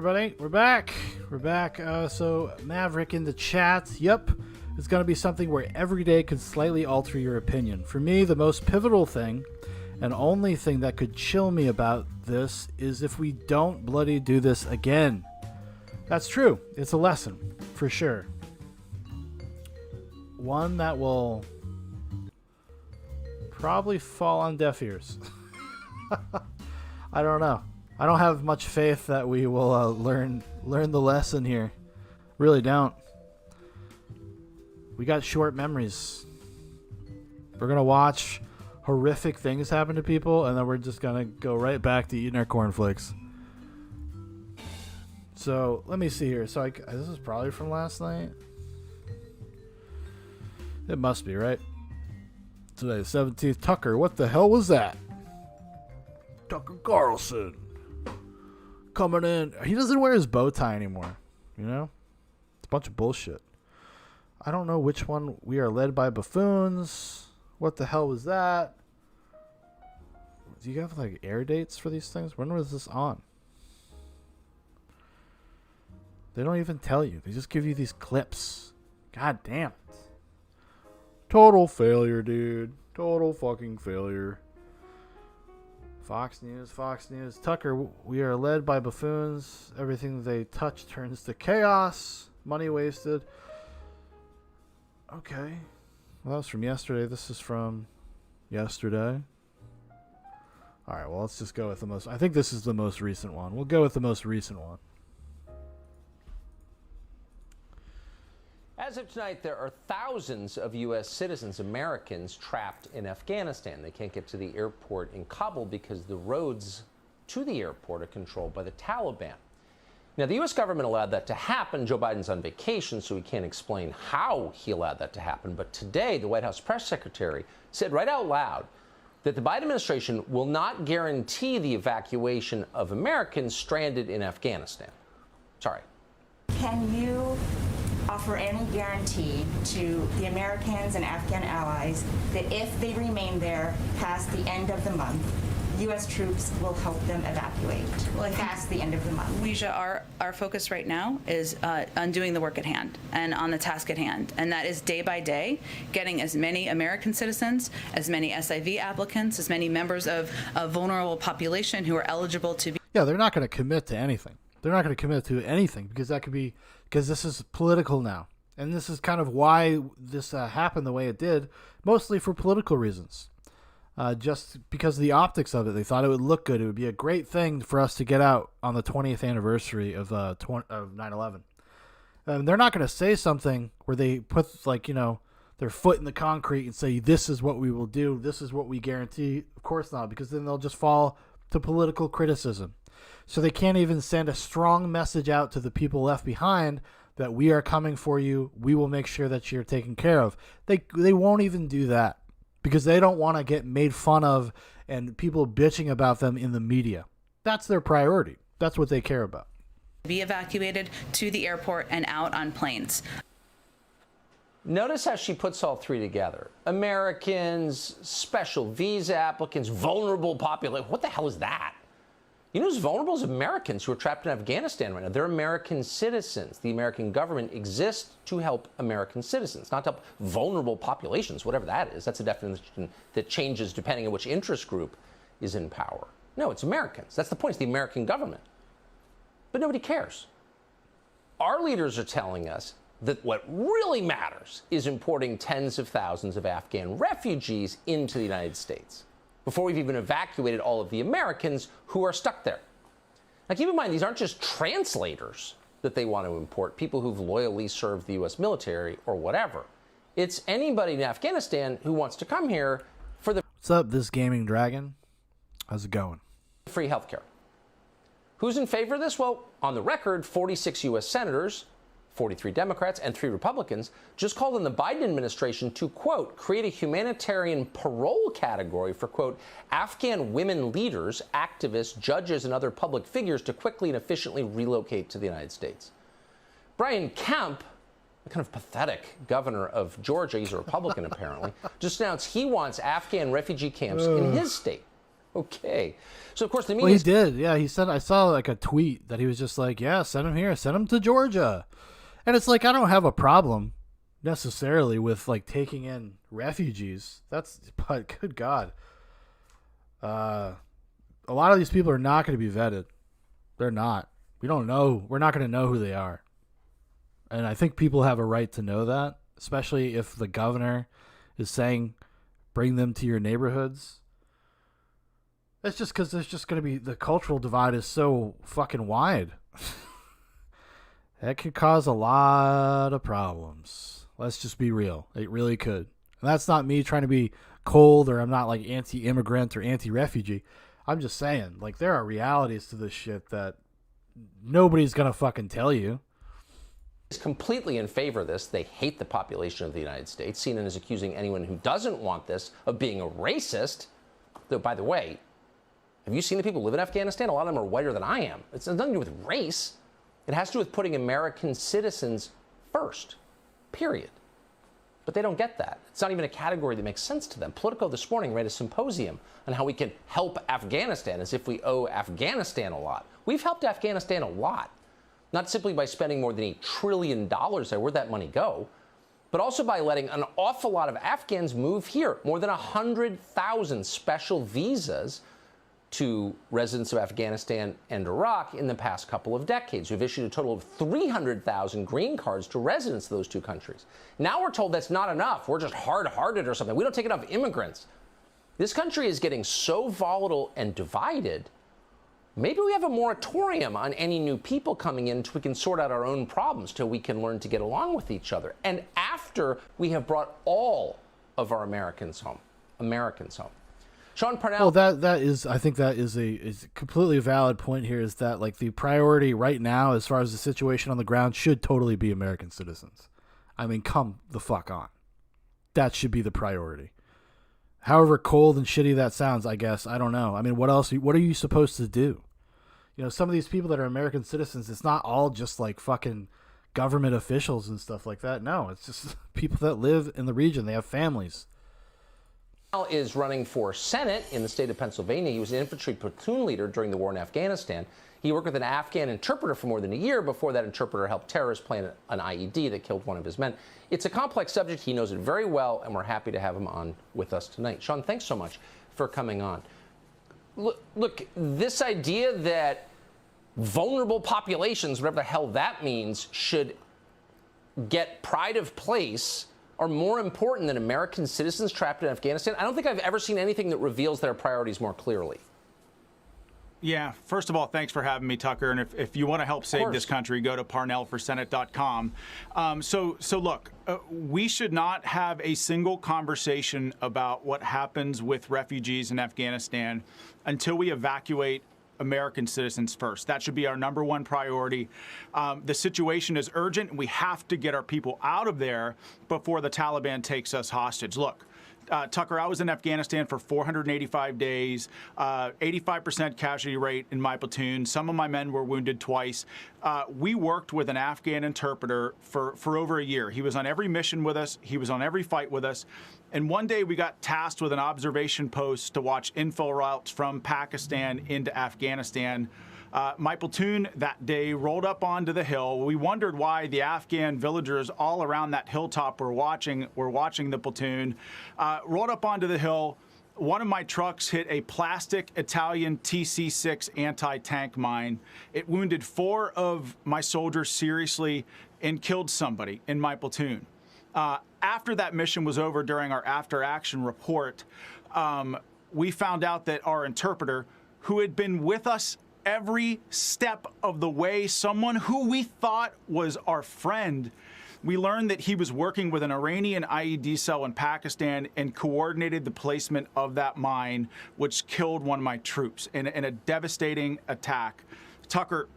everybody. We're back. So Maverick in the chat. Yep. It's going to be something where every day could slightly alter your opinion. For me, the most pivotal thing and only thing that could chill me about this is if we don't bloody do this again. That's true. It's a lesson, for sure. One that will probably fall on deaf ears. I don't know. I don't have much faith that we will learn the lesson here. Really don't. We got short memories. We're going to watch horrific things happen to people, and then we're just going to go right back to eating our cornflakes. So, let me see here. So, this is probably from last night. It must be, right? Today, 17th. Tucker, what the hell was that? Tucker Carlson. Coming in. He doesn't wear his bow tie anymore. You know? It's a bunch of bullshit. I don't know which one. We are led by buffoons. What the hell was that? Do you have like air dates for these things? When was this on? They don't even tell you. They just give you these clips. God damn it. Total failure, dude. Total fucking failure. Fox News. Tucker, we are led by buffoons. Everything they touch turns to chaos. Money wasted. Okay. Well, that was from yesterday. This is from yesterday. Alright, well, let's just go with the most... I think this is the most recent one. We'll go with the most recent one. As of tonight, there are thousands of U.S. citizens, Americans, trapped in Afghanistan. They can't get to the airport in Kabul because the roads to the airport are controlled by the Taliban. Now, the U.S. government allowed that to happen. Joe Biden's on vacation, so he can't explain how he allowed that to happen. But today, the White House press secretary said right out loud that the Biden administration will not guarantee the evacuation of Americans stranded in Afghanistan. Sorry. Can you offer any guarantee to the Americans and Afghan allies that if they remain there past the end of the month, U.S. troops will help them evacuate past the end of the month? Weijia, our focus right now is on doing the work at hand and on the task at hand. And that is day by day, getting as many American citizens, as many SIV applicants, as many members of a vulnerable population who are eligible to be. Yeah, they're not going to commit to anything. They're not going to commit to anything because this is political now. And this is kind of why this happened the way it did, mostly for political reasons. Just because of the optics of it. They thought it would look good. It would be a great thing for us to get out on the 20th anniversary of 9/11. They're not going to say something where they put, their foot in the concrete and say, this is what we will do. This is what we guarantee. Of course not, because then they'll just fall to political criticism. So they can't even send a strong message out to the people left behind that we are coming for you. We will make sure that you're taken care of. They won't even do that because they don't want to get made fun of and people bitching about them in the media. That's their priority. That's what they care about. Be evacuated to the airport and out on planes. Notice how she puts all three together. Americans, special visa applicants, vulnerable population. What the hell is that? You know who's vulnerable is Americans who are trapped in Afghanistan right now. They're American citizens. The American government exists to help American citizens, not to help vulnerable populations, whatever that is. That's a definition that changes depending on which interest group is in power. No, it's Americans. That's the point. It's the American government. But nobody cares. Our leaders are telling us that what really matters is importing tens of thousands of Afghan refugees into the United States before we've even evacuated all of the Americans who are stuck there. Now, keep in mind, these aren't just translators that they want to import, people who've loyally served the U.S. military or whatever. It's anybody in Afghanistan who wants to come here for the... What's up, this gaming dragon? How's it going? Free health care. Who's in favor of this? Well, on the record, 46 U.S. senators, 43 Democrats, and 3 Republicans just called on the Biden administration to, quote, create a humanitarian parole category for, quote, Afghan women leaders, activists, judges, and other public figures to quickly and efficiently relocate to the United States. Brian Kemp, the kind of pathetic governor of Georgia, he's a Republican apparently, just announced he wants Afghan refugee camps in his state. Okay. So, of course, the Well, media... he did. Yeah, he said, I saw like a tweet that he was just like, yeah, send him here. Send him to Georgia. And it's like, I don't have a problem necessarily with like taking in refugees. But good God. A lot of these people are not going to be vetted. They're not. We don't know. We're not going to know who they are. And I think people have a right to know that, especially if the governor is saying, bring them to your neighborhoods. It's just because there's just going to be, the cultural divide is so fucking wide. That could cause a lot of problems. Let's just be real. It really could. And that's not me trying to be cold, or I'm not like anti-immigrant or anti-refugee. I'm just saying, like, there are realities to this shit that nobody's going to fucking tell you. Is completely in favor of this. They hate the population of the United States. CNN is accusing anyone who doesn't want this of being a racist. Though, by the way, have you seen the people who live in Afghanistan? A lot of them are whiter than I am. It's nothing to do with race. It has to do with putting American citizens first, period. But they don't get that. It's not even a category that makes sense to them. Politico this morning ran a symposium on how we can help Afghanistan, as if we owe Afghanistan a lot. We've helped Afghanistan a lot. Not simply by spending more than $8 trillion there, where'd that money go? But also by letting an awful lot of Afghans move here. More than 100,000 special visas to residents of Afghanistan and Iraq in the past couple of decades. We've issued a total of 300,000 green cards to residents of those two countries. Now we're told that's not enough. We're just hard-hearted or something. We don't take enough immigrants. This country is getting so volatile and divided. Maybe we have a moratorium on any new people coming in until we can sort out our own problems, till we can learn to get along with each other. And after we have brought all of our Americans home. Sean Parnell. Well, I think that is a completely valid point here, is that like the priority right now, as far as the situation on the ground, should totally be American citizens. I mean, come the fuck on. That should be the priority. However cold and shitty that sounds, I guess, I don't know. I mean, what are you supposed to do? You know, some of these people that are American citizens, it's not all just like fucking government officials and stuff like that. No, it's just people that live in the region. They have families. Is running for Senate in the state of Pennsylvania. He was an infantry platoon leader during the war in Afghanistan. He worked with an Afghan interpreter for more than a year before that interpreter helped terrorists plant an IED that killed one of his men. It's a complex subject. He knows it very well, and we're happy to have him on with us tonight. Sean, thanks so much for coming on. Look, this idea that vulnerable populations, whatever the hell that means, should get pride of place are more important than American citizens trapped in Afghanistan. I don't think I've ever seen anything that reveals their priorities more clearly. Yeah, first of all, thanks for having me, Tucker. And if you want to help save this country, go to parnellforsenate.com. So look, we should not have a single conversation about what happens with refugees in Afghanistan until we evacuate American citizens first. That should be our number one priority. The situation is urgent, and we have to get our people out of there before the Taliban takes us hostage. Look, Tucker, I was in Afghanistan for 485 days, 85% casualty rate in my platoon. Some of my men were wounded twice. We worked with an Afghan interpreter for over a year. He was on every mission with us. He was on every fight with us. And one day we got tasked with an observation post to watch info routes from Pakistan into Afghanistan. My platoon that day rolled up onto the hill. We wondered why the Afghan villagers all around that hilltop were watching the platoon. Rolled up onto the hill. One of my trucks hit a plastic Italian TC-6 anti-tank mine. It wounded 4 of my soldiers seriously and killed somebody in my platoon. After that mission was over, during our after-action report, we found out that our interpreter, who had been with us every step of the way, someone who we thought was our friend, we learned that he was working with an Iranian IED cell in Pakistan and coordinated the placement of that mine, which killed one of my troops in a devastating attack. Tucker,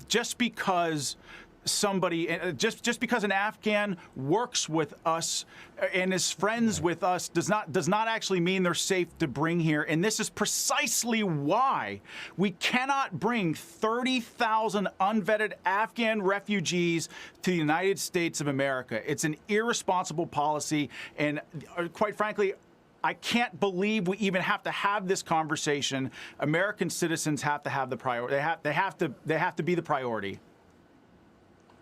just because an Afghan works with us and is friends with us does not actually mean they're safe to bring here. And this is precisely why we cannot bring 30,000 unvetted Afghan refugees to the United States of America. It's an irresponsible policy, and quite frankly, I can't believe we even have to have this conversation. American citizens have to have the priority. They have to be the priority.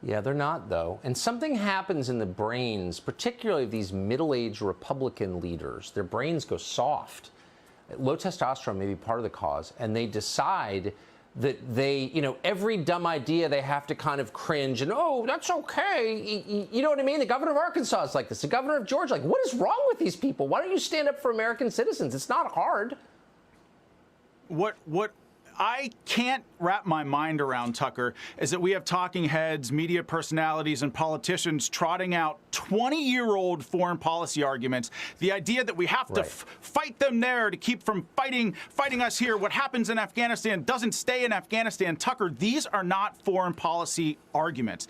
Yeah, they're not, though. And something happens in the brains, particularly these middle-aged Republican leaders. Their brains go soft. Low testosterone may be part of the cause, and they decide that they, every dumb idea they have to kind of cringe and, oh, that's okay. You know what I mean? The governor of Arkansas is like this. The governor of Georgia, like, what is wrong with these people? Why don't you stand up for American citizens? It's not hard. What I can't wrap my mind around, Tucker, is that we have talking heads, media personalities, and politicians trotting out 20-year-old foreign policy arguments. The idea that we have to fight them there to keep from fighting us here. What happens in Afghanistan doesn't stay in Afghanistan. Tucker, these are not foreign policy arguments.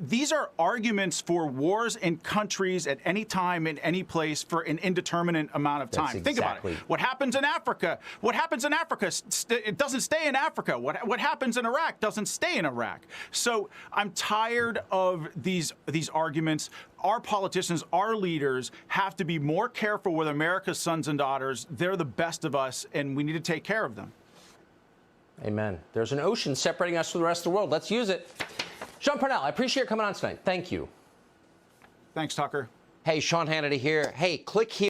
These are arguments for wars in countries at any time, in any place, for an indeterminate amount of time. Think about it. What happens in Africa? What happens in Africa? It doesn't stay in Africa. What happens in Iraq doesn't stay in Iraq. So I'm tired of these arguments. Our politicians, our leaders have to be more careful with America's sons and daughters. They're the best of us, and we need to take care of them. Amen. There's an ocean separating us from the rest of the world. Let's use it. Sean Parnell, I appreciate you coming on tonight. Thank you. Thanks, Tucker. Hey, Sean Hannity here. Hey, click here.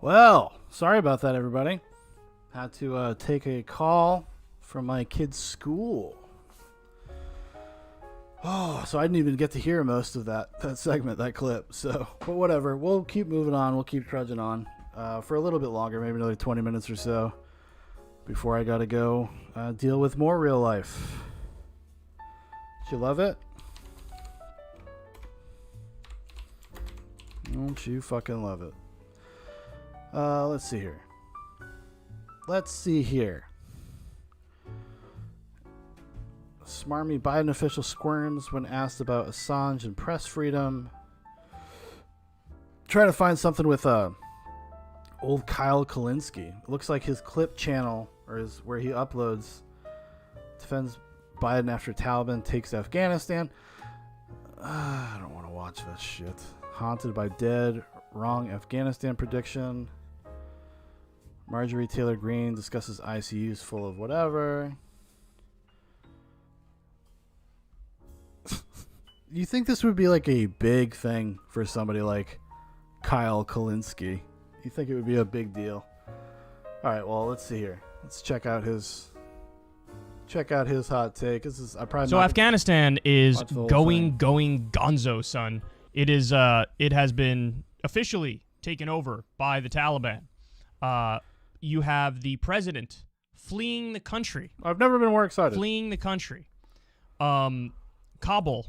Well, sorry about that, everybody. Had to take a call from my kid's school. Oh, so I didn't even get to hear most of that segment, that clip. So, but whatever. We'll keep moving on. We'll keep trudging on for a little bit longer, maybe another 20 minutes or so, before I got to go deal with more real life. Did you love it? Don't you fucking love it? Let's see here. Smarmy Biden official squirms when asked about Assange and press freedom. Trying to find something with old Kyle Kalinske. It looks like his clip channel, or where he uploads, defends Biden after Taliban takes Afghanistan. I don't want to watch that shit. Haunted by dead, wrong Afghanistan prediction. Marjorie Taylor Greene discusses ICUs full of whatever. You think this would be like a big thing for somebody like Kyle Kalinske? You think it would be a big deal? All right, well, let's see here. Let's check out his hot take. This is Afghanistan is going gonzo, son. It has been officially taken over by the Taliban. You have the president fleeing the country. I've never been more excited. Fleeing the country. Kabul,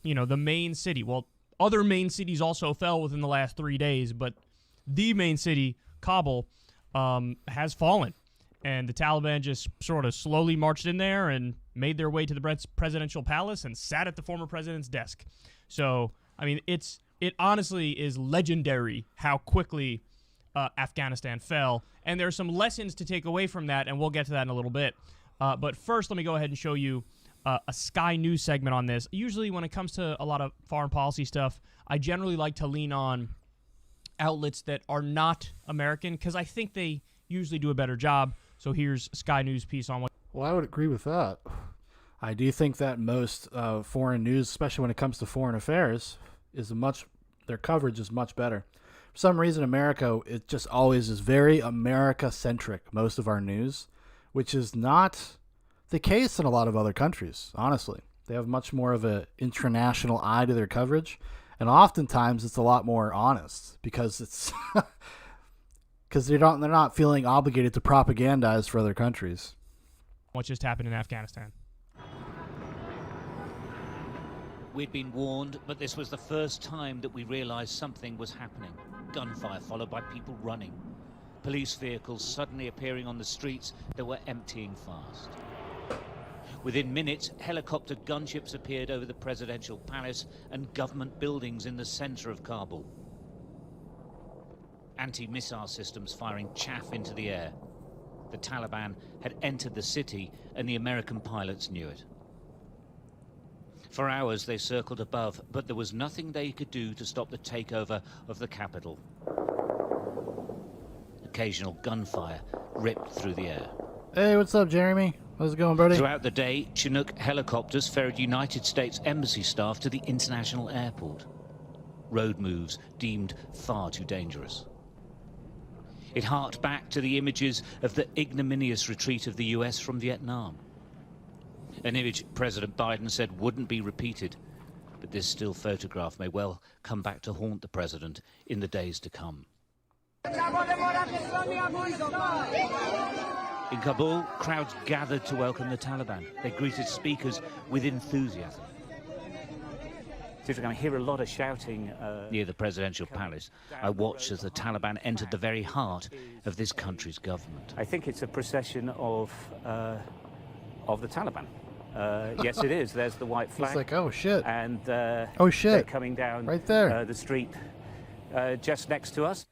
the main city. Well, other main cities also fell within the last 3 days, but the main city, Kabul, has fallen. And the Taliban just sort of slowly marched in there and made their way to the presidential palace and sat at the former president's desk. So, I mean, it honestly is legendary how quickly Afghanistan fell. And there are some lessons to take away from that, and we'll get to that in a little bit. But first, let me go ahead and show you a Sky News segment on this. Usually when it comes to a lot of foreign policy stuff, I generally like to lean on outlets that are not American because I think they usually do a better job. So here's Sky News piece on what... Well, I would agree with that. I do think that most foreign news, especially when it comes to foreign affairs, their coverage is much better. For some reason, America, it just always is very America-centric, most of our news, which is not the case in a lot of other countries, honestly. They have much more of an international eye to their coverage, and oftentimes it's a lot more honest because it's because they're not feeling obligated to propagandize for other countries. What just happened in Afghanistan? We'd been warned, but this was the first time that we realized something was happening. Gunfire followed by people running. Police vehicles suddenly appearing on the streets that were emptying fast. Within minutes, helicopter gunships appeared over the presidential palace and government buildings in the center of Kabul. Anti-missile systems firing chaff into the air. The Taliban had entered the city and the American pilots knew it. For hours they circled above, but there was nothing they could do to stop the takeover of the capital. Occasional gunfire ripped through the air. Hey, what's up, Jeremy? How's it going, buddy? Throughout the day, Chinook helicopters ferried United States Embassy staff to the international airport. Road moves deemed far too dangerous. It harked back to the images of the ignominious retreat of the US from Vietnam. An image President Biden said wouldn't be repeated, but this still photograph may well come back to haunt the president in the days to come. In Kabul, crowds gathered to welcome the Taliban. They greeted speakers with enthusiasm. So we're going to hear a lot of shouting. Near the presidential palace, I watched as the Taliban entered the very heart of this country's government. I think it's a procession of the Taliban. Yes, it is. There's the white flag. It's like, oh shit. And oh shit. They're coming down right there. The street just next to us.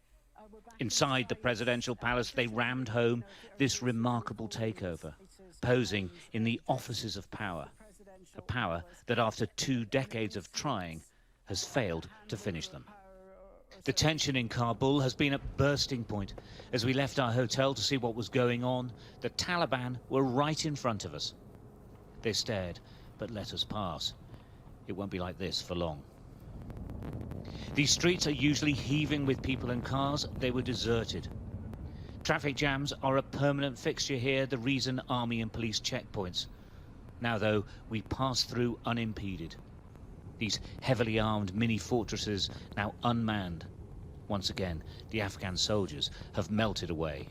Inside the presidential palace, they rammed home this remarkable takeover, posing in the offices of power. A power that after 2 decades of trying has failed to finish them. The tension in Kabul has been at bursting point. As we left our hotel to see what was going on, the Taliban were right in front of us. They stared, but let us pass. It won't be like this for long. These streets are usually heaving with people and cars. They were deserted. Traffic jams are a permanent fixture here, the reason army and police checkpoints. Now, though, we pass through unimpeded. These heavily armed mini fortresses now unmanned. Once again, the Afghan soldiers have melted away.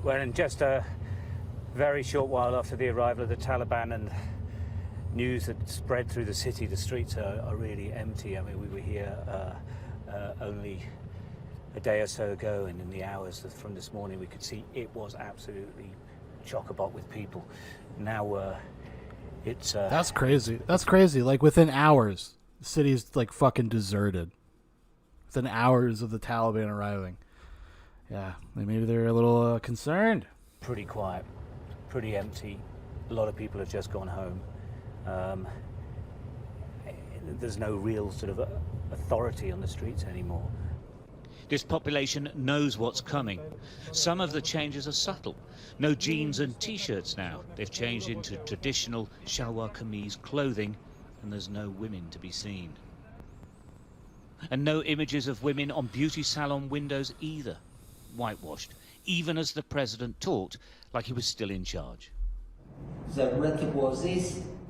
Well, in just a very short while after the arrival of the Taliban and news that spread through the city, the streets are really empty. I mean, we were here only a day or so ago, and in the hours from this morning we could see it was absolutely chock-a-block with people. Now it's... That's crazy. That's crazy. Like, within hours, the city's, like, fucking deserted. Within hours of the Taliban arriving. Yeah, maybe they're a little concerned. Pretty quiet, pretty empty. A lot of people have just gone home. There's no real sort of authority on the streets anymore. This population knows what's coming. Some of the changes are subtle. No jeans and t-shirts now. They've changed into traditional shalwar kameez clothing, and there's no women to be seen. And no images of women on beauty salon windows either. Whitewashed, even as the president talked like he was still in charge.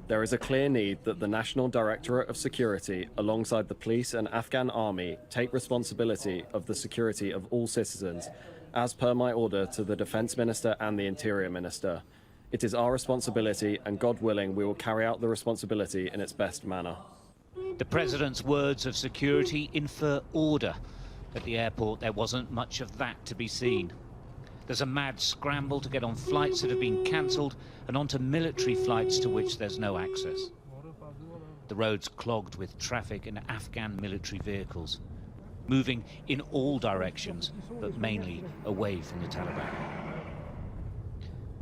There is a clear need that the National Directorate of Security, alongside the police and Afghan army, take responsibility of the security of all citizens, as per my order to the Defence Minister and the Interior Minister. It is our responsibility, and God willing, we will carry out the responsibility in its best manner. The president's words of security infer order. At the airport, there wasn't much of that to be seen. There's a mad scramble to get on flights that have been cancelled and onto military flights to which there's no access. The roads clogged with traffic and Afghan military vehicles, moving in all directions, but mainly away from the Taliban.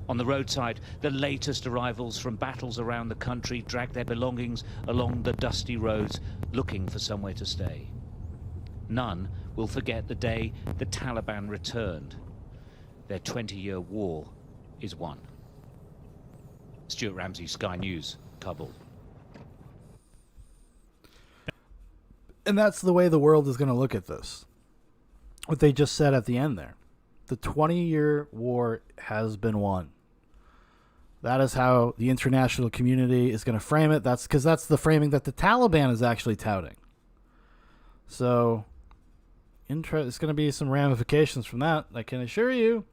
On the roadside, the latest arrivals from battles around the country drag their belongings along the dusty roads, looking for somewhere to stay. None will forget the day the Taliban returned. Their 20-year war is won. Stuart Ramsey, Sky News, Kabul. And that's the way the world is going to look at this. What they just said at the end there. The 20-year war has been won. That is how the international community is going to frame it. That's because that's the framing that the Taliban is actually touting. So, there's going to be some ramifications from that, I can assure you.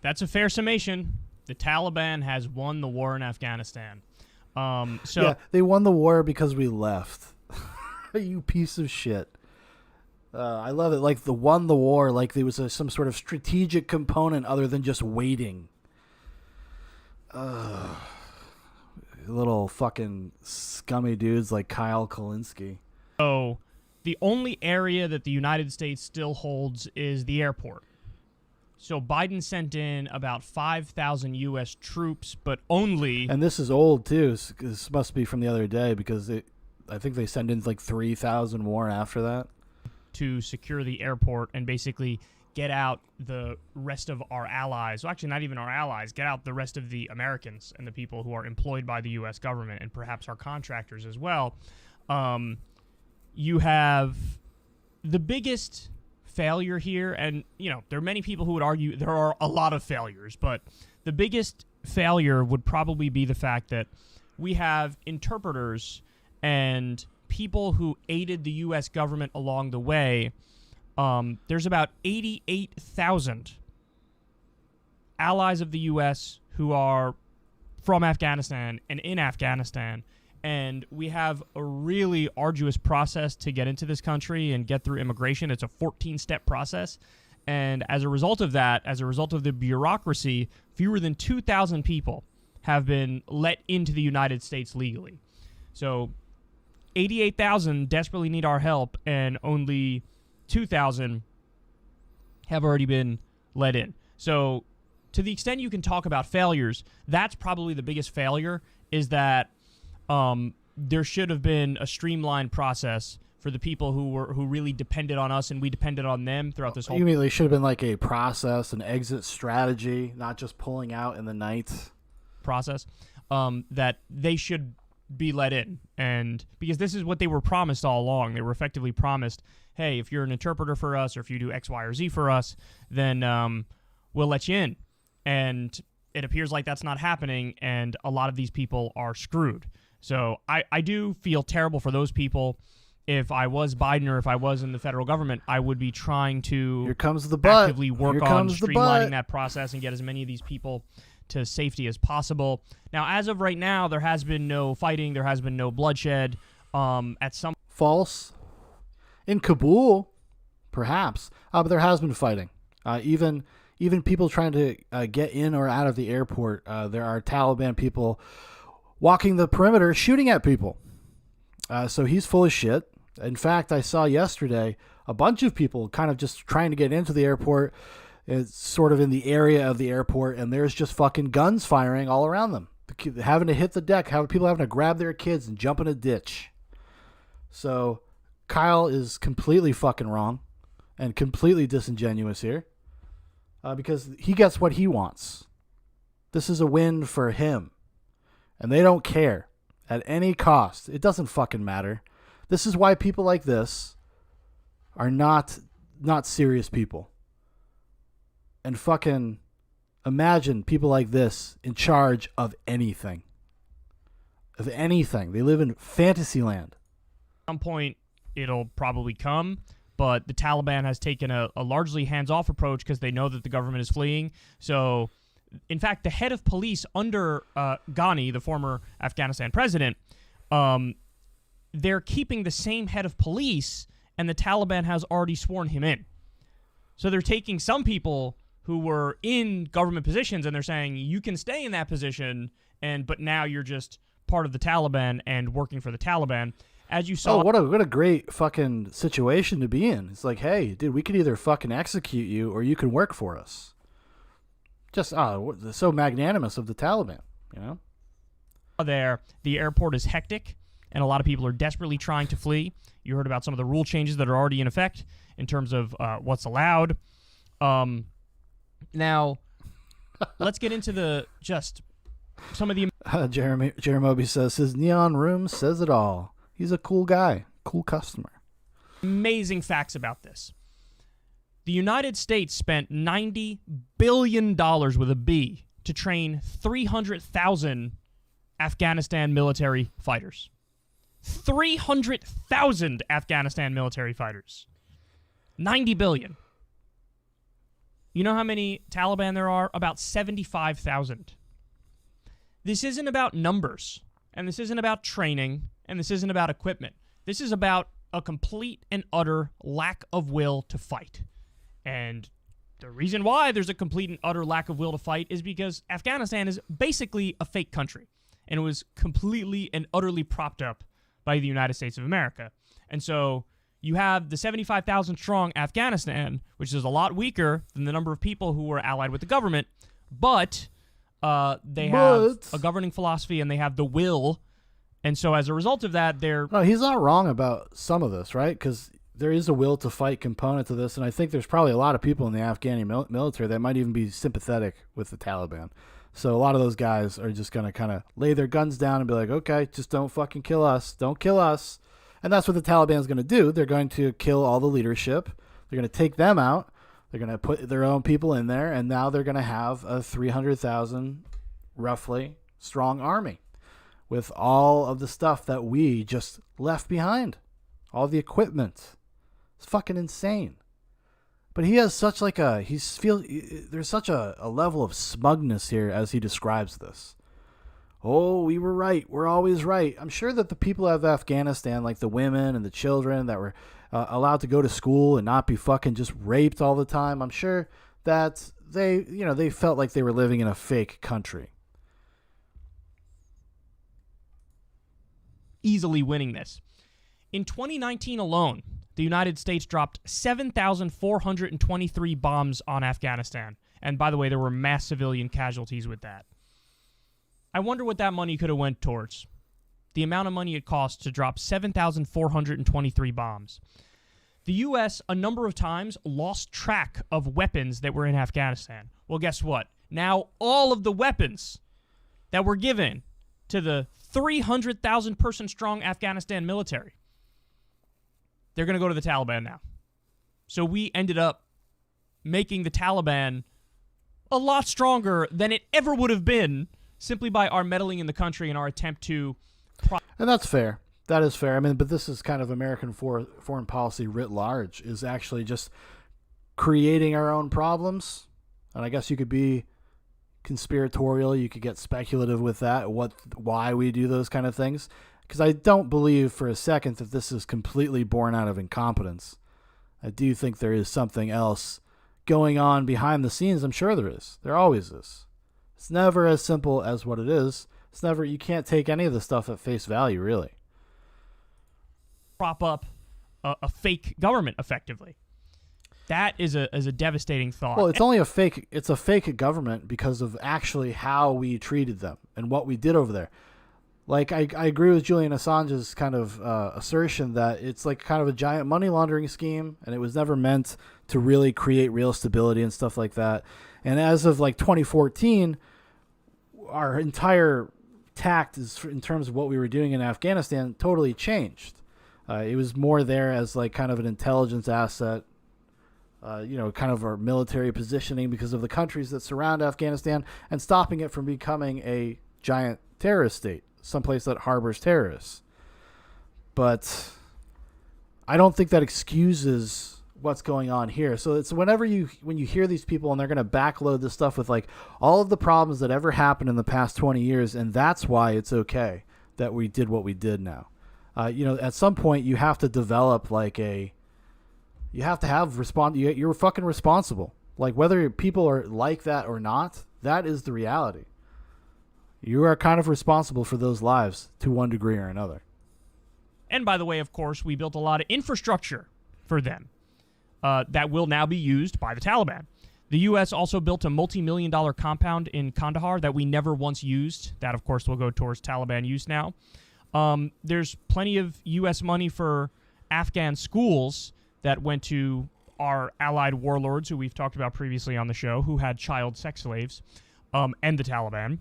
That's a fair summation. The Taliban has won the war in Afghanistan. Yeah, they won the war because we left. You piece of shit. I love it. Like, the won the war, like there was some sort of strategic component other than just waiting. Little fucking scummy dudes like Kyle Kulinski. So, the only area that the United States still holds is the airport. So Biden sent in about 5,000 U.S. troops, but only... And this is old, too. This must be from the other day, because I think they sent in like 3,000 more after that. To secure the airport and basically get out the rest of our allies. Well, actually, not even our allies. Get out the rest of the Americans and the people who are employed by the U.S. government and perhaps our contractors as well. You have the biggest failure here, and there are many people who would argue there are a lot of failures, but the biggest failure would probably be the fact that we have interpreters and people who aided the U.S. government along the way. There's about 88,000 allies of the U.S. who are from Afghanistan and in Afghanistan. And we have a really arduous process to get into this country and get through immigration. It's a 14-step process. And as a result of that, as a result of the bureaucracy, fewer than 2,000 people have been let into the United States legally. So 88,000 desperately need our help, and only 2,000 have already been let in. So to the extent you can talk about failures, that's probably the biggest failure, is that there should have been a streamlined process for the people who really depended on us, and we depended on them throughout this whole... You mean there should have been like a process, an exit strategy, not just pulling out in the night? Process. That they should be let in. And because this is what they were promised all along. They were effectively promised, hey, if you're an interpreter for us, or if you do X, Y, or Z for us, then we'll let you in. And it appears like that's not happening, and a lot of these people are screwed. So I do feel terrible for those people. If I was Biden or if I was in the federal government, I would be trying to Here comes the butt. actively work Here on comes the butt. streamlining that process and get as many of these people to safety as possible. Now, as of right now, there has been no fighting. There has been no bloodshed. At some False. In Kabul, perhaps, but there has been fighting. Even people trying to get in or out of the airport, there are Taliban people walking the perimeter shooting at people. So he's full of shit. In fact, I saw yesterday a bunch of people kind of just trying to get into the airport. It's sort of in the area of the airport, and there's just fucking guns firing all around them. Having to hit the deck, people having to grab their kids and jump in a ditch. So Kyle is completely fucking wrong and completely disingenuous here because he gets what he wants. This is a win for him, and they don't care at any cost. It doesn't fucking matter. This is why people like this are not serious people. And fucking imagine people like this in charge of anything. Of anything. They live in fantasy land. At some point, it'll probably come, but the Taliban has taken a largely hands-off approach because they know that the government is fleeing. So, in fact, the head of police under Ghani, the former Afghanistan president, they're keeping the same head of police, and the Taliban has already sworn him in. So they're taking some people who were in government positions, and they're saying, you can stay in that position, but now you're just part of the Taliban and working for the Taliban. As you saw... Oh, what a great fucking situation to be in. It's like, hey, dude, we could either fucking execute you or you can work for us. Just, so magnanimous of the Taliban, you know? There, the airport is hectic, and a lot of people are desperately trying to flee. You heard about some of the rule changes that are already in effect in terms of what's allowed. Now, let's get into some of the... Jeremy says, his neon room says it all. He's a cool guy, cool customer. Amazing facts about this. The United States spent $90 billion with a B to train 300,000 Afghanistan military fighters. 300,000 Afghanistan military fighters. 90 billion. You know how many Taliban there are? About 75,000. This isn't about numbers, and this isn't about training, and this isn't about equipment. This is about a complete and utter lack of will to fight. And the reason why there's a complete and utter lack of will to fight is because Afghanistan is basically a fake country, and it was completely and utterly propped up by the United States of America. And so you have the 75,000 strong Afghanistan, which is a lot weaker than the number of people who were allied with the government, but they have a governing philosophy and they have the will. And so as a result of that, they're... No, he's not wrong about some of this, right? Because there is a will to fight component to this, and I think there's probably a lot of people in the Afghani military that might even be sympathetic with the Taliban. So a lot of those guys are just going to kind of lay their guns down and be like, okay, just don't fucking kill us. Don't kill us. And that's what the Taliban is going to do. They're going to kill all the leadership. They're going to take them out. They're going to put their own people in there, and now they're going to have a 300,000, roughly, strong army with all of the stuff that we just left behind. All the equipment. It's fucking insane. But he has such like a, there's such a level of smugness here as he describes this. Oh, we were right. We're always right. I'm sure that the people of Afghanistan, like the women and the children that were allowed to go to school and not be fucking just raped all the time, I'm sure that they felt like they were living in a fake country. Easily winning this. In 2019 alone, the United States dropped 7,423 bombs on Afghanistan. And by the way, there were mass civilian casualties with that. I wonder what that money could have went towards. The amount of money it cost to drop 7,423 bombs. The U.S. a number of times lost track of weapons that were in Afghanistan. Well, guess what? Now all of the weapons that were given to the 300,000 person strong Afghanistan military. They're going to go to the Taliban now. So we ended up making the Taliban a lot stronger than it ever would have been simply by our meddling in the country and our attempt to... And that's fair. That is fair. I mean, but this is kind of American foreign policy writ large, is actually just creating our own problems. And I guess you could be conspiratorial. You could get speculative with that, why we do those kind of things. Because I don't believe for a second that this is completely born out of incompetence. I do think there is something else going on behind the scenes. I'm sure there is. There always is. It's never as simple as what it is. It's never, you can't take any of the stuff at face value, really. Prop up a fake government effectively. That is a devastating thought. Well, it's only a fake. It's a fake government because of actually how we treated them and what we did over there. Like I agree with Julian Assange's kind of assertion that it's like kind of a giant money laundering scheme, and it was never meant to really create real stability and stuff like that. And as of like 2014, our entire tact is in terms of what we were doing in Afghanistan totally changed. It was more there as like kind of an intelligence asset, kind of our military positioning because of the countries that surround Afghanistan and stopping it from becoming a giant terrorist state, someplace that harbors terrorists. But I don't think that excuses what's going on here. So it's when you hear these people and they're going to backload this stuff with like all of the problems that ever happened in the past 20 years, and that's why it's okay that we did what we did now. At some point you have to develop you have to have you're fucking responsible. Like whether people are like that or not, that is the reality. You are kind of responsible for those lives to one degree or another. And by the way, of course, we built a lot of infrastructure for them that will now be used by the Taliban. The U.S. also built a multi-million-dollar compound in Kandahar that we never once used. That, of course, will go towards Taliban use now. There's plenty of U.S. money for Afghan schools that went to our allied warlords, who we've talked about previously on the show, who had child sex slaves, and the Taliban.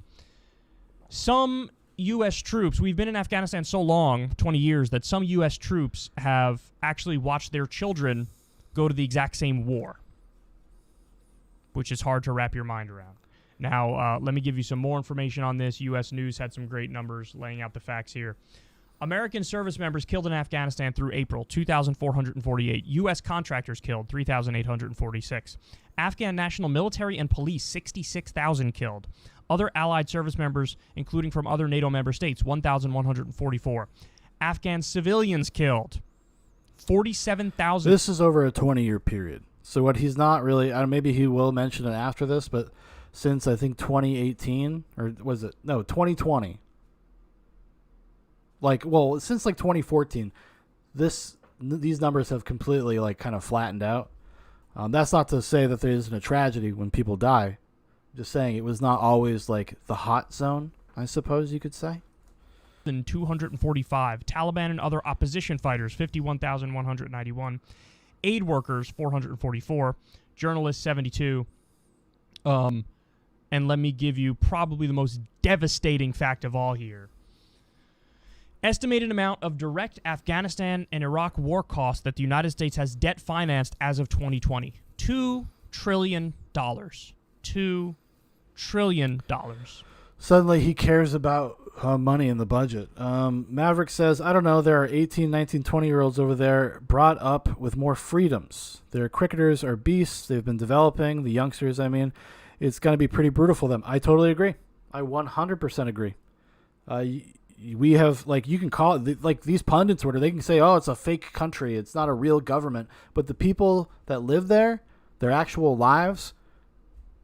Some U.S. troops, we've been in Afghanistan so long, 20 years, that some U.S. troops have actually watched their children go to the exact same war, which is hard to wrap your mind around. Now, let me give you some more information on this. U.S. News had some great numbers laying out the facts here. American service members killed in Afghanistan through April, 2,448. U.S. contractors killed, 3,846. Afghan national military and police, 66,000 killed. Other allied service members, including from other NATO member states, 1,144. Afghan civilians killed, 47,000. This is over a 20-year period. So what he's not really, maybe he will mention it after this, but since I think 2018, or was it? No, 2020. Since 2014, these numbers have completely kind of flattened out. That's not to say that there isn't a tragedy when people die. I'm just saying it was not always the hot zone, I suppose you could say. 245. Taliban and other opposition fighters, 51,191. Aid workers, 444. Journalists, 72. And let me give you probably the most devastating fact of all here. Estimated amount of direct Afghanistan and Iraq war costs that the United States has debt financed as of 2020. $2 trillion. $2 trillion. Suddenly he cares about money in the budget. Maverick says, I don't know, there are 18, 19, 20-year-olds over there brought up with more freedoms. Their cricketers are beasts. They've been developing, the youngsters, I mean. It's going to be pretty brutal for them. I totally agree. I 100% agree. We have, you can call it, these pundits, they can say, oh, it's a fake country. It's not a real government. But the people that live there, their actual lives,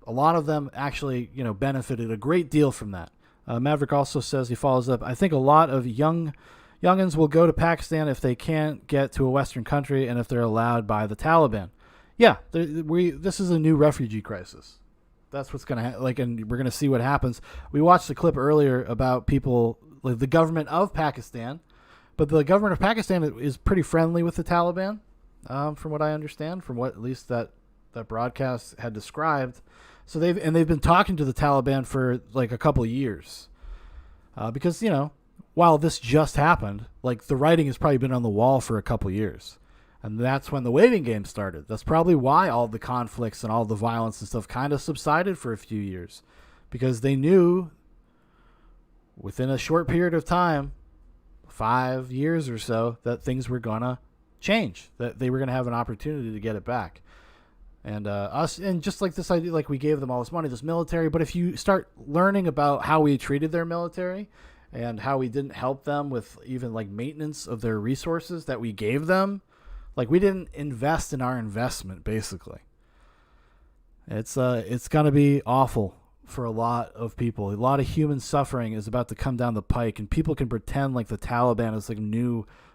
a lot of them actually, benefited a great deal from that. Maverick also says, he follows up, I think a lot of youngins will go to Pakistan if they can't get to a Western country and if they're allowed by the Taliban. Yeah, this is a new refugee crisis. That's what's going to and we're going to see what happens. We watched a clip earlier about people, the government of Pakistan, but the government of Pakistan is pretty friendly with the Taliban, from what I understand, from what at least that broadcast had described. So they've been talking to the Taliban for a couple of years, because while this just happened, like the writing has probably been on the wall for a couple years. And that's when the waiting game started. That's probably why all the conflicts and all the violence and stuff kind of subsided for a few years. Because they knew within a short period of time, 5 years or so, that things were going to change. That they were going to have an opportunity to get it back. And and just like this idea, like we gave them all this money, this military. But if you start learning about how we treated their military and how we didn't help them with even like maintenance of their resources that we gave them, like we didn't invest in our investment, basically. It's going to be awful for a lot of people. A lot of human suffering is about to come down the pike, and people can pretend like the Taliban is like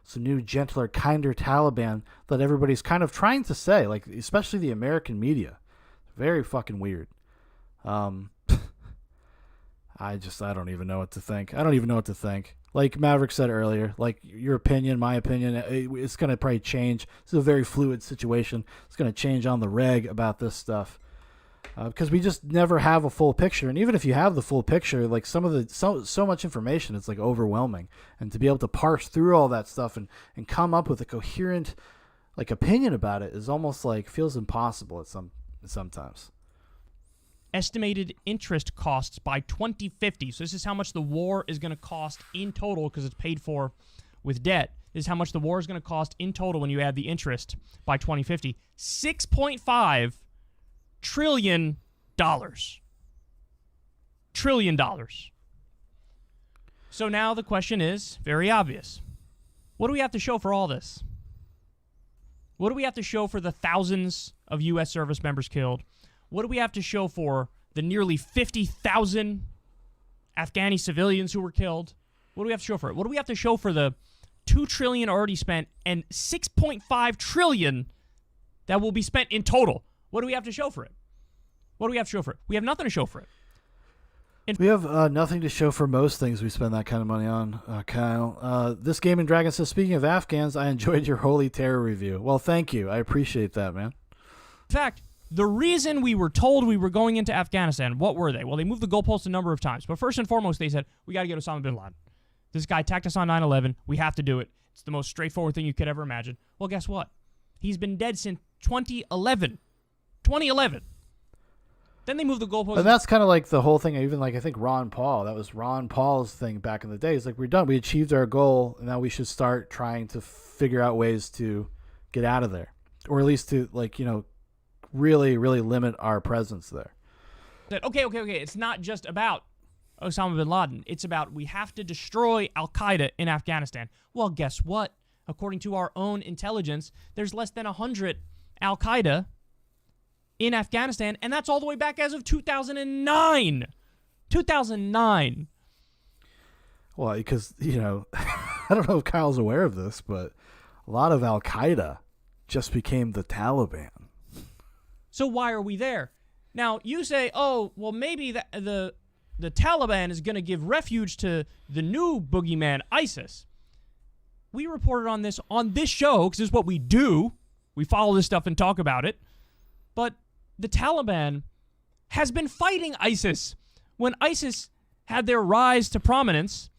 some new, gentler, kinder Taliban that everybody's kind of trying to say, like especially the American media. Very fucking weird. I don't even know what to think. I don't even know what to think. Like Maverick said earlier, like your opinion, my opinion, it's going to probably change. This is a very fluid situation. It's going to change on the reg about this stuff. Because we just never have a full picture. And even if you have the full picture, like so much information, it's like overwhelming. And to be able to parse through all that stuff and come up with a coherent like opinion about it is almost like feels impossible sometimes. Estimated interest costs by 2050. So this is how much the war is going to cost in total because it's paid for with debt. This is how much the war is going to cost in total when you add the interest by 2050. $6.5 trillion. Trillion dollars. So now the question is very obvious. What do we have to show for all this? What do we have to show for the thousands of U.S. service members killed? What do we have to show for the nearly 50,000 Afghani civilians who were killed? What do we have to show for it? What do we have to show for the $2 trillion already spent and $6.5 trillion that will be spent in total? What do we have to show for it? What do we have to show for it? We have nothing to show for it. We have nothing to show for most things we spend that kind of money on, Kyle. This Gaming Dragon says, speaking of Afghans, I enjoyed your Holy Terror review. Well, thank you. I appreciate that, man. In fact, the reason we were told we were going into Afghanistan, what were they? Well, they moved the goalposts a number of times. But first and foremost, they said, we got to get Osama bin Laden. This guy attacked us on 9/11. We have to do it. It's the most straightforward thing you could ever imagine. Well, guess what? He's been dead since 2011. 2011. Then they moved the goalposts. And that's kind of like the whole thing. Even like I think Ron Paul, that was Ron Paul's thing back in the day. It's like, we're done. We achieved our goal. And now we should start trying to figure out ways to get out of there. Or at least to really, really limit our presence there. That, okay. It's not just about Osama bin Laden. It's about we have to destroy Al-Qaeda in Afghanistan. Well, guess what? According to our own intelligence, there's less than 100 Al-Qaeda in Afghanistan, and that's all the way back as of 2009. 2009. Well, because, I don't know if Kyle's aware of this, but a lot of Al-Qaeda just became the Taliban. So why are we there? Now, you say, oh, well, maybe the Taliban is going to give refuge to the new boogeyman, ISIS. We reported on this show, because this is what we do. We follow this stuff and talk about it. But the Taliban has been fighting ISIS. When ISIS had their rise to prominence,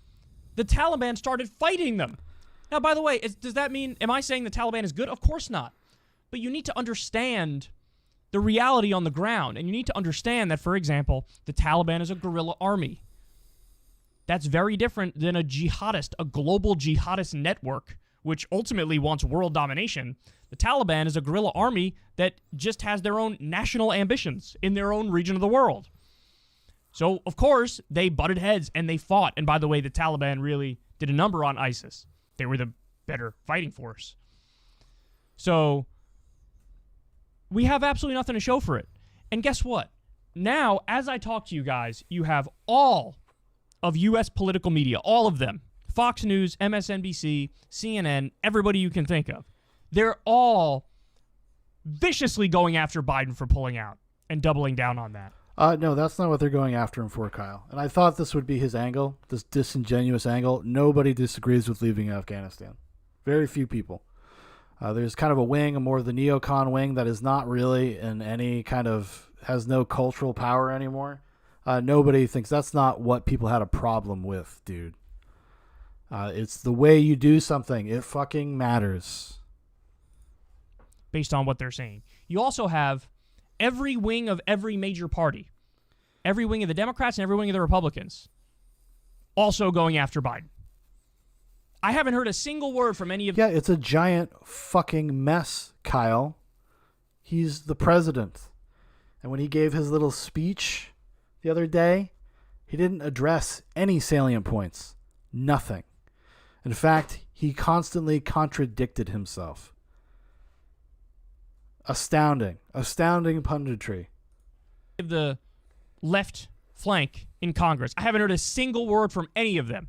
the Taliban started fighting them. Now, by the way, does that mean, am I saying the Taliban is good? Of course not. But you need to understand the reality on the ground. And you need to understand that, for example, the Taliban is a guerrilla army. That's very different than a jihadist, a global jihadist network, which ultimately wants world domination. The Taliban is a guerrilla army that just has their own national ambitions in their own region of the world. So, of course, they butted heads and they fought. And by the way, the Taliban really did a number on ISIS. They were the better fighting force. So, we have absolutely nothing to show for it. And guess what? Now, as I talk to you guys, you have all of U.S. political media, all of them. Fox News, MSNBC, CNN, everybody you can think of. They're all viciously going after Biden for pulling out and doubling down on that. No, that's not what they're going after him for, Kyle. And I thought this would be his angle, this disingenuous angle. Nobody disagrees with leaving Afghanistan. Very few people. There's kind of a wing, a more of the neocon wing that is not really in any kind of, has no cultural power anymore. Nobody thinks that's not what people had a problem with, dude. It's the way you do something. It fucking matters. Based on what they're saying. You also have every wing of every major party, every wing of the Democrats and every wing of the Republicans, also going after Biden. I haven't heard a single word from any of... Yeah, it's a giant fucking mess, Kyle. He's the president. And when he gave his little speech the other day, he didn't address any salient points. Nothing. In fact, he constantly contradicted himself. Astounding. Astounding punditry. The left flank in Congress. I haven't heard a single word from any of them.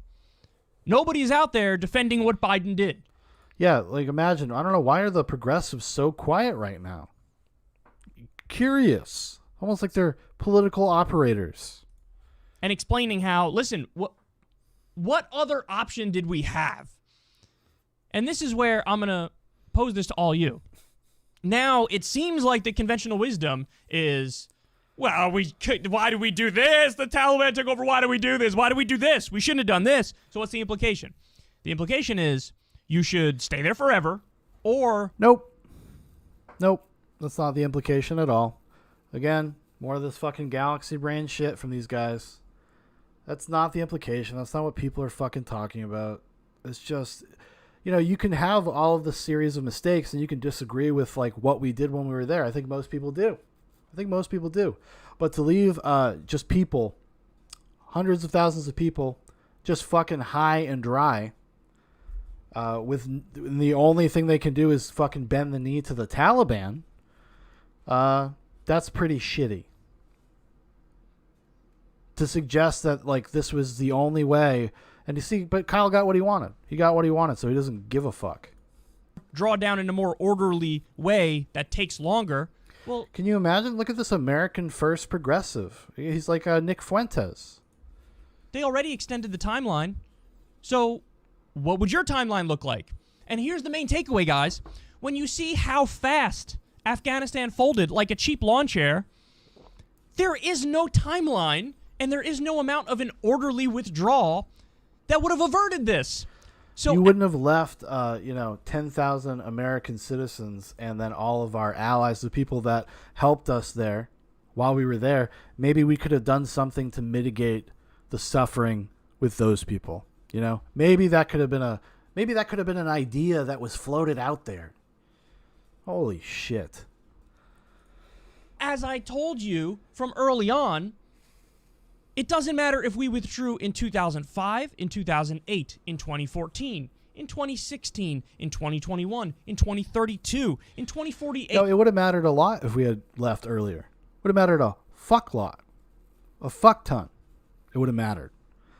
Nobody's out there defending what Biden did. Yeah, like imagine, I don't know, why are the progressives so quiet right now? Curious. Almost like they're political operators. And explaining how, listen, what other option did we have? And this is where I'm going to pose this to all you. Now, it seems like the conventional wisdom is, well, why do we do this? The Taliban took over. Why do we do this? Why do we do this? We shouldn't have done this. So what's the implication? The implication is you should stay there forever or... Nope. That's not the implication at all. Again, more of this fucking galaxy brain shit from these guys. That's not the implication. That's not what people are fucking talking about. It's just... you can have all of the series of mistakes and you can disagree with like what we did when we were there. I think most people do. But to leave just people, hundreds of thousands of people, just fucking high and dry, with the only thing they can do is fucking bend the knee to the Taliban, that's pretty shitty. To suggest that like this was the only way... And you see, but Kyle got what he wanted. He got what he wanted, so he doesn't give a fuck. Draw down in a more orderly way that takes longer. Well, can you imagine? Look at this American first progressive. He's like Nick Fuentes. They already extended the timeline. So what would your timeline look like? And here's the main takeaway, guys. When you see how fast Afghanistan folded like a cheap lawn chair, there is no timeline and there is no amount of an orderly withdrawal that would have averted this. So you wouldn't have left, 10,000 American citizens and then all of our allies, the people that helped us there while we were there. Maybe we could have done something to mitigate the suffering with those people. Maybe that could have been an idea that was floated out there. Holy shit. As I told you from early on, it doesn't matter if we withdrew in 2005, in 2008, in 2014, in 2016, in 2021, in 2032, in 2048. No, it would have mattered a lot if we had left earlier. It would have mattered a fuck lot. A fuck ton. It would have mattered.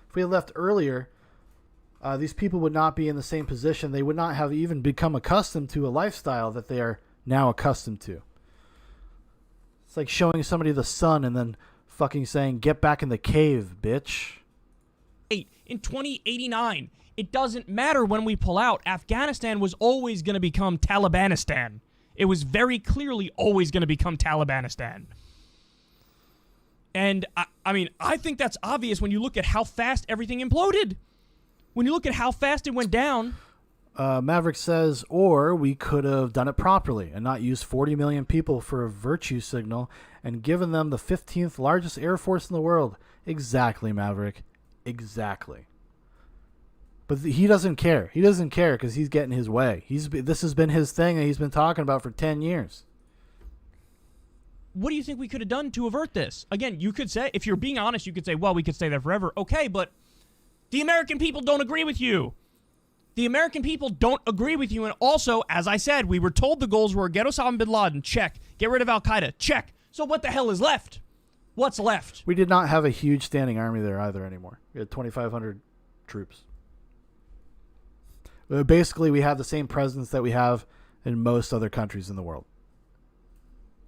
If we had left earlier, these people would not be in the same position. They would not have even become accustomed to a lifestyle that they are now accustomed to. It's like showing somebody the sun and then fucking saying, get back in the cave, bitch. In 2089, it doesn't matter when we pull out. Afghanistan was always going to become Talibanistan. It was very clearly always going to become Talibanistan. And, I think that's obvious when you look at how fast everything imploded. When you look at how fast it went down. Maverick says, or we could have done it properly and not used 40 million people for a virtue signal and given them the 15th largest air force in the world. Exactly, Maverick. Exactly. But he doesn't care. He doesn't care because he's getting his way. This has been his thing that he's been talking about for 10 years. What do you think we could have done to avert this? Again, you could say, if you're being honest, you could say, well, we could stay there forever. Okay, but the American people don't agree with you. The American people don't agree with you. And also, as I said, we were told the goals were get Osama bin Laden, check. Get rid of Al-Qaeda, check. So what the hell is left? What's left? We did not have a huge standing army there either anymore. We had 2,500 troops. Basically, we have the same presence that we have in most other countries in the world.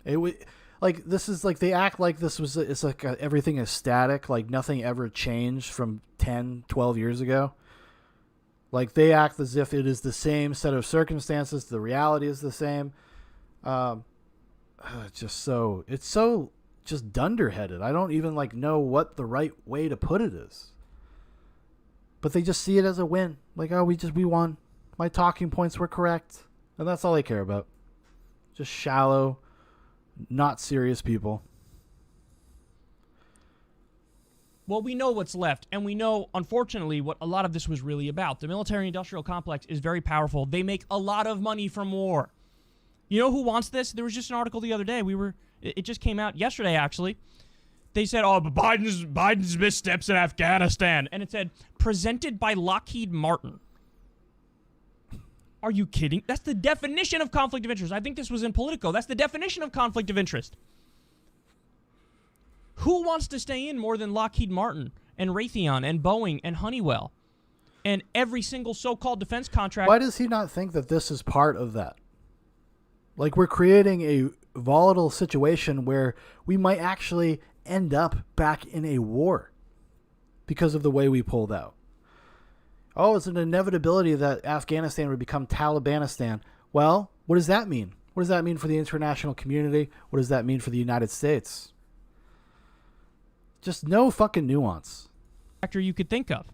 This is like they act like this was, it's like everything is static, like nothing ever changed from 10, 12 years ago. Like they act as if it is the same set of circumstances. The reality is the same. It's so just dunderheaded. I don't even know what the right way to put it is. But they just see it as a win. Like, oh, we won. My talking points were correct. And that's all they care about. Just shallow, not serious people. Well, we know what's left, and we know, unfortunately, what a lot of this was really about. The military-industrial complex is very powerful. They make a lot of money from war. You know who wants this? There was just an article the other day. It just came out yesterday, actually. They said, oh, Biden's missteps in Afghanistan. And it said, presented by Lockheed Martin. Are you kidding? That's the definition of conflict of interest. I think this was in Politico. That's the definition of conflict of interest. Who wants to stay in more than Lockheed Martin and Raytheon and Boeing and Honeywell and every single so-called defense contract? Why does he not think that this is part of that? Like, we're creating a volatile situation where we might actually end up back in a war because of the way we pulled out. Oh, it's an inevitability that Afghanistan would become Talibanistan. Well, what does that mean? What does that mean for the international community? What does that mean for the United States? Just no fucking nuance. Actor you could think of.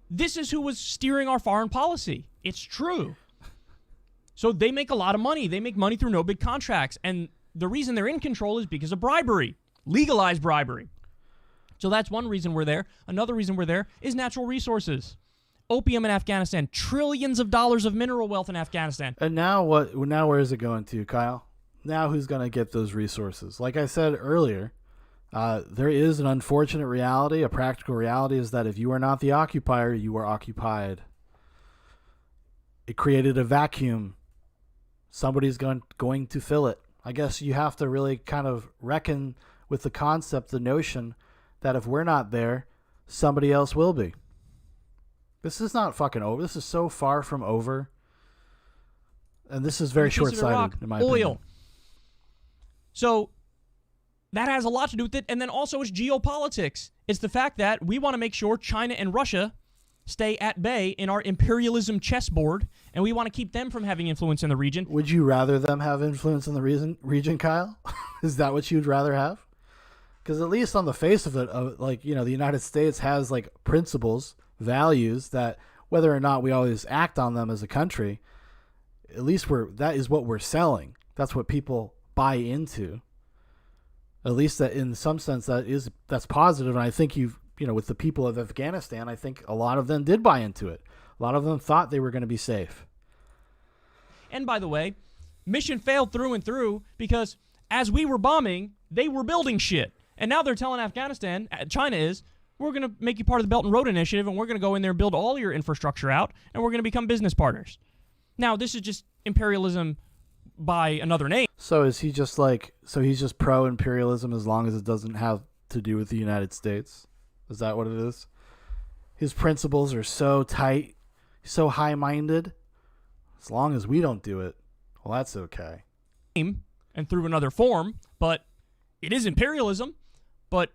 This is who was steering our foreign policy. It's true. So they make a lot of money. They make money through no bid contracts. And the reason they're in control is because of bribery. Legalized bribery. So that's one reason we're there. Another reason we're there is natural resources. Opium in Afghanistan. Trillions of dollars of mineral wealth in Afghanistan. And now what? Now where is it going to, Kyle? Now who's going to get those resources? Like I said earlier, there is an unfortunate reality. A practical reality is that if you are not the occupier, you are occupied. It created a vacuum. Somebody's going to fill it. I guess you have to really kind of reckon with the concept, the notion that if we're not there, somebody else will be. This is not fucking over. This is so far from over. And this is very short-sighted, in my opinion. So that has a lot to do with it. And then also it's geopolitics. It's the fact that we want to make sure China and Russia stay at bay in our imperialism chessboard, and we want to keep them from having influence in the region. Would you rather them have influence in the region, Kyle? Is that what you'd rather have? Because at least on the face of it, like, you know, the United States has like principles, values that whether or not we always act on them as a country, at least that is what we're selling. That's what people buy into. At least that in some sense that's positive. And I think with the people of Afghanistan, I think a lot of them did buy into it. A lot of them thought they were going to be safe. And by the way, mission failed through and through because as we were bombing, they were building shit. And now they're telling Afghanistan, China is, we're going to make you part of the Belt and Road Initiative, and we're going to go in there and build all your infrastructure out, and we're going to become business partners. Now, this is just imperialism by another name. So is he just he's just pro-imperialism as long as it doesn't have to do with the United States? Is that what it is? His principles are so tight, so high-minded. As long as we don't do it, well, that's okay. And through another form, but it is imperialism. But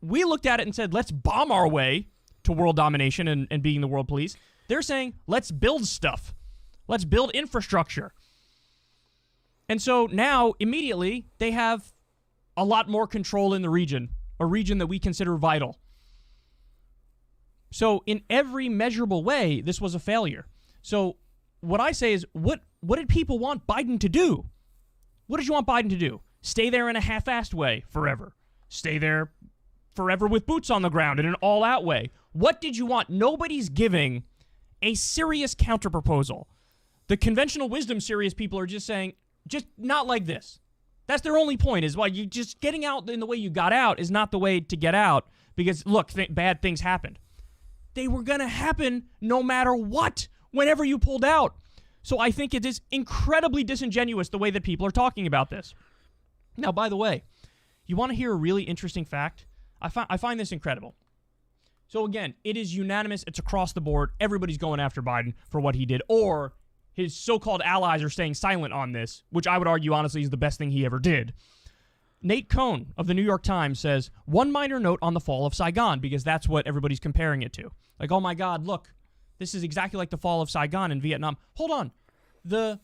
we looked at it and said, let's bomb our way to world domination and being the world police. They're saying, let's build stuff. Let's build infrastructure. And so now, immediately, they have a lot more control in the region, a region that we consider vital. So in every measurable way, this was a failure. So what I say is, what did people want Biden to do? What did you want Biden to do? Stay there in a half-assed way forever. Stay there forever with boots on the ground in an all-out way. What did you want? Nobody's giving a serious counterproposal. The conventional wisdom serious people are just saying, just not like this. That's their only point, is why you just getting out in the way you got out is not the way to get out, because, look, bad things happened. They were going to happen no matter what, whenever you pulled out. So I think it is incredibly disingenuous the way that people are talking about this. Now, by the way, you want to hear a really interesting fact? I find this incredible. So again, it is unanimous. It's across the board. Everybody's going after Biden for what he did, or his so-called allies are staying silent on this, which I would argue, honestly, is the best thing he ever did. Nate Cohn of the New York Times says, one minor note on the fall of Saigon, because that's what everybody's comparing it to. Like, oh my God, look, this is exactly like the fall of Saigon in Vietnam. Hold on. The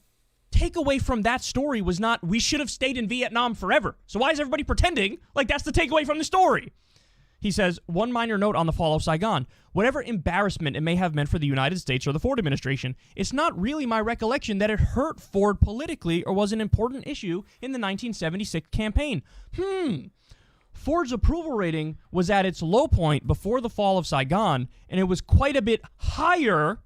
takeaway from that story was not, we should have stayed in Vietnam forever. So why is everybody pretending like that's the takeaway from the story? He says, one minor note on the fall of Saigon. Whatever embarrassment it may have meant for the United States or the Ford administration, it's not really my recollection that it hurt Ford politically or was an important issue in the 1976 campaign. Ford's approval rating was at its low point before the fall of Saigon, and it was quite a bit higher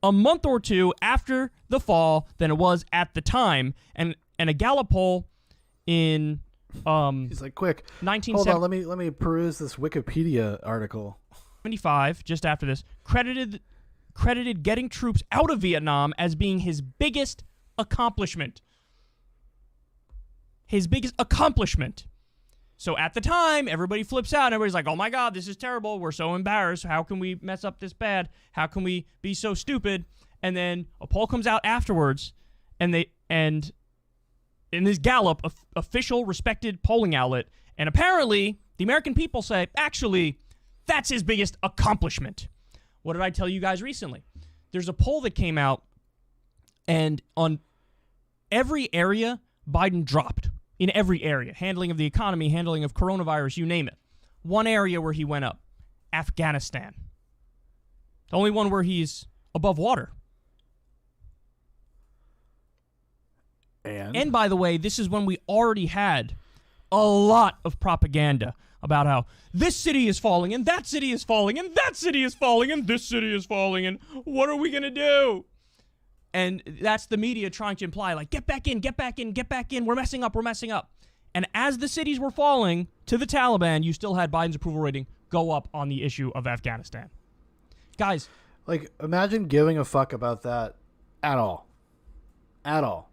a month or two after the fall than it was at the time. And a Gallup poll in... He's like, quick, hold on, let me peruse this Wikipedia article. 75, just after this, credited getting troops out of Vietnam as being his biggest accomplishment. His biggest accomplishment. So at the time, everybody flips out. Everybody's like, oh my God, this is terrible. We're so embarrassed. How can we mess up this bad? How can we be so stupid? And then a poll comes out afterwards, and in this Gallup, official respected polling outlet, and apparently the American people say, actually, that's his biggest accomplishment. What did I tell you guys recently? There's a poll that came out, and on every area, Biden dropped. In every area. Handling of the economy, handling of coronavirus, you name it. One area where he went up. Afghanistan. The only one where he's above water. And by the way, this is when we already had a lot of propaganda about how this city is falling, and that city is falling, and that city is falling, and this city is falling, and what are we going to do? And that's the media trying to imply, like, get back in, get back in, get back in, we're messing up, we're messing up. And as the cities were falling to the Taliban, you still had Biden's approval rating go up on the issue of Afghanistan. Guys. Like, imagine giving a fuck about that at all. At all.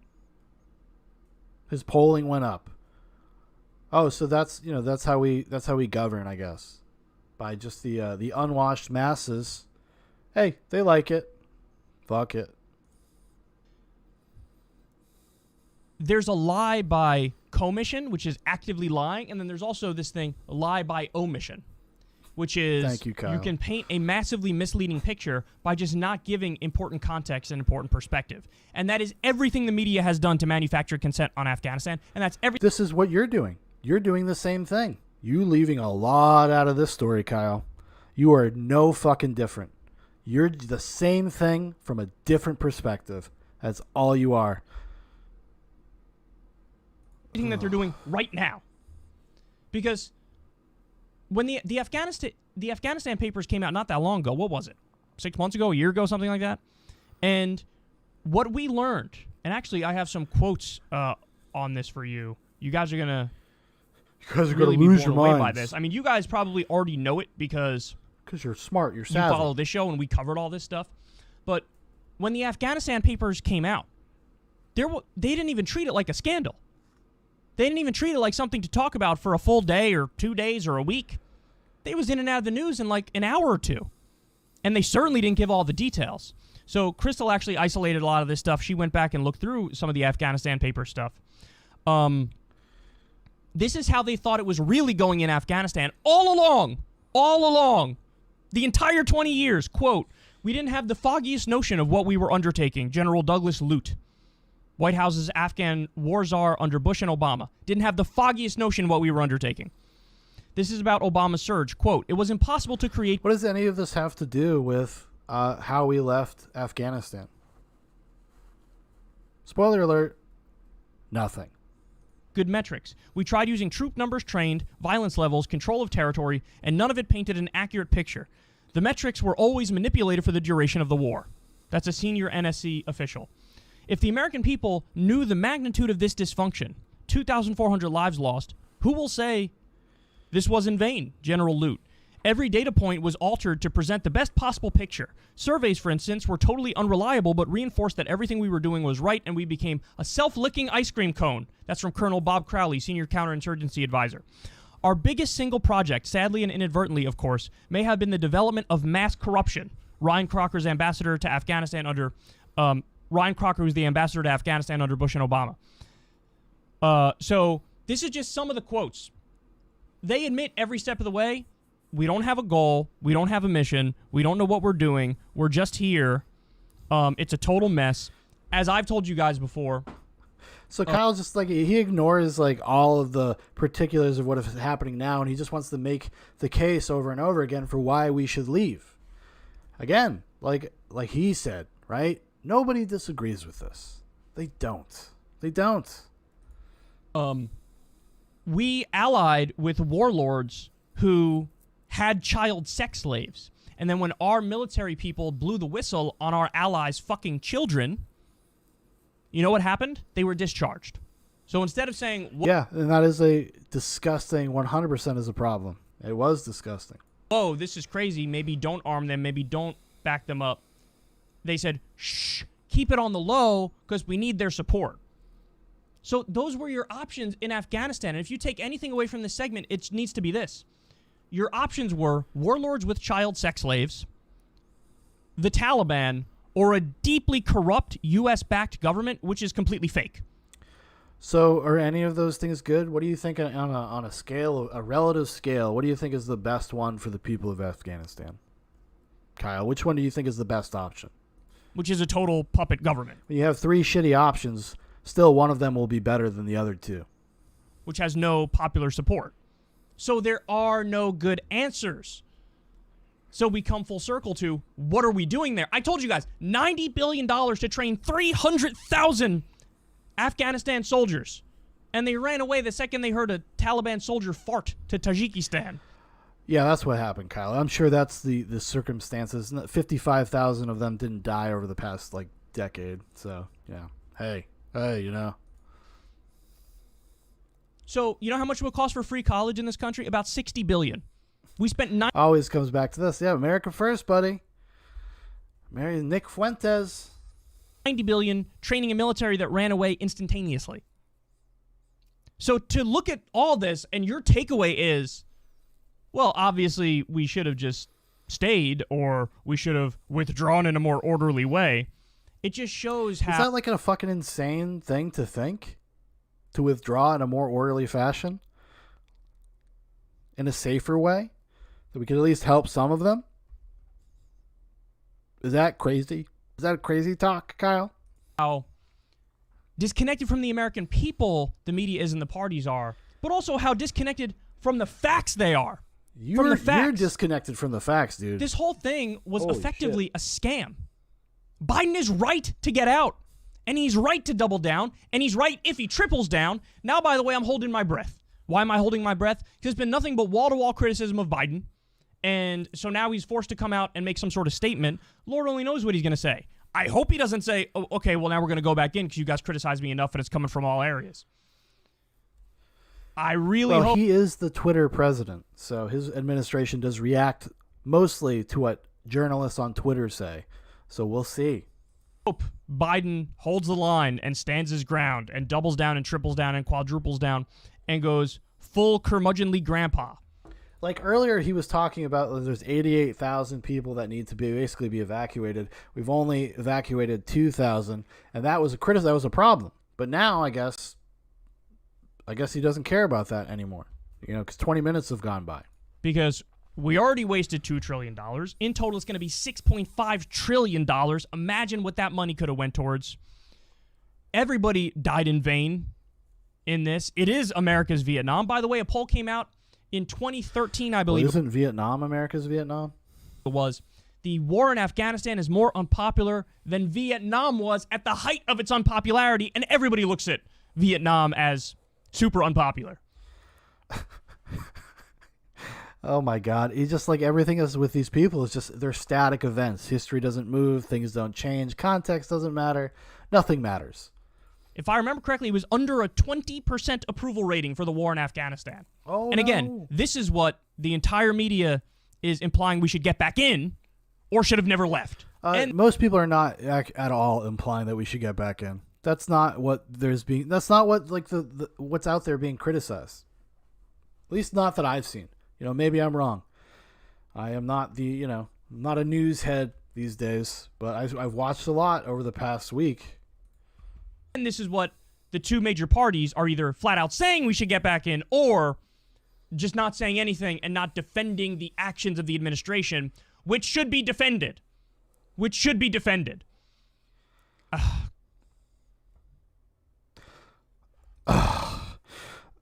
His polling went up. Oh, so that's how we govern, I guess. By just the unwashed masses. Hey, they like it. Fuck it. There's a lie by commission, which is actively lying, and then there's also this thing, lie by omission, which is Thank you, Kyle. You can paint a massively misleading picture by just not giving important context and important perspective. And that is everything the media has done to manufacture consent on Afghanistan, and that's everything. This is what you're doing. You're doing the same thing. You leaving a lot out of this story, Kyle. You are no fucking different. You're the same thing from a different perspective. That's all you are. That they're doing right now, because when the Afghanistan papers came out not that long ago, what was it? 6 months ago, a year ago, something like that. And what we learned, and actually I have some quotes on this for you. You guys are gonna really be lose blown your away by minds. this. I mean, you guys probably already know it because you're smart, you're you savvy. follow this show and we covered all this stuff. But when the Afghanistan papers came out, they didn't even treat it like a scandal. They didn't even treat it like something to talk about for a full day or 2 days or a week. They was in and out of the news in like an hour or two. And they certainly didn't give all the details. So Crystal actually isolated a lot of this stuff. She went back and looked through some of the Afghanistan paper stuff. This is how they thought it was really going in Afghanistan all along. The entire 20 years, quote, we didn't have the foggiest notion of what we were undertaking, General Douglas Lute. White House's Afghan war czar under Bush and Obama. Didn't have the foggiest notion what we were undertaking. This is about Obama's surge. Quote, it was impossible to create... What does any of this have to do with how we left Afghanistan? Spoiler alert, nothing. Good metrics. We tried using troop numbers trained, violence levels, control of territory, and none of it painted an accurate picture. The metrics were always manipulated for the duration of the war. That's a senior NSC official. If the American people knew the magnitude of this dysfunction, 2,400 lives lost, who will say this was in vain, General Lute? Every data point was altered to present the best possible picture. Surveys, for instance, were totally unreliable but reinforced that everything we were doing was right, and we became a self-licking ice cream cone. That's from Colonel Bob Crowley, Senior Counterinsurgency Advisor. Our biggest single project, sadly and inadvertently, of course, may have been the development of mass corruption. Ryan Crocker's ambassador to Afghanistan under... Ryan Crocker, who's the ambassador to Afghanistan under Bush and Obama. So this is just some of the quotes. They admit every step of the way, we don't have a goal, we don't have a mission, we don't know what we're doing, we're just here. It's a total mess. As I've told you guys before, So Kyle's just like, he ignores like all of the particulars of what is happening now, and he just wants to make the case over and over again for why we should leave. Again, like he said, right? Nobody disagrees with this. They don't. They don't. We allied with warlords who had child sex slaves. And then when our military people blew the whistle on our allies' fucking children, you know what happened? They were discharged. So instead of saying... Yeah, and that is a disgusting, 100% is a problem. It was disgusting. Oh, this is crazy. Maybe don't arm them. Maybe don't back them up. They said, shh, keep it on the low because we need their support. So those were your options in Afghanistan. And if you take anything away from this segment, it needs to be this. Your options were warlords with child sex slaves, the Taliban, or a deeply corrupt U.S.-backed government, which is completely fake. So are any of those things good? What do you think on a scale, a relative scale, what do you think is the best one for the people of Afghanistan? Kyle, which one do you think is the best option? Which is a total puppet government. When you have three shitty options, still one of them will be better than the other two. Which has no popular support. So there are no good answers. So we come full circle to, what are we doing there? I told you guys, $90 billion to train 300,000 Afghanistan soldiers. And they ran away the second they heard a Taliban soldier fart to Tajikistan. Yeah, that's what happened, Kyle. I'm sure that's the circumstances. 55,000 of them didn't die over the past, decade. So, yeah. Hey, you know. So, you know how much it would cost for free college in this country? About $60 billion. We spent Always comes back to this. Yeah, America first, buddy. Nick Fuentes. $90 billion training a military that ran away instantaneously. So to look at all this, and your takeaway is, well, obviously we should have just stayed, or we should have withdrawn in a more orderly way. It just shows how... Is that a fucking insane thing to think? To withdraw in a more orderly fashion? In a safer way? That we could at least help some of them? Is that crazy? Is that crazy talk, Kyle? How disconnected from the American people the media is and the parties are, but also how disconnected from the facts they are. You're disconnected from the facts, dude. This whole thing was Holy effectively a scam. Biden is right to get out, and he's right to double down, and he's right if he triples down. Now, by the way, I'm holding my breath. Why am I holding my breath? Because it's been nothing but wall-to-wall criticism of Biden, and so now he's forced to come out and make some sort of statement. Lord only knows what he's going to say. I hope he doesn't say, oh, okay, well, now we're going to go back in because you guys criticized me enough and it's coming from all areas. I really hope... he is the Twitter president, so his administration does react mostly to what journalists on Twitter say. So we'll see. Hope Biden holds the line and stands his ground and doubles down and triples down and quadruples down and goes full curmudgeonly grandpa. Earlier he was talking about there's 88,000 people that need to basically be evacuated. We've only evacuated 2,000, and that was a problem. But now I guess he doesn't care about that anymore. Because 20 minutes have gone by. Because we already wasted $2 trillion. In total, it's going to be $6.5 trillion. Imagine what that money could have went towards. Everybody died in vain in this. It is America's Vietnam. By the way, a poll came out in 2013, I believe. Well, isn't Vietnam America's Vietnam? It was. The war in Afghanistan is more unpopular than Vietnam was at the height of its unpopularity, and everybody looks at Vietnam as super unpopular. Oh my God. It's just everything is with these people. It's just, they're static events. History doesn't move. Things don't change. Context doesn't matter. Nothing matters. If I remember correctly, it was under a 20% approval rating for the war in Afghanistan. Oh, and again, this is what the entire media is implying we should get back in or should have never left. And most people are not at all implying that we should get back in. That's not what that's not what what's out there being criticized. At least not that I've seen. Maybe I'm wrong. I am not not a news head these days, but I've watched a lot over the past week. And this is what the two major parties are either flat out saying we should get back in or just not saying anything and not defending the actions of the administration, which should be defended.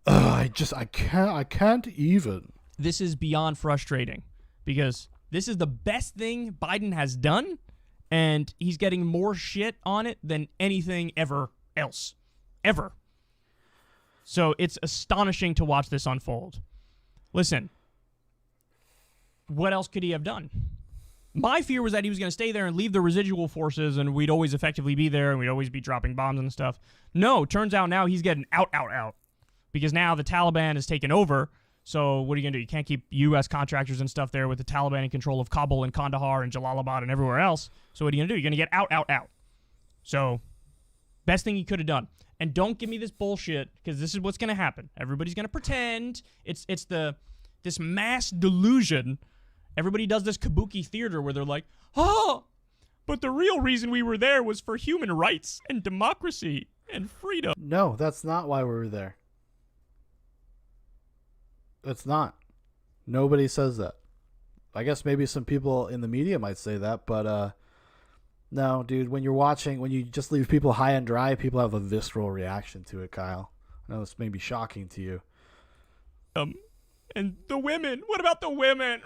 I can't even. This is beyond frustrating because this is the best thing Biden has done, and he's getting more shit on it than anything ever else. Ever. So it's astonishing to watch this unfold. Listen, what else could he have done? My fear was that he was going to stay there and leave the residual forces and we'd always effectively be there and we'd always be dropping bombs and stuff. No, turns out now he's getting out. Because now the Taliban has taken over. So what are you going to do? You can't keep U.S. contractors and stuff there with the Taliban in control of Kabul and Kandahar and Jalalabad and everywhere else. So what are you going to do? You're going to get out. So best thing he could have done. And don't give me this bullshit, because this is what's going to happen. Everybody's going to pretend it's this mass delusion. Everybody does this kabuki theater where they're like, oh, but the real reason we were there was for human rights and democracy and freedom. No, that's not why we were there. It's not. Nobody says that. I guess maybe some people in the media might say that, but no, dude, when you just leave people high and dry, people have a visceral reaction to it, Kyle. I know this may be shocking to you. And the women. What about the women?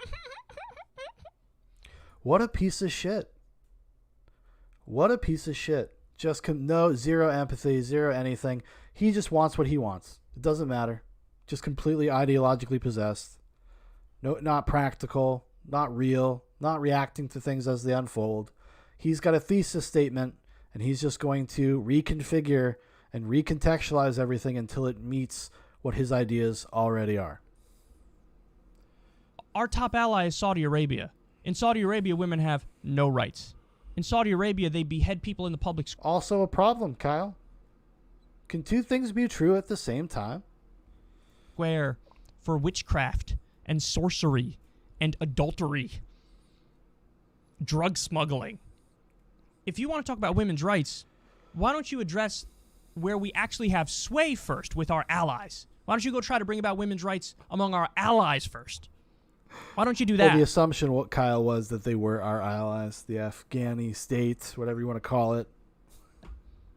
What a piece of shit. What a piece of shit. Zero empathy, zero anything. He just wants what he wants. It doesn't matter. Just completely ideologically possessed. No, not practical, not real, not reacting to things as they unfold. He's got a thesis statement, and he's just going to reconfigure and recontextualize everything until it meets what his ideas already are. Our top ally is Saudi Arabia. In Saudi Arabia, women have no rights. In Saudi Arabia, they behead people in the public school. Also a problem, Kyle. Can two things be true at the same time? Square for witchcraft and sorcery and adultery, drug smuggling. If you want to talk about women's rights, why don't you address where we actually have sway first with our allies? Why don't you go try to bring about women's rights among our allies first? Why don't you do that? Well, the assumption, what Kyle was, that they were our allies, the Afghani states, whatever you want to call it.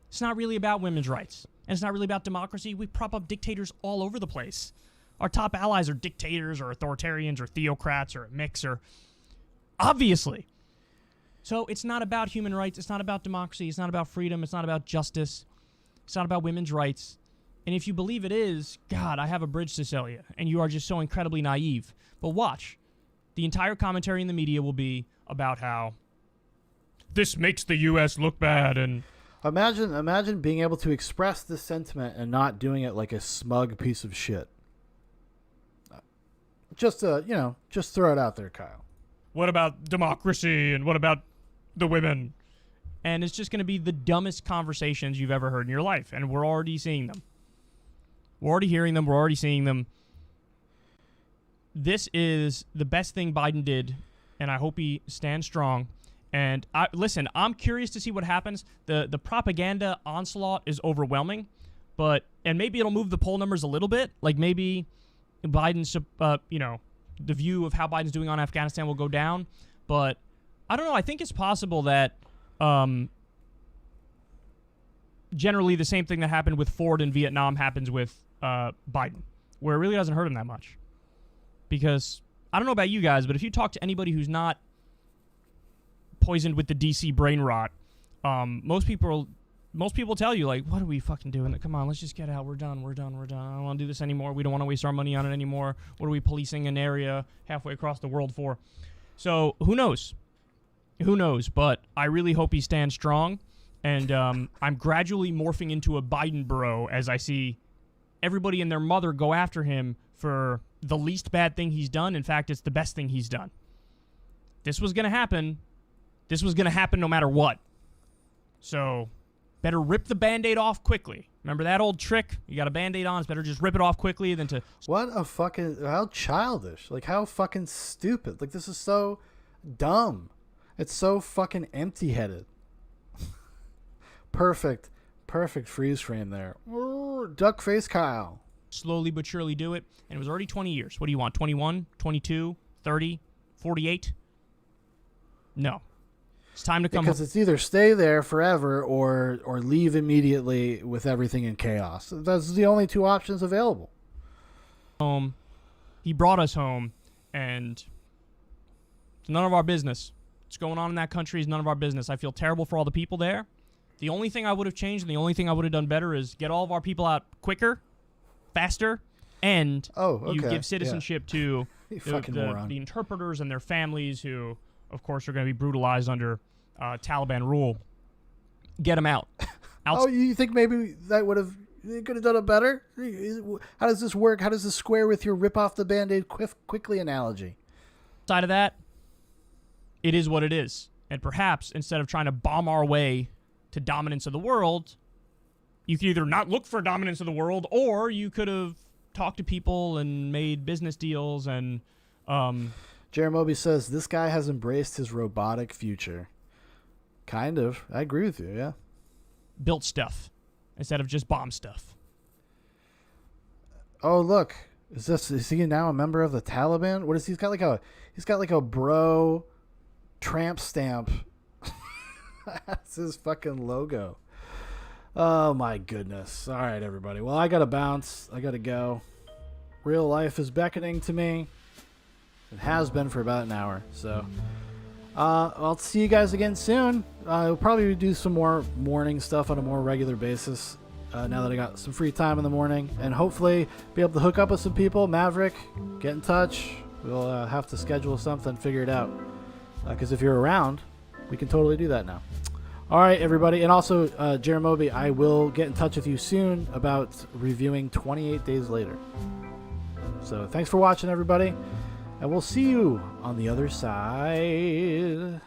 It's not really about women's rights. And it's not really about democracy. We prop up dictators all over the place. Our top allies are dictators or authoritarians or theocrats or a mix, or obviously. So it's not about human rights. It's not about democracy. It's not about freedom. It's not about justice. It's not about women's rights. And if you believe it is, God, I have a bridge to sell you. And you are just so incredibly naive. But watch. The entire commentary in the media will be about how this makes the U.S. look bad. And Imagine being able to express this sentiment and not doing it like a smug piece of shit. Just throw it out there, Kyle. What about democracy and what about the women? And it's just going to be the dumbest conversations you've ever heard in your life. And we're already seeing them. We're already hearing them. We're already seeing them. This is the best thing Biden did, and I hope he stands strong. And listen, I'm curious to see what happens. The propaganda onslaught is overwhelming, and maybe it'll move the poll numbers a little bit. Like maybe Biden's, the view of how Biden's doing on Afghanistan will go down. But I don't know. I think it's possible that generally the same thing that happened with Ford in Vietnam happens with Biden, where it really doesn't hurt him that much. Because I don't know about you guys, but if you talk to anybody who's not poisoned with the DC brain rot, most people tell you, like, what are we fucking doing? Come on, let's just get out. We're done. I don't want to do this anymore. We don't want to waste our money on it anymore. What are we policing an area halfway across the world for? So who knows? But I really hope he stands strong. And I'm gradually morphing into a Biden bro as I see everybody and their mother go after him for the least bad thing he's done. In fact, it's the best thing he's done. This was going to happen. This was going to happen no matter what. So better rip the Band-Aid off quickly. Remember that old trick? You got a Band-Aid on, it's better just rip it off quickly than to... How childish. Like, how fucking stupid. Like, this is so dumb. It's so fucking empty-headed. Perfect freeze frame there. Duck face Kyle. Slowly but surely do it. And it was already 20 years. What do you want? 21, 22, 30, 48? No. It's time to come because it's either stay there forever or leave immediately with everything in chaos. That's the only two options available. home. He brought us home, and it's none of our business. What's going on in that country is none of our business. I feel terrible for all the people there. The only thing I would have changed and the only thing I would have done better is get all of our people out quicker, faster, and you give citizenship to the interpreters and their families who, of course, are going to be brutalized under Taliban rule. Get them out. You think maybe that would have... You could have done it better? How does this work? How does this square with your rip off the Band-Aid quickly analogy? Side of that, it is what it is. And perhaps instead of trying to bomb our way to dominance of the world, you could either not look for dominance of the world, or you could have talked to people and made business deals. And Jeremy says, this guy has embraced his robotic future. Kind of. I agree with you, yeah. Built stuff instead of just bomb stuff. Oh, look. Is he now a member of the Taliban? What is he? He's got like a bro tramp stamp. That's his fucking logo. Oh my goodness. All right, everybody. Well, I gotta bounce. I gotta go. Real life is beckoning to me. It has been for about an hour. So I'll see you guys again soon. We'll probably do some more morning stuff on a more regular basis now that I got some free time in the morning, and hopefully be able to hook up with some people. Maverick, get in touch. We'll have to schedule something, figure it out, because if you're around, we can totally do that now. All right, everybody. And also, Jeremy, I will get in touch with you soon about reviewing 28 Days Later. So thanks for watching, everybody, and we'll see you on the other side.